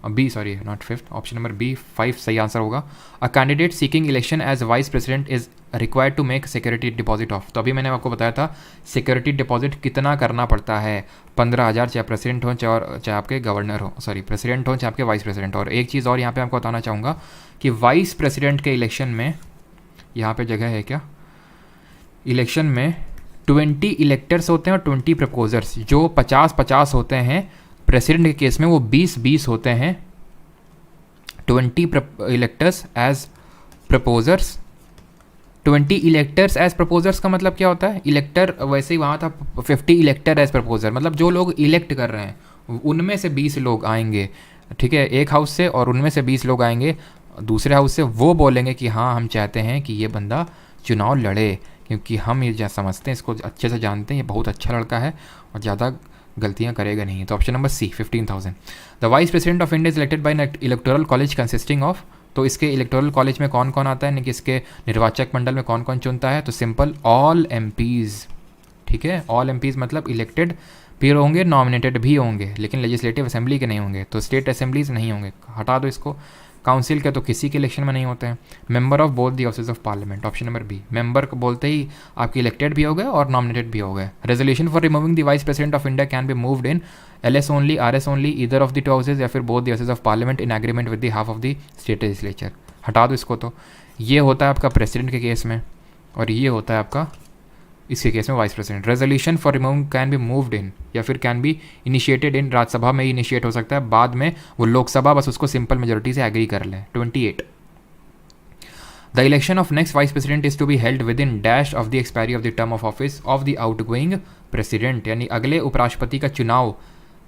S1: B, sorry not fifth, option number B 5 सही आंसर होगा। A candidate seeking election as vice president is required to make security deposit of. तो अभी मैंने आपको बताया था सिक्योरिटी डिपॉजिट कितना करना पड़ता है, 15,000, चाहे प्रेसिडेंट हो चाहे आपके गवर्नर हो, सॉरी प्रेसिडेंट हो चाहे आपके वाइस प्रेसिडेंट हो। और एक चीज़ और यहाँ पे आपको बताना चाहूँगा कि वाइस प्रेसिडेंट के इलेक्शन में यहाँ पे जगह है क्या, इलेक्शन में 20 इलेक्टर्स होते हैं और 20 प्रपोजर्स, जो 50-50 होते हैं। प्रेसिडेंट के केस में वो 20-20 होते हैं। 20 electors as proposers, 20 electors as proposers का मतलब क्या होता है? इलेक्टर वैसे ही वहाँ था 50 इलेक्टर एज प्रपोजर, मतलब जो लोग इलेक्ट कर रहे हैं उनमें से 20 लोग आएंगे, ठीक है, एक हाउस से, और उनमें से 20 लोग आएंगे दूसरे हाउस से। वो बोलेंगे कि हाँ हम चाहते हैं कि ये बंदा चुनाव लड़े, क्योंकि हम ये समझते हैं, इसको अच्छे से जानते हैं, ये बहुत अच्छा लड़का है और ज़्यादा गलतियां करेगा नहीं। तो option number C 15,000। The vice president of India is elected by electoral college consisting of. तो इसके इलेक्टोरल कॉलेज में कौन कौन आता है, यानी कि इसके निर्वाचक मंडल में कौन कौन चुनता है? तो सिंपल, ऑल MPs, ठीक है। ऑल MPs मतलब इलेक्टेड भी होंगे, नॉमिनेटेड भी होंगे, लेकिन लेजिस्लेटिव असेंबली के नहीं होंगे। तो स्टेट असेंबलीज नहीं होंगे, हटा दो इसको। काउंसिल के तो किसी के इलेक्शन में नहीं होते हैं। Member of both the houses of parliament, option number B. Member को बोलते ही आपके इलेक्टेड भी हो गए और नॉमिनेटेड भी हो गए। Resolution for removing the vice president of India can be moved in LS only, RS only, either of the two houses, या फिर both the houses of parliament in agreement with the half of the state legislature. हटा दो इसको। तो ये होता है आपका प्रेसिडेंट के केस में, और ये होता है आपका इसके केस में vice president. Resolution for removing can be moved in, या फिर can be initiated in, Rajya Sabha में ही इनिशिएट हो सकता है, बाद में वो लोकसभा बस उसको सिंपल मेजोरिटी से एग्री कर लें। 28, the election of next vice president is to be held within dash of the expiry of the term of office of the outgoing president, यानी अगले उपराष्ट्रपति का चुनाव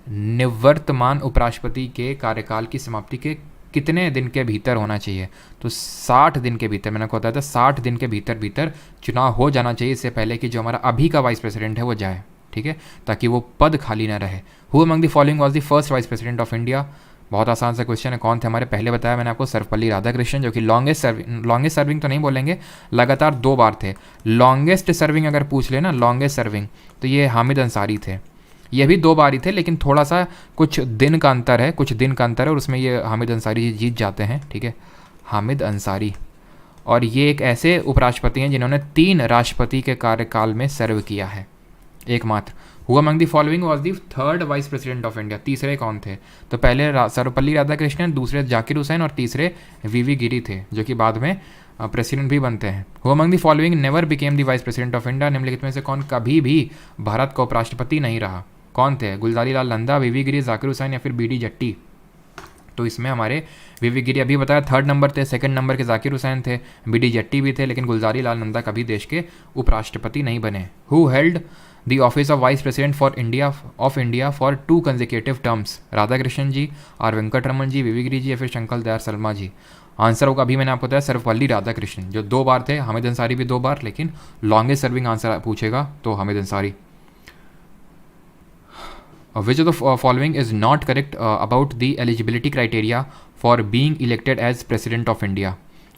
S1: निवर्तमान उपराष्ट्रपति के कार्यकाल की समाप्ति के कितने दिन के भीतर होना चाहिए? तो 60 दिन के भीतर, मैंने आपको बताया था 60 दिन के भीतर भीतर चुनाव हो जाना चाहिए, इससे पहले कि जो हमारा अभी का वाइस प्रेसिडेंट है वो जाए, ठीक है, ताकि वो पद खाली ना रहे। Who among the following was the first vice president of India? बहुत आसान सा क्वेश्चन है। कौन थे हमारे? पहले बताया मैंने आपको, सर्वपल्ली राधाकृष्णन, जो कि लॉन्गेस्ट सर्विंग तो नहीं बोलेंगे, लगातार 2 बार थे। लॉन्गेस्ट सर्विंग अगर पूछ लेना, लॉन्गेस्ट सर्विंग, तो ये हामिद अंसारी थे। ये भी 2 बार ही थे, लेकिन थोड़ा सा कुछ दिन का अंतर है, और उसमें ये हामिद अंसारी जी जीत जाते हैं, ठीक है, हामिद अंसारी। और ये एक ऐसे उपराष्ट्रपति हैं जिन्होंने 3 राष्ट्रपति के कार्यकाल में सर्व किया है, एकमात्र। Who among the following was the third vice president of India? तीसरे कौन थे? तो पहले सर्वपल्ली राधाकृष्णन, दूसरे जाकिर हुसैन और तीसरे वीवी गिरी थे, जो कि बाद में प्रेसिडेंट भी बनते हैं। Who among the following never became the vice president of India? निम्नलिखित में से कौन कभी भी भारत का उपराष्ट्रपति नहीं रहा? कौन थे? गुलजारी लाल नंदा, वीवी गिरी, जाकिर हुसैन या फिर बीडी जट्टी? तो इसमें हमारे वीवी गिरी अभी बताया 3rd नंबर थे, 2nd नंबर के जाकिर हुसैन थे, बीडी जट्टी भी थे, लेकिन गुलजारी लाल नंदा कभी देश के उपराष्ट्रपति नहीं बने। Who held the office of vice president for India for 2 consecutive terms? Radhakrishnan ji, R Venkataraman ji, VV Giri ji या फिर शंकर दयाल शर्मा जी? आंसर होगा, अभी मैंने आपको बताया, सर्वपल्ली राधाकृष्णन, जो 2 बार थे। हामिद अंसारी भी 2 बार, लेकिन लॉन्गेस्ट सर्विंग आंसर पूछेगा तो Hamid Ansari. Which of the following is not correct about the eligibility criteria for being elected as president of India?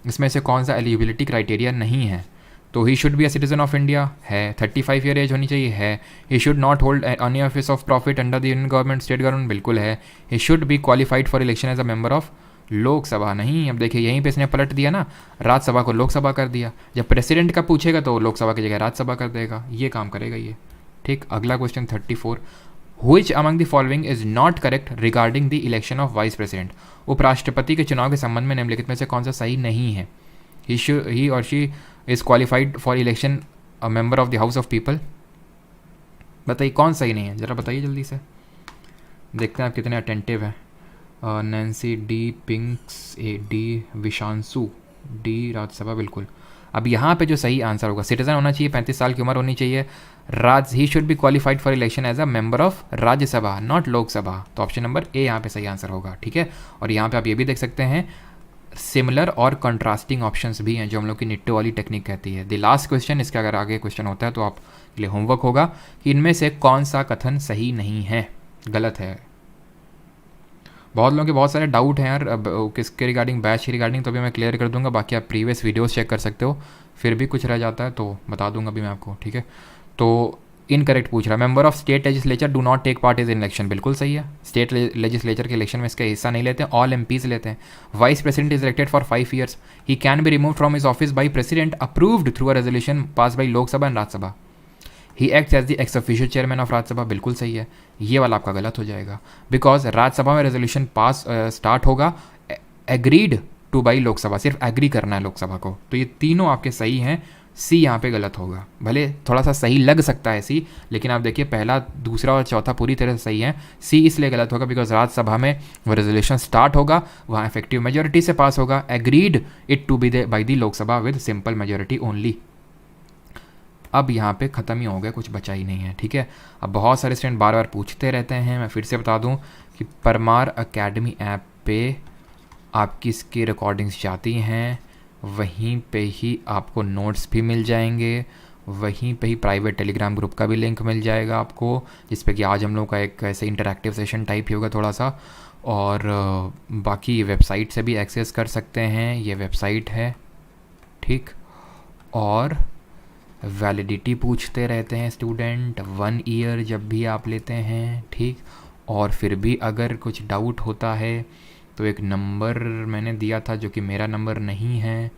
S1: इसमें से कौन सा एलिजिबिलिटी क्राइटेरिया नहीं है? तो he should be a citizen of India है, 35 ईयर एज होनी चाहिए है, he should not hold any office of profit under the union government, state government, बिल्कुल है, he should be qualified for election as a member of Lok Sabha, नहीं। अब देखिए यहीं पे इसने पलट दिया ना, राज्यसभा को लोकसभा कर दिया। जब प्रेसिडेंट का पूछेगा तो लोकसभा की जगह राज्यसभा कर देगा, ये काम करेगा ये, ठीक। अगला question 34, Which among the following is not correct regarding the election of vice president? उपराष्ट्रपति के चुनाव के संबंध में निम्नलिखित में से कौन सा सही नहीं है? He or she is qualified for election a member of the House of People? बताइए कौन सही नहीं है, ज़रा बताइए जल्दी से, देखते हैं आप कितने अटेंटिव हैं। Nancy D, Pinks A D, Vishanshu D, Rajya Sabha, बिल्कुल। अब यहाँ पे जो सही आंसर होगा, सिटीजन होना चाहिए, 35 साल की उम्र होनी चाहिए, he should be qualified for election as a member of Rajya Sabha, not Lok Sabha. तो ऑप्शन नंबर ए यहाँ पे सही आंसर होगा, ठीक है। और यहाँ पे आप ये भी देख सकते हैं, सिमिलर और कंट्रास्टिंग ऑप्शंस भी हैं, जो हम लोग की निट्टो वाली टेक्निक कहती है। द लास्ट क्वेश्चन, इसका अगर आगे क्वेश्चन होता है तो आप लिए होमवर्क होगा कि इनमें से कौन सा कथन सही नहीं है, गलत है। बहुत लोगों के बहुत सारे डाउट हैं यार, अब किसके रिगार्डिंग, बैच के रिगार्डिंग, तो अभी मैं क्लियर कर दूंगा। बाकी आप प्रीवियस वीडियोस चेक कर सकते हो, फिर भी कुछ रह जाता है तो बता दूंगा अभी मैं आपको, ठीक है। तो इनकरेक्ट पूछ रहा है, member of state legislature do not take part in election, बिल्कुल सही है। स्टेट लेजिस्लेचर के इलेक्शन में इसका हिस्सा नहीं लेते हैं, ऑल एमपीज लेते हैं। Vice president is elected for 5 years, he can be remove from his office by president approved through a resolution pass by Lok Sabha and Rajya Sabha. He act as the ex official chairman of Rajya Sabha, बिल्कुल सही है। ये वाला आपका गलत हो जाएगा, बिकॉज राज्यसभा में रेजोल्यूशन पास स्टार्ट होगा एग्रीड टू बाई लोकसभा, सिर्फ एग्री करना है लोकसभा को। तो ये तीनों आपके सही हैं, सी यहाँ पे गलत होगा। भले थोड़ा सा सही लग सकता है सी, लेकिन आप देखिए पहला, दूसरा और चौथा पूरी तरह से सही है। सी इसलिए गलत होगा बिकॉज राज्यसभा में वो रेजोल्यूशन स्टार्ट होगा, वहाँ इफेक्टिव मेजोरिटी से पास होगा, agreed it to be by the Lok Sabha with simple majority only. अब यहाँ पे ख़त्म ही हो गया, कुछ बचा ही नहीं है, ठीक है। अब बहुत सारे स्टूडेंट बार बार पूछते रहते हैं, मैं फिर से बता दूँ कि परमार अकेडमी ऐप पे आपकी इसकी रिकॉर्डिंग्स जाती हैं, वहीं पे ही आपको नोट्स भी मिल जाएंगे, वहीं पे ही प्राइवेट टेलीग्राम ग्रुप का भी लिंक मिल जाएगा आपको, जिस पे कि आज हम लोग का एक ऐसे इंटरैक्टिव सेशन टाइप ही होगा थोड़ा सा। और बाकी वेबसाइट से भी एक्सेस कर सकते हैं, ये वेबसाइट है, ठीक। और वैलिडिटी पूछते रहते हैं स्टूडेंट, 1 ईयर जब भी आप लेते हैं, ठीक। और फिर भी अगर कुछ डाउट होता है तो एक नंबर मैंने दिया था जो कि मेरा नंबर नहीं है,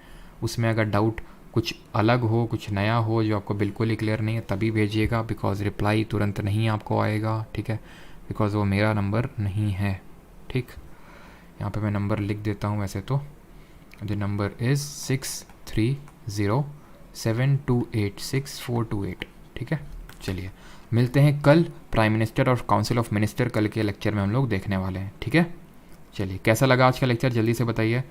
S1: उसमें अगर डाउट कुछ अलग हो, कुछ नया हो जो आपको बिल्कुल ही क्लियर नहीं है, तभी भेजिएगा, बिकॉज रिप्लाई तुरंत नहीं आपको आएगा, ठीक है, बिकॉज वो मेरा नंबर नहीं है, ठीक। यहाँ पे मैं नंबर लिख देता हूँ वैसे तो, द नंबर इज़ 6307286428, ठीक है। चलिए मिलते हैं कल, प्राइम मिनिस्टर और काउंसिल ऑफ मिनिस्टर कल के लेक्चर में हम लोग देखने वाले हैं, ठीक है। चलिए कैसा लगा आज का लेक्चर जल्दी से बताइए।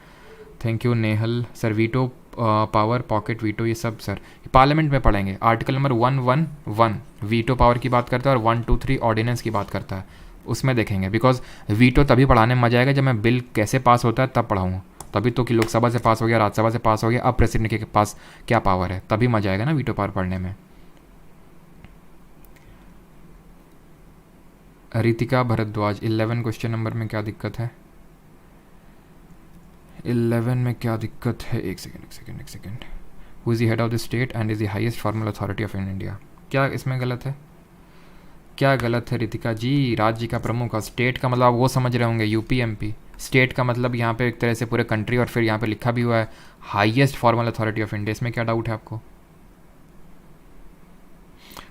S1: Thank you Nehal sir. Veto power, pocket veto, ये सब सर पार्लियामेंट में पढ़ेंगे। आर्टिकल नंबर 111 वीटो पावर की बात करता है और 123 ऑर्डिनेंस की बात करता है। उसमें देखेंगे, बिकॉज वीटो तभी पढ़ाने में मजा आएगा जब मैं बिल कैसे पास होता है तब पढ़ाऊँगा। तभी तो कि लोकसभा से पास हो गया, राज्यसभा से पास हो गया, अब प्रेसिडेंट के पास क्या पावर है, तभी मजा आएगा ना वीटो पावर पढ़ने में। रितिका भारद्वाज, 11 क्वेश्चन नंबर में क्या दिक्कत है? 11 में क्या दिक्कत है? एक second. Who is the head of the state and is the highest formal authority of India? क्या इसमें गलत है? क्या गलत है रितिका जी? राज्य का प्रमुख, और स्टेट का मतलब आप वो समझ रहे होंगे यूपी एमपी। स्टेट का मतलब यहाँ पे एक तरह से पूरे कंट्री, और फिर यहाँ पे लिखा भी हुआ है highest formal authority of India. इसमें क्या डाउट है आपको?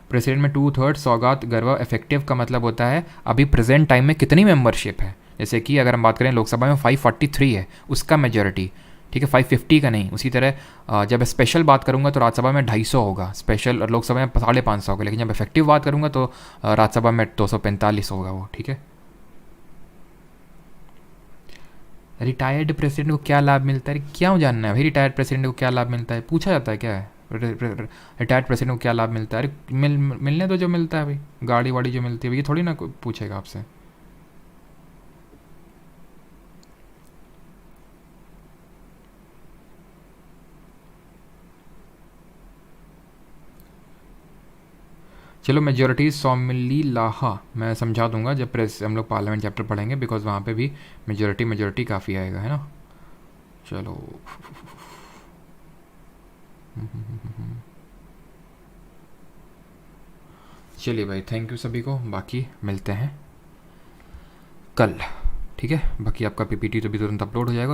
S1: प्रेसिडेंट में 2/3 सौगात गरवा इफेक्टिव का मतलब होता है अभी प्रेजेंट टाइम में कितनी मेंबरशिप है। जैसे कि अगर हम बात करें लोकसभा में 543 है उसका मेजॉरिटी, ठीक है, 550 का नहीं। उसी तरह जब स्पेशल बात करूंगा तो राज्यसभा में 250 होगा स्पेशल, और लोकसभा में 550 होगा, लेकिन जब इफेक्टिव बात करूंगा तो राज्यसभा में 245 होगा वो, ठीक है। रिटायर्ड प्रेसिडेंट को क्या लाभ मिलता है? क्यों जानना है भाई रिटायर्ड प्रेसिडेंट को क्या लाभ मिलता है? पूछा जाता है क्या है रिटायर्ड प्रेसिडेंट को क्या लाभ मिलता है? अरे मिलने तो जो मिलता है भाई, गाड़ी वाड़ी जो मिलती है भाई, ये थोड़ी ना पूछेगा आपसे। चलो मेजोरिटी सौमिली लाहा मैं समझा दूंगा जब प्रेस हम लोग पार्लियामेंट चैप्टर पढ़ेंगे, बिकॉज वहाँ पे भी मेजोरिटी काफ़ी आएगा, है ना। चलो चलिए भाई, थैंक यू सभी को, बाकी मिलते हैं कल, ठीक है। बाकी आपका पीपीटी तो भी तुरंत अपलोड हो जाएगा।